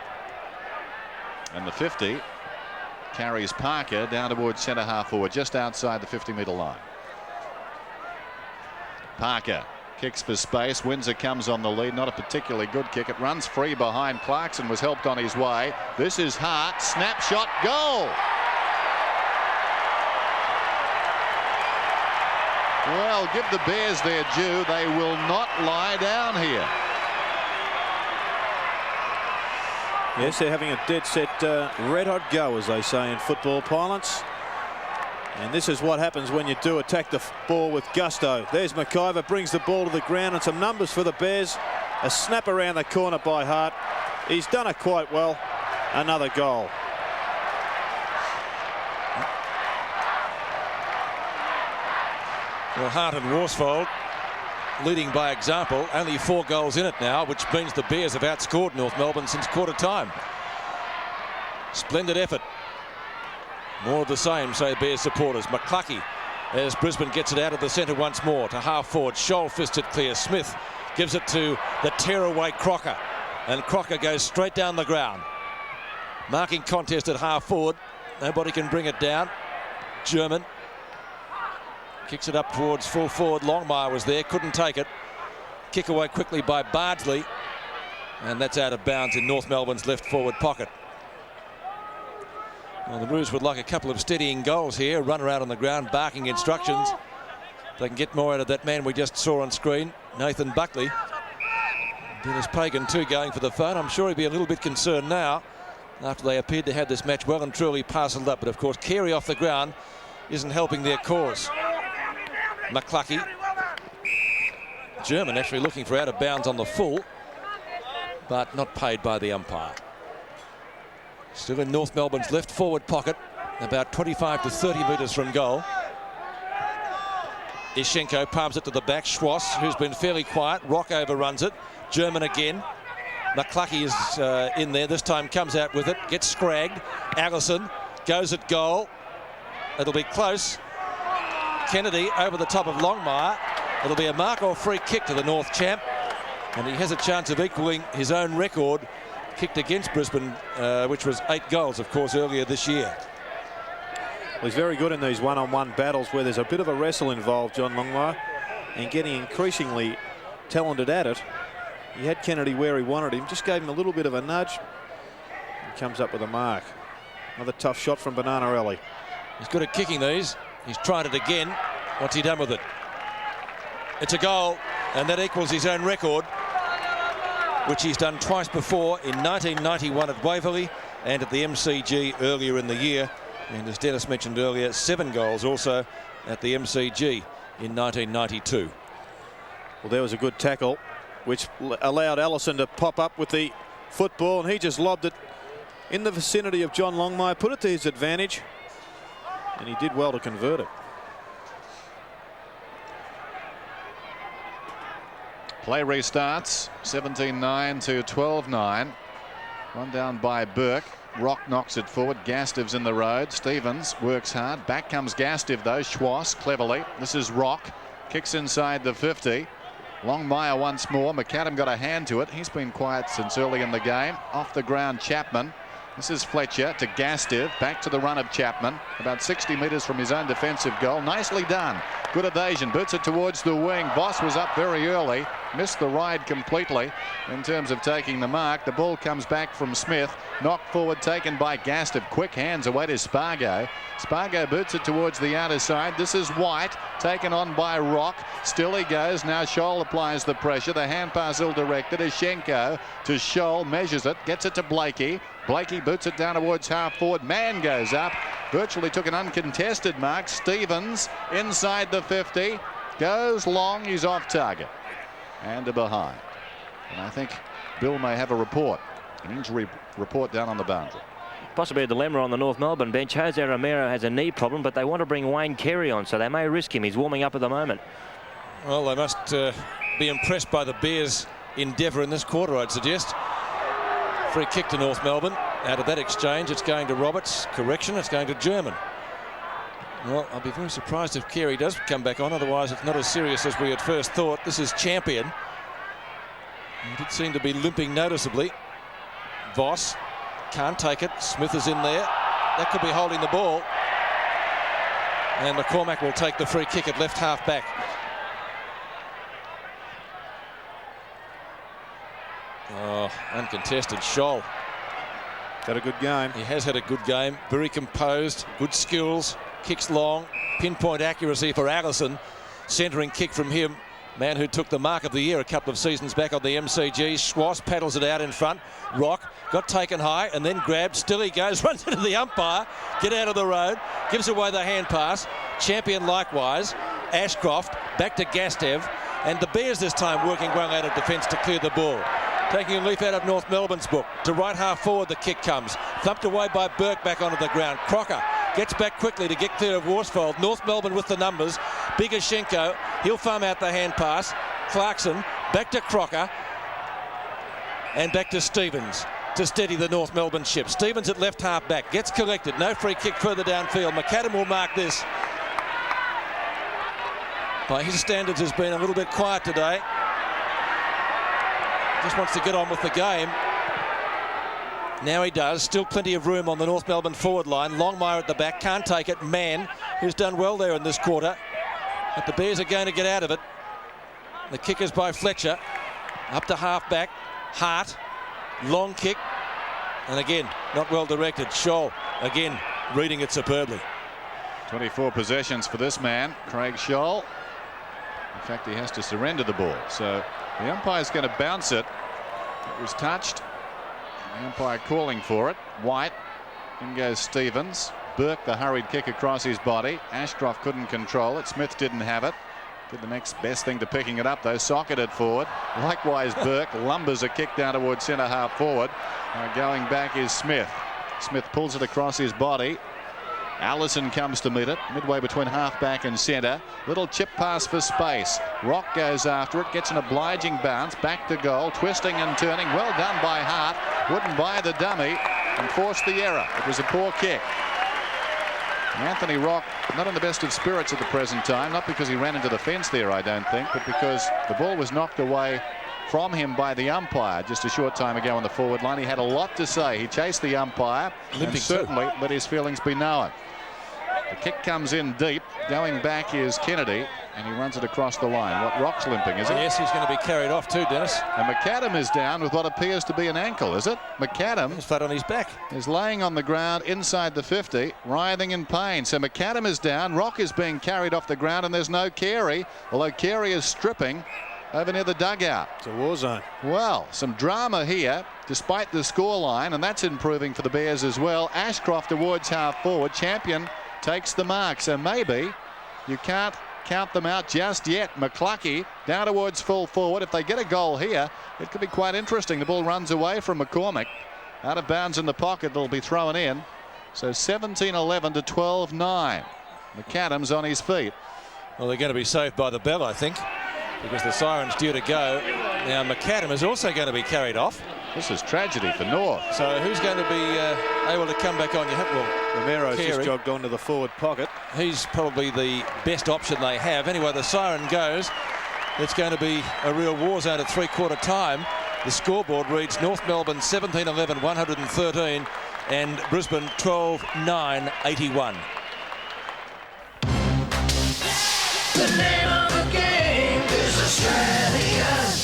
And the 50 carries Parker down towards centre half forward, just outside the 50-metre line. Parker kicks for space. Windsor comes on the lead. Not a particularly good kick. It runs free behind. Clarkson was helped on his way. This is Hart. Snapshot goal. Well, give the Bears their due. They will not lie down here. Yes, they're having a dead set red-hot go, as they say in football parlance. And this is what happens when you do attack the ball with gusto. There's McIver, brings the ball to the ground, and some numbers for the Bears. A snap around the corner by Hart. He's done it quite well. Another goal. Well, Hart and Worsfold leading by example. Only 4 goals in it now, which means the Bears have outscored North Melbourne since quarter time. Splendid effort. More of the same, say Bears supporters. McCluckey, as Brisbane gets it out of the centre once more to half forward. Scholl fisted clear. Smith gives it to the tearaway Crocker, and Crocker goes straight down the ground. Marking contest at half forward. Nobody can bring it down. German kicks it up towards full forward. Longmire was there, couldn't take it. Kick away quickly by Bardsley, and that's out of bounds in North Melbourne's left forward pocket. Well, the Roos would like a couple of steadying goals here. Runner out on the ground, barking instructions. They can get more out of that man we just saw on screen, Nathan Buckley. Dennis Pagan too going for the phone. I'm sure he'd be a little bit concerned now after they appeared to have this match well and truly parcelled up. But of course Carey off the ground isn't helping their cause. McClucky. German actually looking for out of bounds on the full, but not paid by the umpire. Still in North Melbourne's left forward pocket, about 25 to 30 metres from goal. Ischenko palms it to the back. Schwass, who's been fairly quiet. Rock overruns it. German again. McClucky is in there. This time comes out with it. Gets scragged. Allison goes at goal. It'll be close. Kennedy over the top of Longmire. It'll be a mark or free kick to the North champ. And he has a chance of equaling his own record kicked against Brisbane, which was 8 goals, of course, earlier this year. Well, he's very good in these one-on-one battles where there's a bit of a wrestle involved, John Longmire, and getting increasingly talented at it. He had Kennedy where he wanted him, just gave him a little bit of a nudge. He comes up with a mark. Another tough shot from Bananarelli. He's good at kicking these. He's tried it again. What's he done with it? It's a goal, and that equals his own record, which he's done twice before, in 1991 at Waverley and at the MCG earlier in the year. And as Dennis mentioned earlier, 7 goals also at the MCG in 1992. Well, there was a good tackle, which allowed Allison to pop up with the football, and he just lobbed it in the vicinity of John Longmire, put it to his advantage, and he did well to convert it. Play restarts, 17-9 to 12-9. One down by Burke. Rock knocks it forward. Gastiv's in the road. Stevens works hard. Back comes Gastiv though. Schwass cleverly. This is Rock. Kicks inside the 50. Longmire once more. McAdam got a hand to it. He's been quiet since early in the game. Off the ground, Chapman. This is Fletcher to Gastiv. Back to the run of Chapman. About 60 metres from his own defensive goal. Nicely done. Good evasion. Boots it towards the wing. Voss was up very early. Missed the ride completely in terms of taking the mark. The ball comes back from Smith. Knocked forward, taken by Gastiv. Quick hands away to Spargo. Spargo boots it towards the outer side. This is White, taken on by Rock. Still he goes. Now Scholl applies the pressure. The hand pass ill-directed. Ischenko to Scholl. Measures it. Gets it to Blakey. Blakey boots it down towards half forward. Mann goes up. Virtually took an uncontested mark. Stevens inside the 50. Goes long. He's off target. And a behind. And I think Bill may have a report. An injury report down on the boundary. Possibly a dilemma on the North Melbourne bench. Jose Romero has a knee problem, but they want to bring Wayne Carey on, so they may risk him. He's warming up at the moment. Well, they must be impressed by the Bears' endeavour in this quarter, I'd suggest. Free kick to North Melbourne. Out of that exchange, it's going to Roberts. Correction, it's going to German. Well, I'll be very surprised if Carey does come back on. Otherwise, it's not as serious as we at first thought. This is Champion. He did seem to be limping noticeably. Voss can't take it. Smith is in there. That could be holding the ball. And McCormack will take the free kick at left half back. Oh, uncontested. Scholl. Had a good game. He has had a good game. Very composed. Good skills. Kicks long. Pinpoint accuracy for Allison. Centering kick from him. Man who took the mark of the year a couple of seasons back on the MCG. Schwass paddles it out in front. Rock got taken high and then grabbed. Still he goes. Runs into the umpire. Get out of the road. Gives away the hand pass. Champion likewise. Ashcroft back to Gastev. And the Bears this time working well out of defence to clear the ball. Taking a leaf out of North Melbourne's book. To right half forward the kick comes. Thumped away by Burke back onto the ground. Crocker gets back quickly to get clear of Worsfold. North Melbourne with the numbers. Big Ischenko. He'll farm out the hand pass. Clarkson back to Crocker. And back to Stevens to steady the North Melbourne ship. Stevens at left half back. Gets collected. No free kick further downfield. McAdam will mark this. By his standards has been a little bit quiet today. Just wants to get on with the game. Now he does. Still plenty of room on the North Melbourne forward line. Longmire at the back. Can't take it. Mann, who's done well there in this quarter. But the Bears are going to get out of it. The kick is by Fletcher. Up to half back. Hart. Long kick. And again, not well directed. Scholl, again, reading it superbly. 24 possessions for this man, Craig Scholl. In fact, he has to surrender the ball. So the umpire's going to bounce it It was touched. The umpire calling for it. White. In goes Stevens. Burke, the hurried kick across his body. Ashcroft couldn't control it. Smith didn't have it. Did the next best thing to picking it up, though. Socketed forward. Likewise, Burke lumbers a kick down towards centre half forward. Going back is Smith. Smith pulls it across his body. Allison comes to meet it, midway between half-back and centre. Little chip pass for space. Rock goes after it, gets an obliging bounce, back to goal, twisting and turning. Well done by Hart. Wouldn't buy the dummy and forced the error. It was a poor kick. Anthony Rock not in the best of spirits at the present time, not because he ran into the fence there, I don't think, but because the ball was knocked away from him by the umpire just a short time ago on the forward line. He had a lot to say. He chased the umpire and certainly let his feelings be known. The kick comes in deep. Going back is Kennedy, and he runs it across the line. What, Rock's limping, is it? Yes, he's going to be carried off too, Dennis. And McAdam is down with what appears to be an ankle, is it? McAdam is flat on his back. Is laying on the ground inside the 50, writhing in pain. So McAdam is down. Rock is being carried off the ground, and there's no Carey, although Carey is stripping over near the dugout. It's a war zone. Well, some drama here despite the scoreline, and that's improving for the Bears as well. Ashcroft towards half forward. Champion takes the mark, so maybe you can't count them out just yet. McCluckey down towards full forward. If they get a goal here, it could be quite interesting. The ball runs away from McCormick. Out of bounds in the pocket, they'll be thrown in. So 17-11 to 12-9. McAdam's on his feet. Well, they're going to be saved by the bell, I think, because the siren's due to go. Now McAdam is also going to be carried off. This is tragedy for North. So who's going to be able to come back on? Well, Romero's Carey just jogged onto the forward pocket. He's probably the best option they have. Anyway, the siren goes. It's going to be a real war zone at three-quarter time. The scoreboard reads North Melbourne 17-11, 113, and Brisbane 12-9, 81. The name of the game is Australia.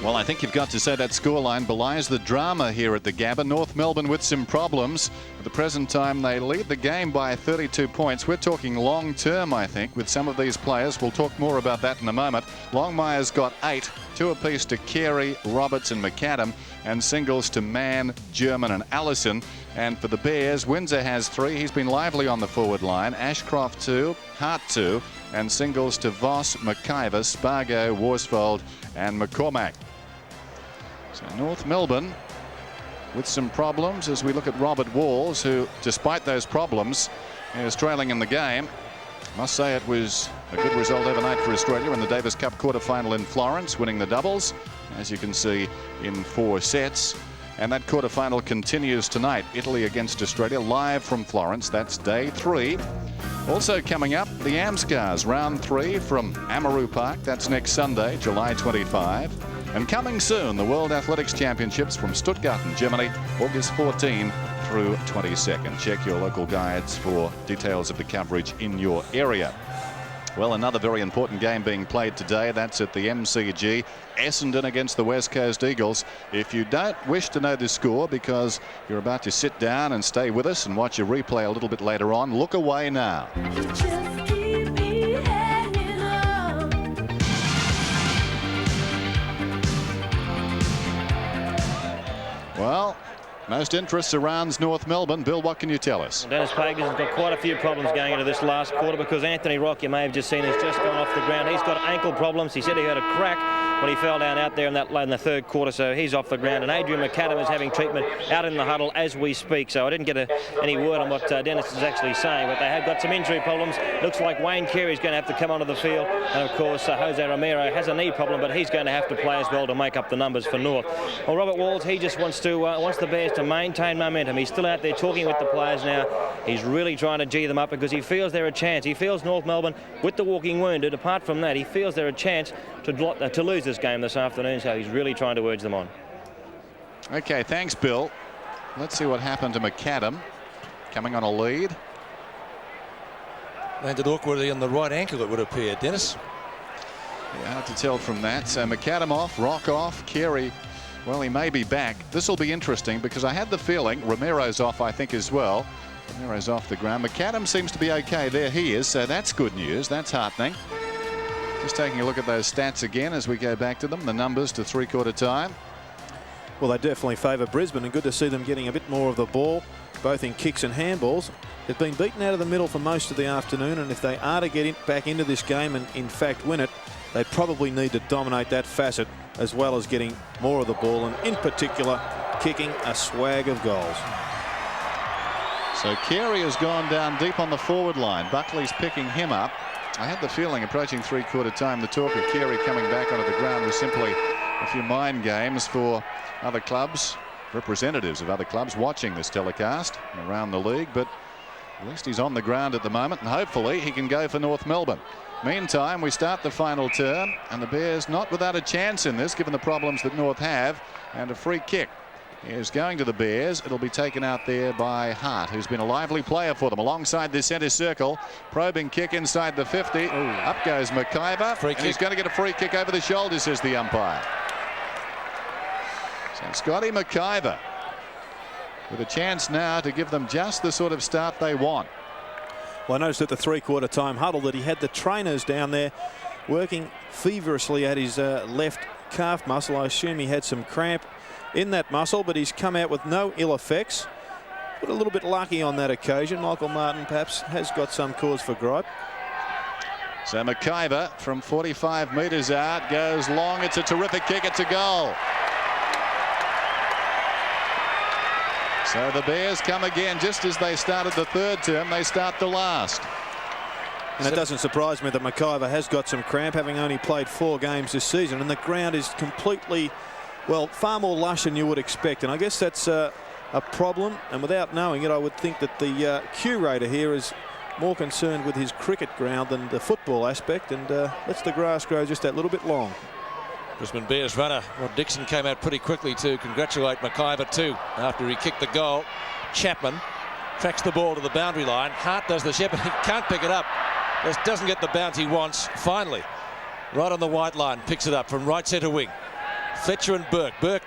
Well, I think you've got to say that scoreline belies the drama here at the Gabba. North Melbourne with some problems. At the present time, they lead the game by 32 points. We're talking long term, I think, with some of these players. We'll talk more about that in a moment. Longmire's got 8, 2 apiece to Carey, Roberts and McAdam, and singles to Mann, German and Allison. And for the Bears, Windsor has 3. He's been lively on the forward line. Ashcroft 2, Hart 2, and singles to Voss, McIver, Spargo, Worsfold and McCormack. So North Melbourne with some problems as we look at Robert Walls, who, despite those problems, is trailing in the game. Must say it was a good result overnight for Australia in the Davis Cup quarter-final in Florence, winning the doubles, as you can see, in 4 sets. And that quarter-final continues tonight. Italy against Australia, live from Florence. That's day 3. Also coming up, the AMSCARs, round 3 from Amaru Park. That's next Sunday, July 25. And coming soon, the World Athletics Championships from Stuttgart in Germany, August 14 through 22nd. Check your local guides for details of the coverage in your area. Well, another very important game being played today. That's at the MCG. Essendon against the West Coast Eagles. If you don't wish to know the score because you're about to sit down and stay with us and watch a replay a little bit later on, look away now. Well, most interest surrounds North Melbourne. Bill, what can you tell us? Dennis Pagers has got quite a few problems going into this last quarter because Anthony Rock, you may have just seen, has just gone off the ground. He's got ankle problems. He said he had a crack when he fell down out there in the third quarter, so he's off the ground. And Adrian McAdam is having treatment out in the huddle as we speak. So I didn't get any word on what Dennis is actually saying, but they have got some injury problems. Looks like Wayne Carey's going to have to come onto the field. And of course, Jose Romero has a knee problem, but he's going to have to play as well to make up the numbers for North. Well, Robert Walls, he just wants the Bears to maintain momentum. He's still out there talking with the players now. He's really trying to G them up because he feels they're a chance. He feels North Melbourne, with the walking wounded, apart from that, he feels they're a chance to lose this game this afternoon, so he's really trying to urge them on. Okay, thanks, Bill. Let's see what happened to McAdam. Coming on a lead. Landed awkwardly on the right ankle, it would appear, Dennis. Yeah, hard to tell from that. So McAdam off, Rock off, Carey, well, he may be back. This will be interesting because I had the feeling Romero's off, I think, as well. Romero's off the ground. McAdam seems to be okay. There he is, so that's good news. That's heartening. Just taking a look at those stats again as we go back to them. The numbers to three-quarter time. Well, they definitely favour Brisbane, and good to see them getting a bit more of the ball, both in kicks and handballs. They've been beaten out of the middle for most of the afternoon, and if they are to get back into this game and in fact win it, they probably need to dominate that facet as well as getting more of the ball, and in particular kicking a swag of goals. So Carey has gone down deep on the forward line. Buckley's picking him up. I had the feeling approaching three-quarter time the talk of Carey coming back onto the ground was simply a few mind games for other clubs, representatives of other clubs watching this telecast around the league, but at least he's on the ground at the moment, and hopefully he can go for North Melbourne. Meantime, we start the final term, and the Bears not without a chance in this, given the problems that North have, and a free kick is going to the Bears. It'll be taken out there by Hart, who's been a lively player for them alongside the centre circle. Probing kick inside the 50. Ooh. Up goes McIver. Free and kick. He's going to get a free kick over the shoulder, says the umpire. So Scotty McIver with a chance now to give them just the sort of start they want. Well, I noticed at the three-quarter time huddle that he had the trainers down there working feverishly at his left calf muscle. I assume he had some cramp in that muscle, but he's come out with no ill effects. But a little bit lucky on that occasion. Michael Martin perhaps has got some cause for gripe. So McIver from 45 metres out goes long. It's a terrific kick. It's a goal. So the Bears come again just as they started the third term. They start the last. And it doesn't surprise me that McIver has got some cramp, having only played 4 games this season, and the ground is completely, well, far more lush than you would expect, and I guess that's a problem. And without knowing it, I would think that the curator here is more concerned with his cricket ground than the football aspect, and lets the grass grow just that little bit long. Brisbane Bears runner Rod Dixon came out pretty quickly to congratulate McIver too after he kicked the goal. Chapman tracks the ball to the boundary line. Hart does the shepherd. He can't pick it up. Just doesn't get the bounce he wants. Finally, right on the white line, picks it up from right centre wing. Fletcher and Burke. Burke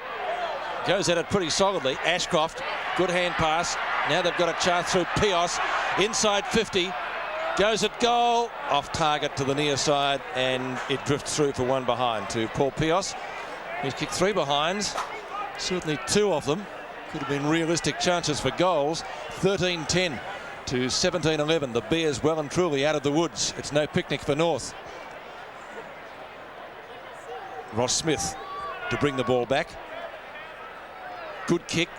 goes at it pretty solidly. Ashcroft, good hand pass. Now they've got a chance through Pios. Inside 50. Goes at goal. Off target to the near side, and it drifts through for one behind to Paul Pios. He's kicked 3 behinds. Certainly 2 of them could have been realistic chances for goals. 13-10 to 17-11. The Bears well and truly out of the woods. It's no picnic for North. Ross Smith to bring the ball back. Good kick.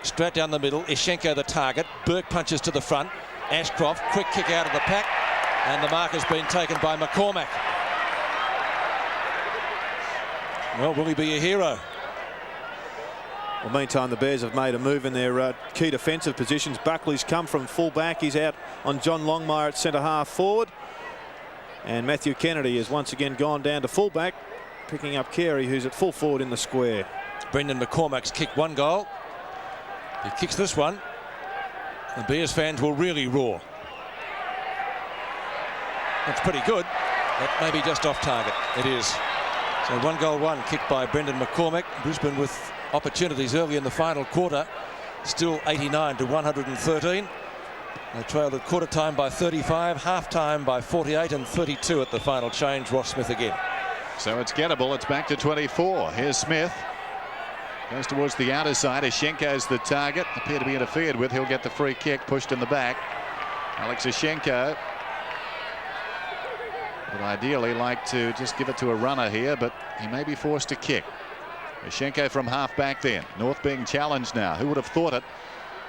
Straight down the middle. Ishenko the target. Burke punches to the front. Ashcroft, quick kick out of the pack. And the mark has been taken by McCormack. Well, will he be a hero? Well, meantime, the Bears have made a move in their key defensive positions. Buckley's come from full back. He's out on John Longmire at centre half forward. And Matthew Kennedy has once again gone down to full back, picking up Carey, who's at full forward in the square. Brendan McCormack's kicked 1 goal. If he kicks this one, the Bears fans will really roar. That's pretty good. That may be just off target. It is. So 1 goal, 1 kicked by Brendan McCormack. Brisbane with opportunities early in the final quarter. Still 89 to 113. They trailed at quarter time by 35, half time by 48 and 32 at the final change. Ross Smith again. So it's gettable. It's back to 24. Here's Smith. Goes towards the outer side. Ishenko's the target. Appear to be interfered with. He'll get the free kick pushed in the back. Alex Ishenko would ideally like to just give it to a runner here, but he may be forced to kick. Ishenko from half back then. North being challenged now. Who would have thought it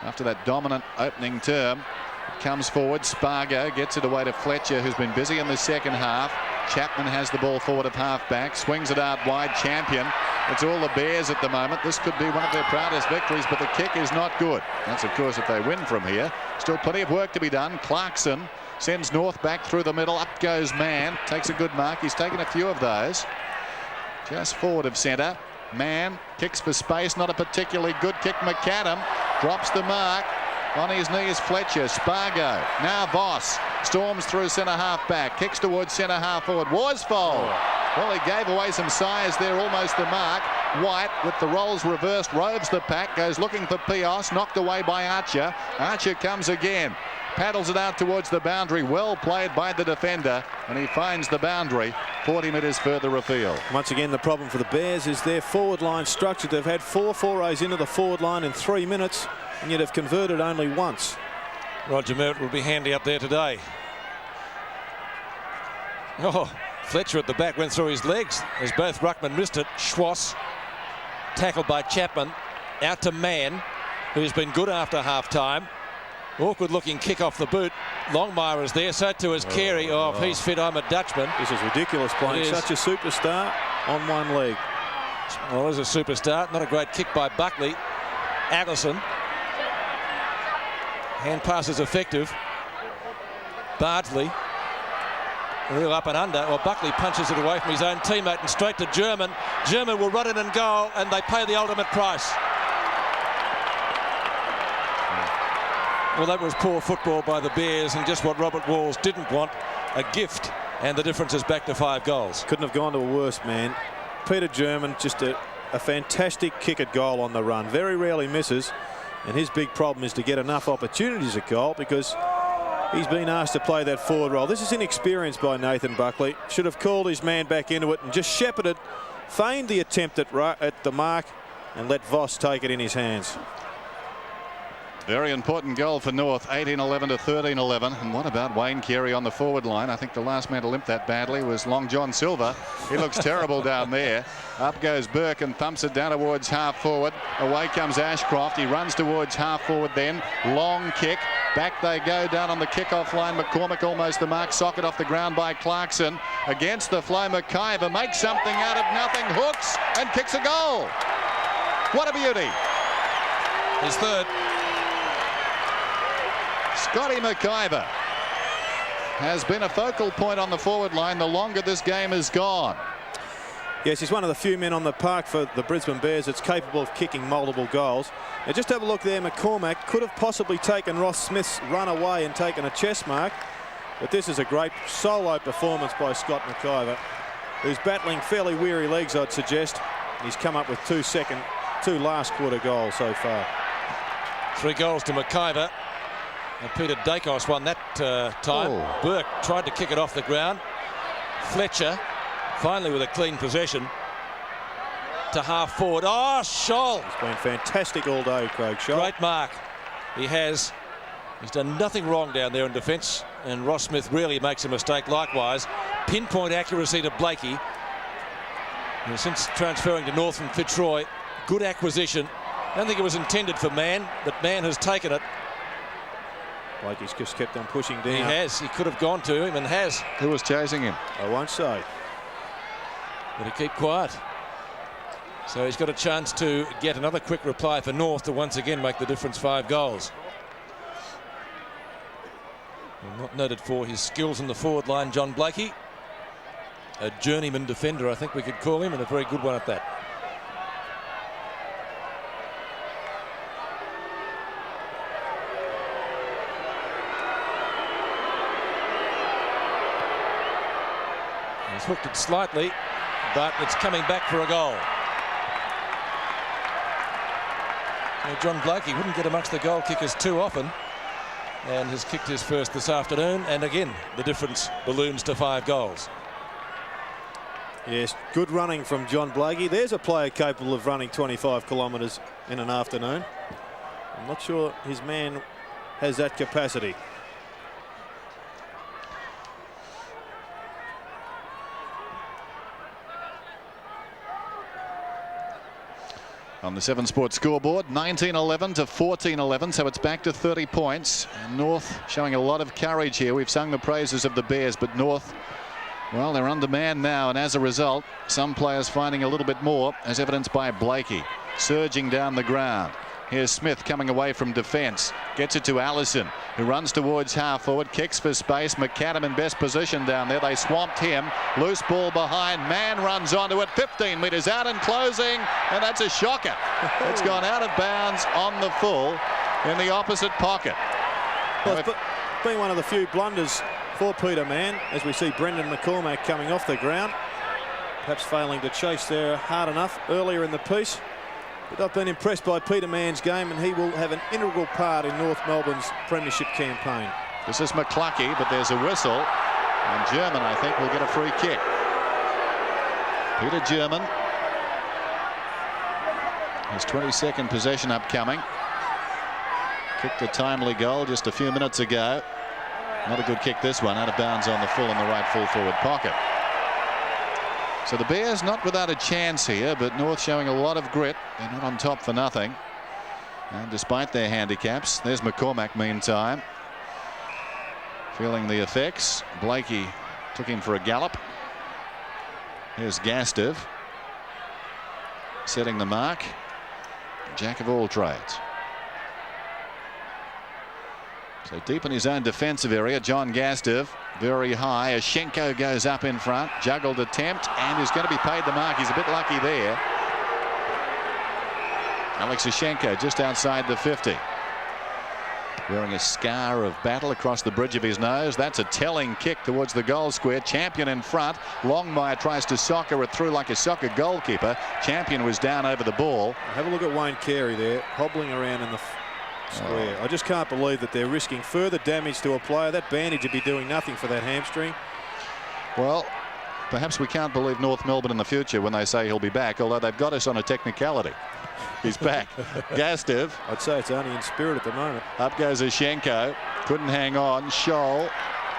after that dominant opening term? It comes forward. Spargo gets it away to Fletcher, who's been busy in the second half. Chapman has the ball forward of half back. Swings it out wide. Champion. It's all the Bears at the moment. This could be one of their proudest victories, but the kick is not good. That's, of course, if they win from here. Still plenty of work to be done. Clarkson sends North back through the middle. Up goes Mann. Takes a good mark. He's taken a few of those. Just forward of centre. Mann kicks for space. Not a particularly good kick. McAdam drops the mark. On his knees, Fletcher. Spargo. Now Voss storms through centre half back. Kicks towards centre half forward. Worsfold. Well, he gave away some size there, almost the mark. White, with the rolls reversed, roves the pack, goes looking for Pios, knocked away by Archer. Archer comes again, paddles it out towards the boundary. Well played by the defender, and he finds the boundary 40 metres further afield. Once again, the problem for the Bears is their forward line structure. They've had 4 forays into the forward line in 3 minutes, and yet have converted only once. Roger Merritt will be handy up there today. Oh, Fletcher at the back went through his legs as both ruckmen missed it. Schwass tackled by Chapman. Out to Mann, who's been good after half-time. Awkward looking kick off the boot. Longmire is there, so too is Carey. Oh, if he's fit, I'm a Dutchman. This is ridiculous, playing such a superstar on one leg. Well, there's a superstar. Not a great kick by Buckley. Allison. Hand pass is effective. Bardsley. Real up and under. Well, Buckley punches it away from his own teammate and straight to German. German will run in and goal, and they pay the ultimate price. Well, that was poor football by the Bears, and just what Robert Walls didn't want, a gift, and the difference is back to 5 goals. Couldn't have gone to a worse man. Peter German, just a fantastic kick at goal on the run. Very rarely misses, and his big problem is to get enough opportunities at goal because he's been asked to play that forward role. This is inexperience by Nathan Buckley. Should have called his man back into it and just shepherded, feigned the attempt at the mark, and let Voss take it in his hands. Very important goal for North, 18-11 to 13-11. And what about Wayne Carey on the forward line? I think the last man to limp that badly was Long John Silver. He looks terrible down there. Up goes Burke and thumps it down towards half forward. Away comes Ashcroft. He runs towards half forward then. Long kick. Back they go down on the kickoff line. McCormack almost the mark. Socket off the ground by Clarkson. Against the flow, McIver makes something out of nothing. Hooks and kicks a goal. What a beauty. His third. Scotty McIver has been a focal point on the forward line the longer this game has gone. Yes, he's one of the few men on the park for the Brisbane Bears that's capable of kicking multiple goals. Now just have a look there. McCormack could have possibly taken Ross Smith's run away and taken a chest mark, but this is a great solo performance by Scott McIver, who's battling fairly weary legs, I'd suggest. He's come up with two last quarter goals so far. 3 goals to McIver. And Peter Dacos won that time. Oh. Burke tried to kick it off the ground. Fletcher finally with a clean possession to half forward. Oh, Scholl. He's been fantastic all day, Craig Scholl. Great mark. He has. He's done nothing wrong down there in defence, and Ross Smith really makes a mistake likewise. Pinpoint accuracy to Blakey. And since transferring to North from Fitzroy, good acquisition. I don't think it was intended for Mann, but Mann has taken it. Blakey's just kept on pushing down. He has. He could have gone to him and has. Who was chasing him? I won't say. But he keep quiet. So he's got a chance to get another quick reply for North to once again make the difference 5 goals. Well, not noted for his skills in the forward line, John Blakey. A journeyman defender, I think we could call him, and a very good one at that. He's hooked it slightly, but it's coming back for a goal. John Blakey wouldn't get amongst the goal kickers too often, and has kicked his first this afternoon, and again the difference balloons to 5 goals. Yes, good running from John Blakey. There's a player capable of running 25 kilometres in an afternoon. I'm not sure his man has that capacity. On the 7 Sports scoreboard, 19-11 to 14-11, so it's back to 30 points. And North showing a lot of courage here. We've sung the praises of the Bears, but North, well, they're undermanned now, and as a result, some players finding a little bit more, as evidenced by Blakey, surging down the ground. Here's Smith coming away from defence. Gets it to Allison, who runs towards half forward, kicks for space. McAdam in best position down there. They swamped him. Loose ball behind. Mann runs onto it. 15 metres out and closing. And that's a shocker. It's gone out of bounds on the full in the opposite pocket. Well, it's been one of the few blunders for Peter Mann, as we see Brendan McCormack coming off the ground. Perhaps failing to chase there hard enough earlier in the piece. But I've been impressed by Peter Mann's game, and he will have an integral part in North Melbourne's premiership campaign. This is McCluckey, but there's a whistle, and German, I think, will get a free kick. Peter German, his 22nd possession upcoming. Kicked a timely goal just a few minutes ago. Not a good kick, this one, out of bounds on the full in the right full forward pocket. So the Bears not without a chance here, but North showing a lot of grit. They're not on top for nothing. And despite their handicaps, there's McCormack meantime. Feeling the effects. Blakey took him for a gallop. Here's Gastev setting the mark. Jack of all trades. So deep in his own defensive area, John Gastev, very high. Ashenko goes up in front. Juggled attempt, and is going to be paid the mark. He's a bit lucky there. Alex Ashenko just outside the 50. Wearing a scar of battle across the bridge of his nose. That's a telling kick towards the goal square. Champion in front. Longmire tries to soccer it through like a soccer goalkeeper. Champion was down over the ball. Have a look at Wayne Carey there, hobbling around in the square. I just can't believe that they're risking further damage to a player. That bandage would be doing nothing for that hamstring. Well, perhaps we can't believe North Melbourne in the future when they say he'll be back, although they've got us on a technicality. He's back. Gastev. I'd say it's only in spirit at the moment. Up goes Ashenko. Couldn't hang on. Scholl.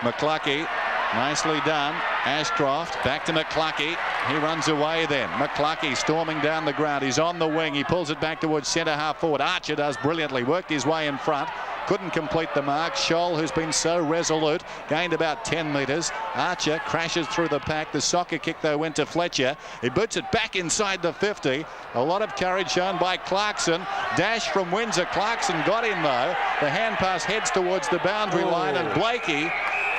McCluckey. Nicely done. Ashcroft back to McCluckey. He runs away then. McCluckey storming down the ground. He's on the wing. He pulls it back towards centre half forward. Archer does brilliantly. Worked his way in front. Couldn't complete the mark. Scholl, who's been so resolute, gained about 10 metres. Archer crashes through the pack. The soccer kick, though, went to Fletcher. He boots it back inside the 50. A lot of courage shown by Clarkson. Dash from Windsor. Clarkson got him, though. The hand pass heads towards the boundary line, and Blakey,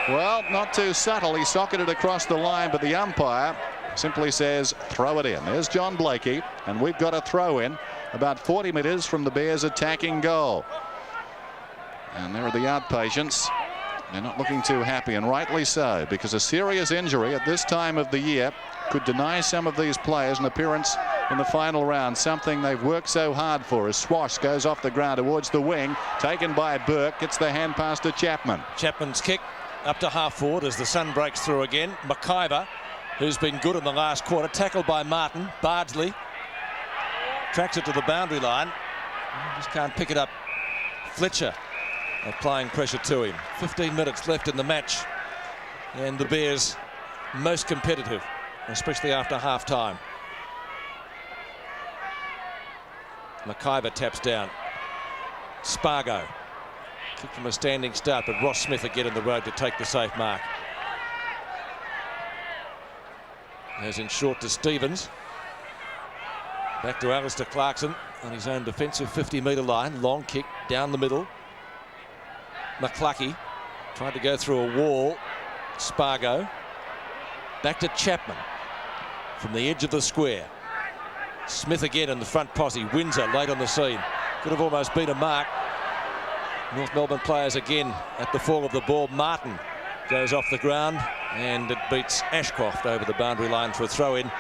well, not too subtle. He socketed it across the line, but the umpire simply says throw it in. There's John Blakey, and we've got a throw in about 40 metres from the Bears' attacking goal. And there are the outpatients. They're not looking too happy, and rightly so, because a serious injury at this time of the year could deny some of these players an appearance in the final round, something they've worked so hard for. As Swash goes off the ground towards the wing, taken by Burke, gets the hand pass to Chapman. Chapman's kick up to half forward as the sun breaks through again. McIver, who's been good in the last quarter, tackled by Martin. Bardsley tracks it to the boundary line. Just can't pick it up. Fletcher applying pressure to him. 15 minutes left in the match, and the Bears most competitive, especially after half time. McIver taps down. Spargo kick from a standing start, but Ross Smith again in the road to take the safe mark. As in short to Stevens. Back to Alistair Clarkson on his own defensive 50-metre line. Long kick down the middle. McClucky tried to go through a wall. Spargo. Back to Chapman from the edge of the square. Smith again in the front posse. Windsor late on the scene. Could have almost been a mark. North Melbourne players again at the fall of the ball. Martin goes off the ground and it beats Ashcroft over the boundary line for a throw-in.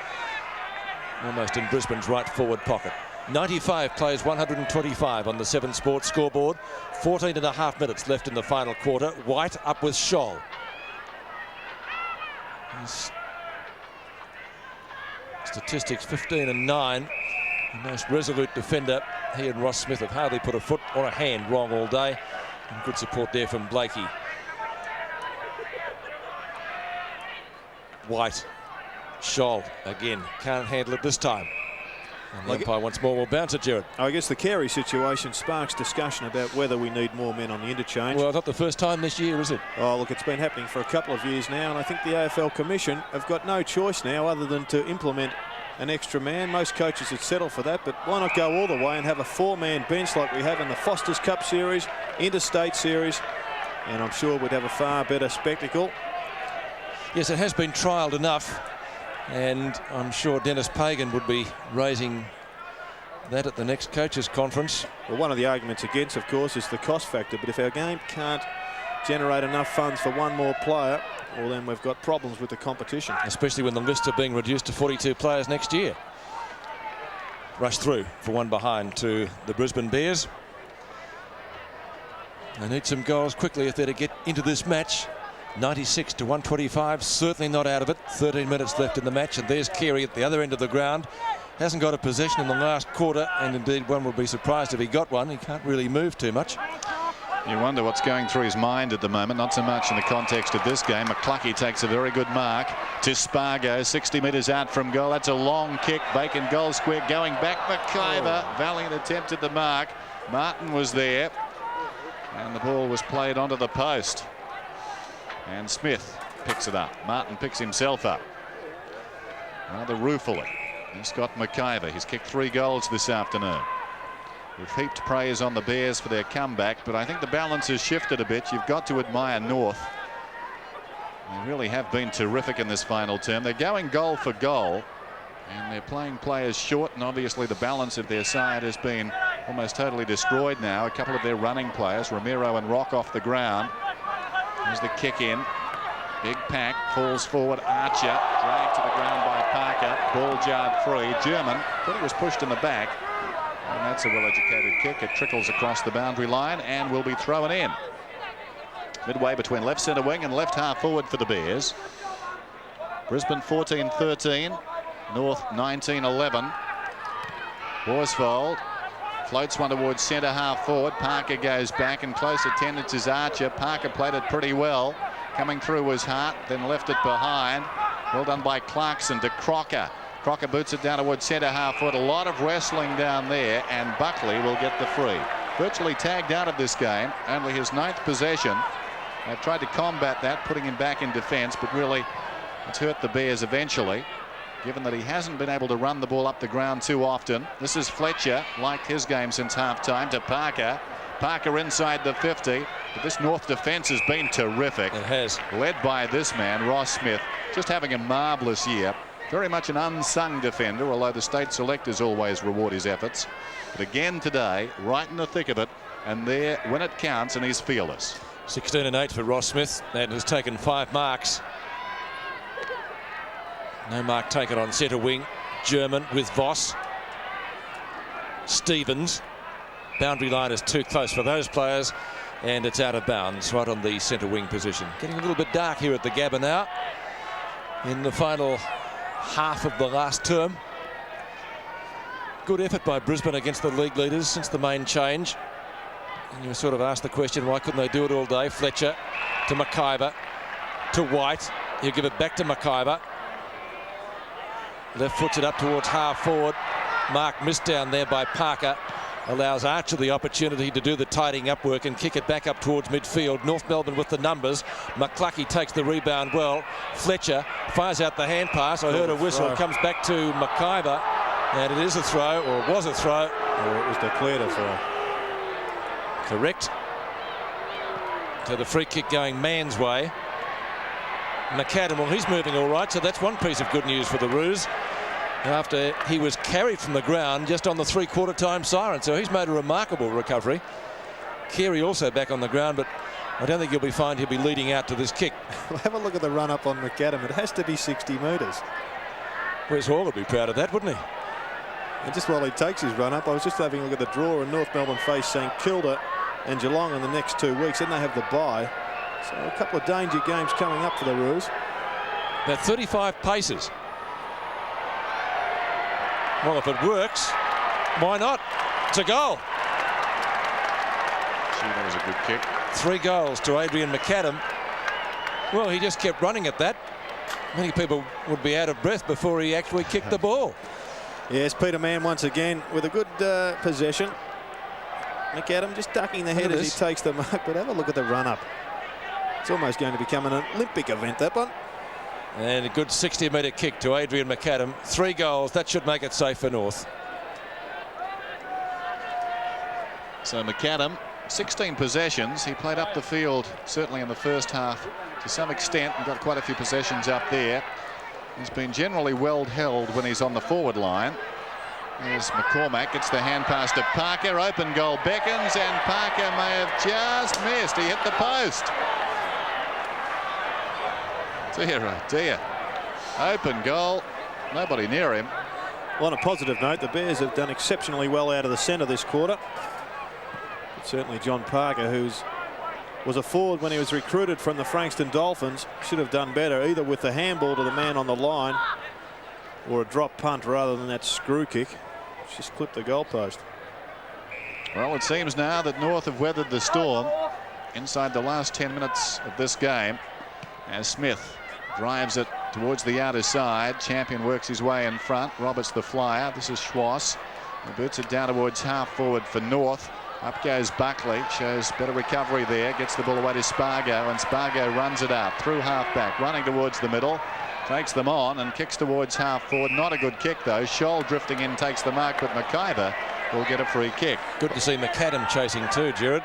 Almost in Brisbane's right forward pocket. 95 plays 125 on the 7 Sports scoreboard. 14.5 minutes left in the final quarter. White up with Scholl. His statistics 15 and 9. The most resolute defender. He and Ross Smith have hardly put a foot or a hand wrong all day. And good support there from Blakey. White. Scholl again can't handle it this time. And the umpire once more will bounce it, Jared. I guess the Carey situation sparks discussion about whether we need more men on the interchange. Well, not the first time this year, is it? Oh, look, it's been happening for a couple of years now, and I think the AFL Commission have got no choice now other than to implement an extra man. Most coaches would settle for that, but why not go all the way and have a 4-man bench like we have in the Foster's Cup Series, Interstate Series, and I'm sure we'd have a far better spectacle. Yes, it has been trialled enough. And I'm sure Dennis Pagan would be raising that at the next coaches' conference. Well, one of the arguments against, of course, is the cost factor. But if our game can't generate enough funds for one more player, well, then we've got problems with the competition. Especially when the lists are being reduced to 42 players next year. Rush through for one behind to the Brisbane Bears. They need some goals quickly if they're to get into this match. 96 to 125, certainly not out of it. 13 minutes left in the match, and there's Carey at the other end of the ground. Hasn't got a possession in the last quarter, and indeed one would be surprised if he got one. He can't really move too much. You wonder what's going through his mind at the moment, not so much in the context of this game. McClucky takes a very good mark to Spargo, 60 metres out from goal. That's a long kick. Bacon goal square going back. McIver, valiant attempt at the mark. Martin was there, and the ball was played onto the post. And Smith picks it up. Martin picks himself up rather ruefully. And Scott McIver, he's kicked 3 goals this afternoon. We've heaped praise on the Bears for their comeback, but I think the balance has shifted a bit. You've got to admire North. They really have been terrific in this final term. They're going goal for goal, and they're playing players short, and obviously the balance of their side has been almost totally destroyed now. A couple of their running players, Romero and Rock, off the ground. There's the kick in. Big pack, falls forward. Archer dragged to the ground by Parker. Ball jarred free. German thought he was pushed in the back. And that's a well-educated kick. It trickles across the boundary line and will be thrown in. Midway between left centre wing and left half forward for the Bears. Brisbane 14-13. North 19-11. Worsfold floats one towards centre half forward. Parker goes back, and close attendance is Archer. Parker played it pretty well. Coming through was Hart, then left it behind. Well done by Clarkson to Crocker. Crocker boots it down towards centre half forward. A lot of wrestling down there, and Buckley will get the free. Virtually tagged out of this game. Only his 9th possession. They've tried to combat that, putting him back in defence, but really it's hurt the Bears eventually, given that he hasn't been able to run the ball up the ground too often. This is Fletcher, liked his game since half-time, to Parker. Parker inside the 50. But this North defence has been terrific. It has. Led by this man, Ross Smith, just having a marvellous year. Very much an unsung defender, although the state selectors always reward his efforts. But again today, right in the thick of it, and there when it counts, and he's fearless. 16 and 8 for Ross Smith, and has taken 5 marks. No mark taken on centre wing. German with Voss. Stevens. Boundary line is too close for those players, and it's out of bounds right on the centre wing position. Getting a little bit dark here at the Gabba now in the final half of the last term. Good effort by Brisbane against the league leaders since the main change. And you sort of ask the question, why couldn't they do it all day? Fletcher to McIver to White. He'll give it back to McIver. Left foots it up towards half forward. Mark missed down there by Parker. Allows Archer the opportunity to do the tidying up work and kick it back up towards midfield. North Melbourne with the numbers. McCluckey takes the rebound well. Fletcher fires out the hand pass. I heard a whistle. It comes back to McIver. And it is a throw, or it was a throw. Or it was declared a throw. Correct. So the free kick going Mann's way. McAdam, well, he's moving all right, so that's one piece of good news for the Roos. After he was carried from the ground just on the three-quarter time siren, so he's made a remarkable recovery. Carey also back on the ground, but I don't think you'll be fine. He'll be leading out to this kick. Well, have a look at the run-up on McAdam. It has to be 60 metres. Wes Hall would be proud of that, wouldn't he? And just while he takes his run-up, I was just having a look at the draw, and North Melbourne face St Kilda and Geelong in the next 2 weeks. Then they have the bye. So a couple of danger games coming up for the Roos. About 35 paces. Well, if it works, why not? It's a goal. Gee, that was a good kick. 3 goals to Adrian McAdam. Well, he just kept running at that. Many people would be out of breath before he actually kicked the ball. Yes, Peter Mann once again with a good possession. McAdam just ducking the head as he takes the mark, but have a look at the run-up. It's almost going to become an Olympic event, that one. And a good 60-metre kick to Adrian McAdam. 3 goals. That should make it safe for North. So McAdam, 16 possessions. He played up the field, certainly in the first half, to some extent, and got quite a few possessions up there. He's been generally well held when he's on the forward line. There's McCormack, gets the hand pass to Parker. Open goal beckons, and Parker may have just missed. He hit the post. Dear, oh dear. Open goal. Nobody near him. Well, on a positive note, the Bears have done exceptionally well out of the centre this quarter. But certainly John Parker, was a forward when he was recruited from the Frankston Dolphins, should have done better, either with the handball to the man on the line or a drop punt rather than that screw kick. Just clipped the goalpost. Well, it seems now that North have weathered the storm inside the last 10 minutes of this game, as Smith drives it towards the outer side. Champion works his way in front. Roberts the flyer. This is Schwass. He boots it down towards half forward for North. Up goes Buckley, shows better recovery there, gets the ball away to Spargo, and Spargo runs it out through half-back, running towards the middle, takes them on and kicks towards half-forward. Not a good kick, though. Scholl drifting in takes the mark, but McIver will get a free kick. Good to see McAdam chasing too, Jared.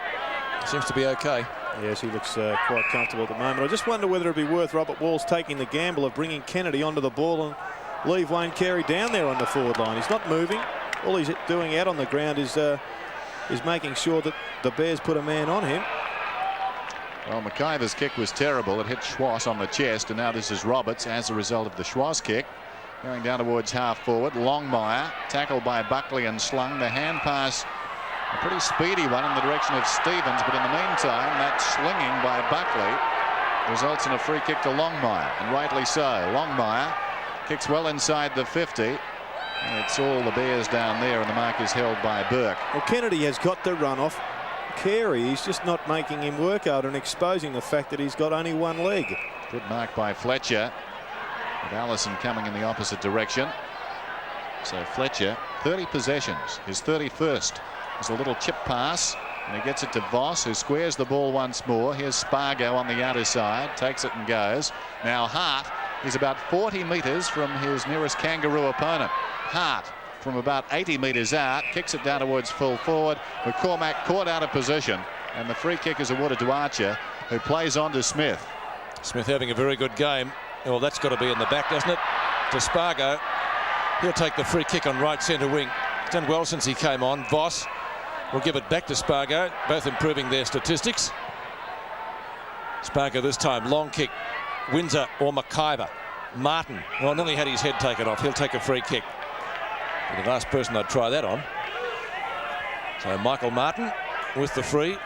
Seems to be okay. Yes, he looks quite comfortable at the moment. I just wonder whether it'd be worth Robert Walls taking the gamble of bringing Kennedy onto the ball and leave Wayne Carey down there on the forward line. He's not moving. All he's doing out on the ground is making sure that the Bears put a man on him. Well, McIver's kick was terrible. It hit Schwass on the chest, and now this is Roberts as a result of the Schwass kick. Going down towards half forward. Longmire tackled by Buckley and slung. The hand pass, a pretty speedy one in the direction of Stevens, but in the meantime that slinging by Buckley results in a free kick to Longmire, and rightly so. Longmire kicks well inside the 50. It's all the Bears down there, and the mark is held by Burke. Well, Kennedy has got the run off Carey. He's just not making him work out and exposing the fact that he's got only one leg. Good mark by Fletcher, with Allison coming in the opposite direction. So Fletcher, 30 possessions, his 31st. There's a little chip pass, and he gets it to Voss, who squares the ball once more. Here's Spargo on the outer side, takes it and goes. Now Hart is about 40 metres from his nearest Kangaroo opponent. Hart from about 80 metres out, kicks it down towards full forward. McCormack caught out of position, and the free kick is awarded to Archer, who plays on to Smith. Smith having a very good game. Well, that's got to be in the back, doesn't it? To Spargo. He'll take the free kick on right centre wing. He's done well since he came on. Voss will give it back to Spargo, both improving their statistics. Spargo this time, long kick. Windsor or McIver. Martin, well, nearly had his head taken off. He'll take a free kick. The last person I'd try that on. So Michael Martin with the free.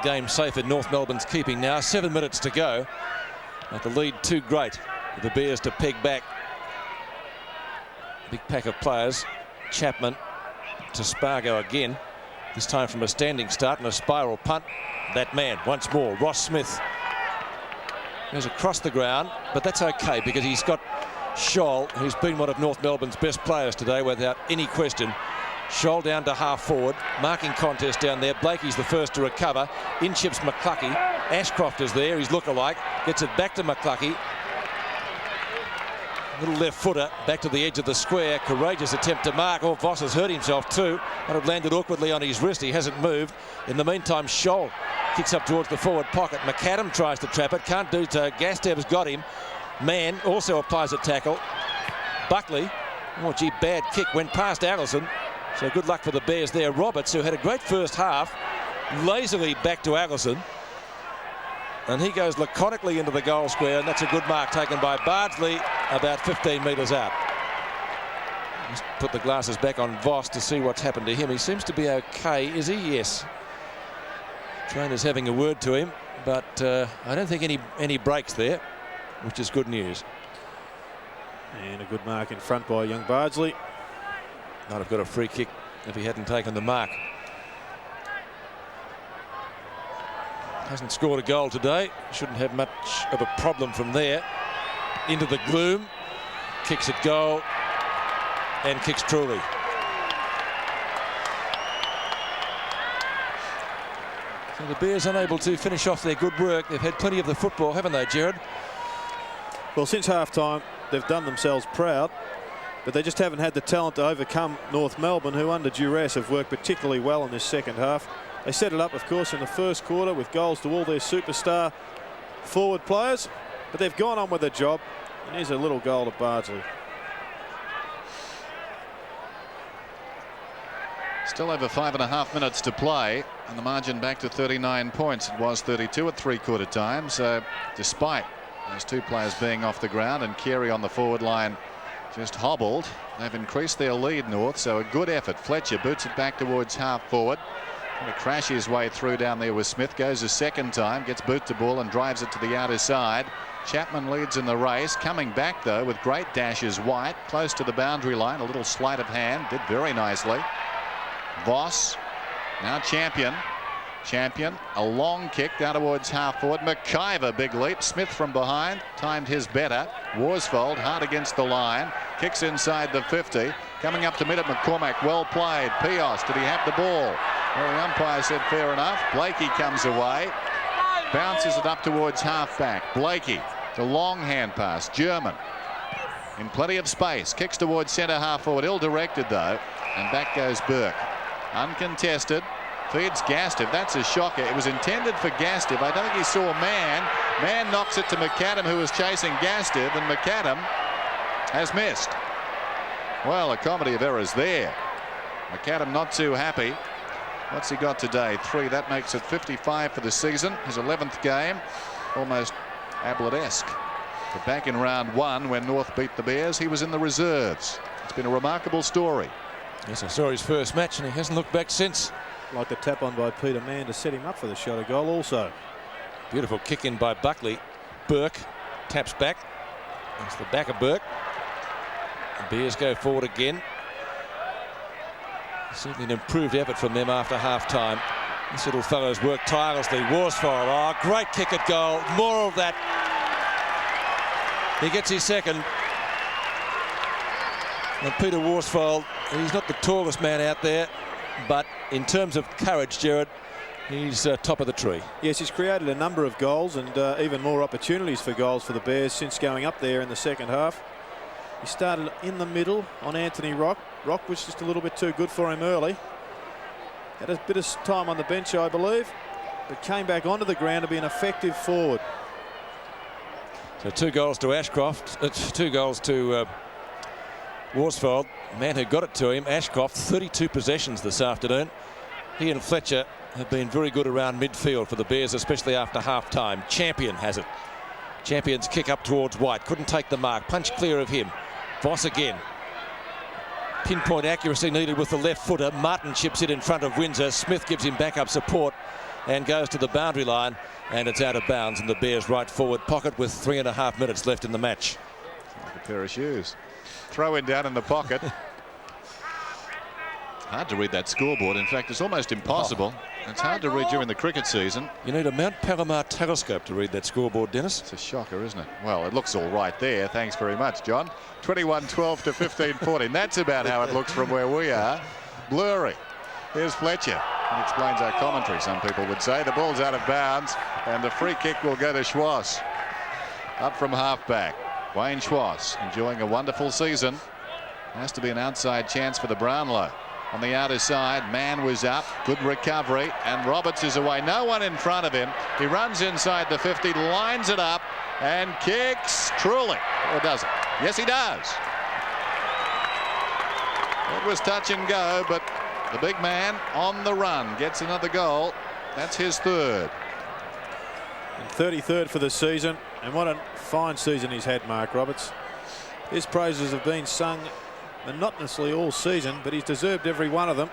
Game safe in North Melbourne's keeping now. 7 minutes to go. But the lead too great for the Bears to peg back. Big pack of players. Chapman to Spargo again. This time from a standing start and a spiral punt. That man once more, Ross Smith, goes across the ground, but that's okay because he's got Scholl, who's been one of North Melbourne's best players today without any question. Scholl down to half forward, marking contest down there. Blakey's the first to recover. In chips McClucky. Ashcroft is there, his lookalike. Gets it back to McClucky. Little left footer back to the edge of the square. Courageous attempt to mark. Oh, Voss has hurt himself too. Might have landed awkwardly on his wrist. He hasn't moved. In the meantime, Scholl kicks up towards the forward pocket. McAdam tries to trap it. Can't do so. Gastev's got him. Mann also applies a tackle. Buckley. Oh, gee, bad kick. Went past Allison. So good luck for the Bears there. Roberts, who had a great first half, lazily back to Allison. And he goes laconically into the goal square, and that's a good mark taken by Bardsley about 15 metres out. Just put the glasses back on Voss to see what's happened to him. He seems to be okay, is he? Yes. Trainer's having a word to him, but I don't think any breaks there, which is good news. And a good mark in front by young Bardsley. Might have got a free kick if he hadn't taken the mark. Hasn't scored a goal today. Shouldn't have much of a problem from there. Into the gloom. Kicks at goal. And kicks truly. So the Bears unable to finish off their good work. They've had plenty of the football, haven't they, Gerard? Well, since half-time, they've done themselves proud, but they just haven't had the talent to overcome North Melbourne, who under duress have worked particularly well in this second half. They set it up, of course, in the first quarter with goals to all their superstar forward players, but they've gone on with the job. And here's a little goal to Bardsley. Still over 5.5 minutes to play, and the margin back to 39 points. It was 32 at three-quarter time. So despite those two players being off the ground and Carey on the forward line just hobbled, they've increased their lead, North. So a good effort. Fletcher boots it back towards half forward. Going to crash his way through down there with Smith. Goes a second time, gets boot to ball and drives it to the outer side. Chapman leads in the race. Coming back though with great dashes. White close to the boundary line. A little sleight of hand. Did very nicely. Voss. Now Champion. Champion. A long kick down towards half forward. McIver, big leap. Smith from behind. Timed his better. Worsfold hard against the line. Kicks inside the 50. Coming up to mid at McCormack. Well played. Pios. Did he have the ball? Well, the umpire said fair enough. Blakey comes away. Bounces it up towards half-back. Blakey. The long hand pass. German. In plenty of space. Kicks towards centre half forward. Ill-directed though. And back goes Burke. Uncontested. Feeds Gastev. That's a shocker. It was intended for Gastev. I don't think he saw Mann. Mann knocks it to McAdam, who was chasing Gastev, and McAdam has missed. Well, a comedy of errors there. McAdam not too happy. What's he got today? 3. That makes it 55 for the season. His 11th game. Almost Ablett-esque. But back in round 1 when North beat the Bears, he was in the reserves. It's been a remarkable story. Yes, I saw his first match and he hasn't looked back since. Like the tap on by Peter Mann to set him up for the shot of goal also. Beautiful kick in by Buckley. Burke taps back. That's the back of Burke. The Bears go forward again. Certainly an improved effort from them after half-time. This little fellow's worked tirelessly. Worsfold, oh, great kick at goal. More of that. He gets his second. And Peter Worsfold, he's not the tallest man out there, but in terms of courage, Gerard, he's top of the tree. Yes, he's created a number of goals and even more opportunities for goals for the Bears since going up there in the second half. He started in the middle on Anthony Rock. Rock was just a little bit too good for him early. Had a bit of time on the bench, I believe, but came back onto the ground to be an effective forward. So 2 goals to Ashcroft, 2 goals to Worsfold. Man who got it to him, Ashcroft, 32 possessions this afternoon. He and Fletcher have been very good around midfield for the Bears, especially after half-time. Champion has it. Champion's kick up towards White. Couldn't take the mark. Punch clear of him. Voss again. pinpoint accuracy needed with the left footer. Martin chips it in front of Windsor. Smith gives him backup support and goes to the boundary line, and it's out of bounds in the Bears' right forward pocket with 3.5 minutes left in the match. Like a pair of shoes. Throw in down in the pocket. Hard to read that scoreboard. In fact, it's almost impossible. It's hard to read during the cricket season. You need a Mount Palomar telescope to read that scoreboard, Dennis. It's a shocker, isn't it? Well, it looks all right there. Thanks very much, John. 21-12 to 15-14. That's about how it looks from where we are. Blurry. Here's Fletcher. He explains our commentary, some people would say. The ball's out of bounds, and the free kick will go to Schwass. Up from halfback. Wayne Schwass enjoying a wonderful season. Has to be an outside chance for the Brownlow. On the outer side, Mann was up, good recovery, and Roberts is away. No one in front of him. He runs inside the 50, lines it up, and kicks truly. Or does it? Yes, he does. It was touch and go, but the big man on the run gets another goal. That's his third. And 33rd for the season, and what a fine season he's had, Mark Roberts. His praises have been sung monotonously all season, but he's deserved every one of them.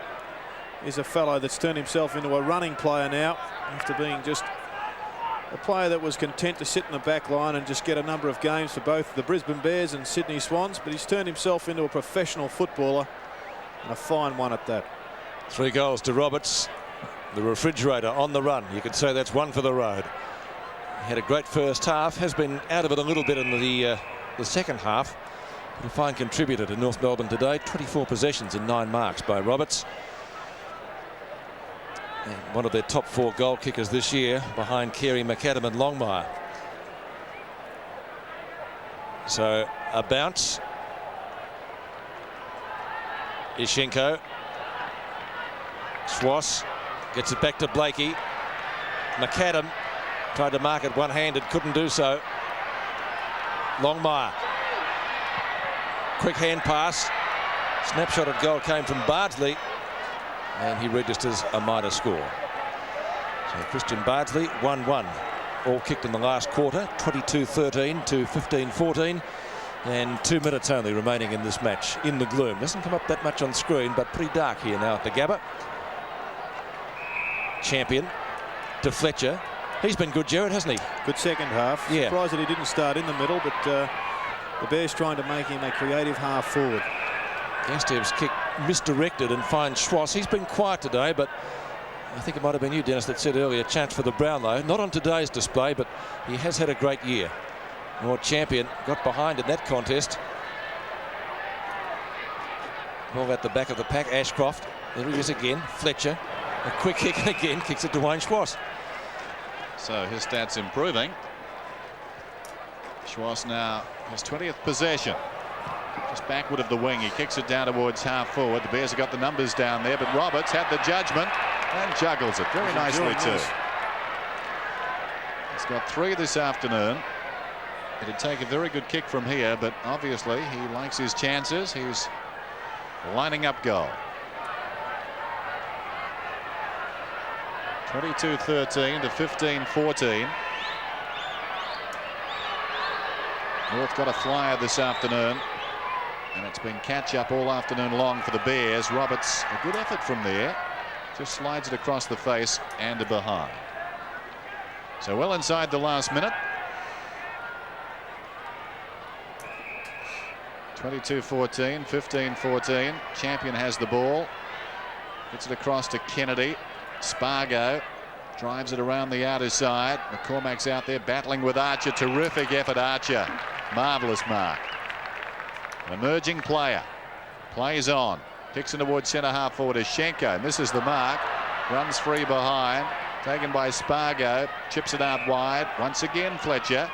He's a fellow that's turned himself into a running player now, after being just a player that was content to sit in the back line and just get a number of games for both the Brisbane Bears and Sydney Swans, but he's turned himself into a professional footballer, and a fine one at that. 3 goals to Roberts. The refrigerator on the run. You could say that's one for the road. He had a great first half, has been out of it a little bit in the second half. A fine contributor to North Melbourne today. 24 possessions and 9 marks by Roberts. And one of their top 4 goal kickers this year, behind Carey, McAdam and Longmire. So a bounce. Ishenko. Schwass gets it back to Blakey. McAdam tried to mark it one-handed, couldn't do so. Longmire. Quick hand pass. Snapshot at goal came from Bardsley, and he registers a minor score. So Christian Bardsley 1-1. All kicked in the last quarter. 22-13 to 15-14. And 2 minutes only remaining in this match in the gloom. Doesn't come up that much on screen, but pretty dark here now at the Gabba. Champion to Fletcher. He's been good, Jared, hasn't he? Good second half. Yeah. Surprised that he didn't start in the middle, but the Bears trying to make him a creative half forward. Gastev's kick misdirected and finds Schwass. He's been quiet today, but I think it might have been you, Dennis, that said earlier, chance for the Brownlow. Not on today's display, but he has had a great year. More Champion got behind in that contest. Ball at the back of the pack. Ashcroft. There he is again. Fletcher. A quick kick, and again kicks it to Wayne Schwass. So his stats improving. Schwass now his 20th possession. Just backward of the wing. He kicks it down towards half forward. The Bears have got the numbers down there, but Roberts had the judgment and juggles it very nicely too. He's got 3 this afternoon. It'd take a very good kick from here, but obviously he likes his chances. He's lining up goal. 22-13 to 15-14. North got a flyer this afternoon, and it's been catch-up all afternoon long for the Bears. Roberts, a good effort from there. Just slides it across the face and to behind. So well inside the last minute. 22-14, 15-14. Champion has the ball. Gets it across to Kennedy. Spargo drives it around the outer side. McCormack's out there battling with Archer. Terrific effort, Archer. Marvellous mark. An emerging player. Plays on. Kicks in towards centre half forward as Schenko. Misses the mark. Runs free behind. Taken by Spargo. Chips it out wide. Once again, Fletcher.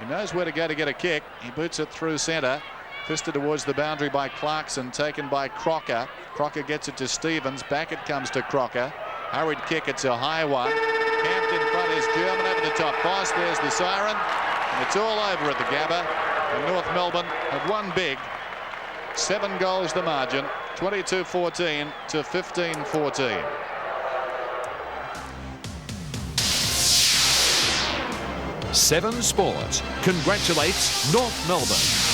He knows where to go to get a kick. He boots it through centre. Fisted towards the boundary by Clarkson. Taken by Crocker. Crocker gets it to Stevens. Back it comes to Crocker. Hurried kick. It's a high one. Camped in front is German over the top post. There's the siren. And it's all over at the Gabba. And North Melbourne have won big. 7 goals the margin. 22-14 to 15-14. Seven Sports congratulates North Melbourne.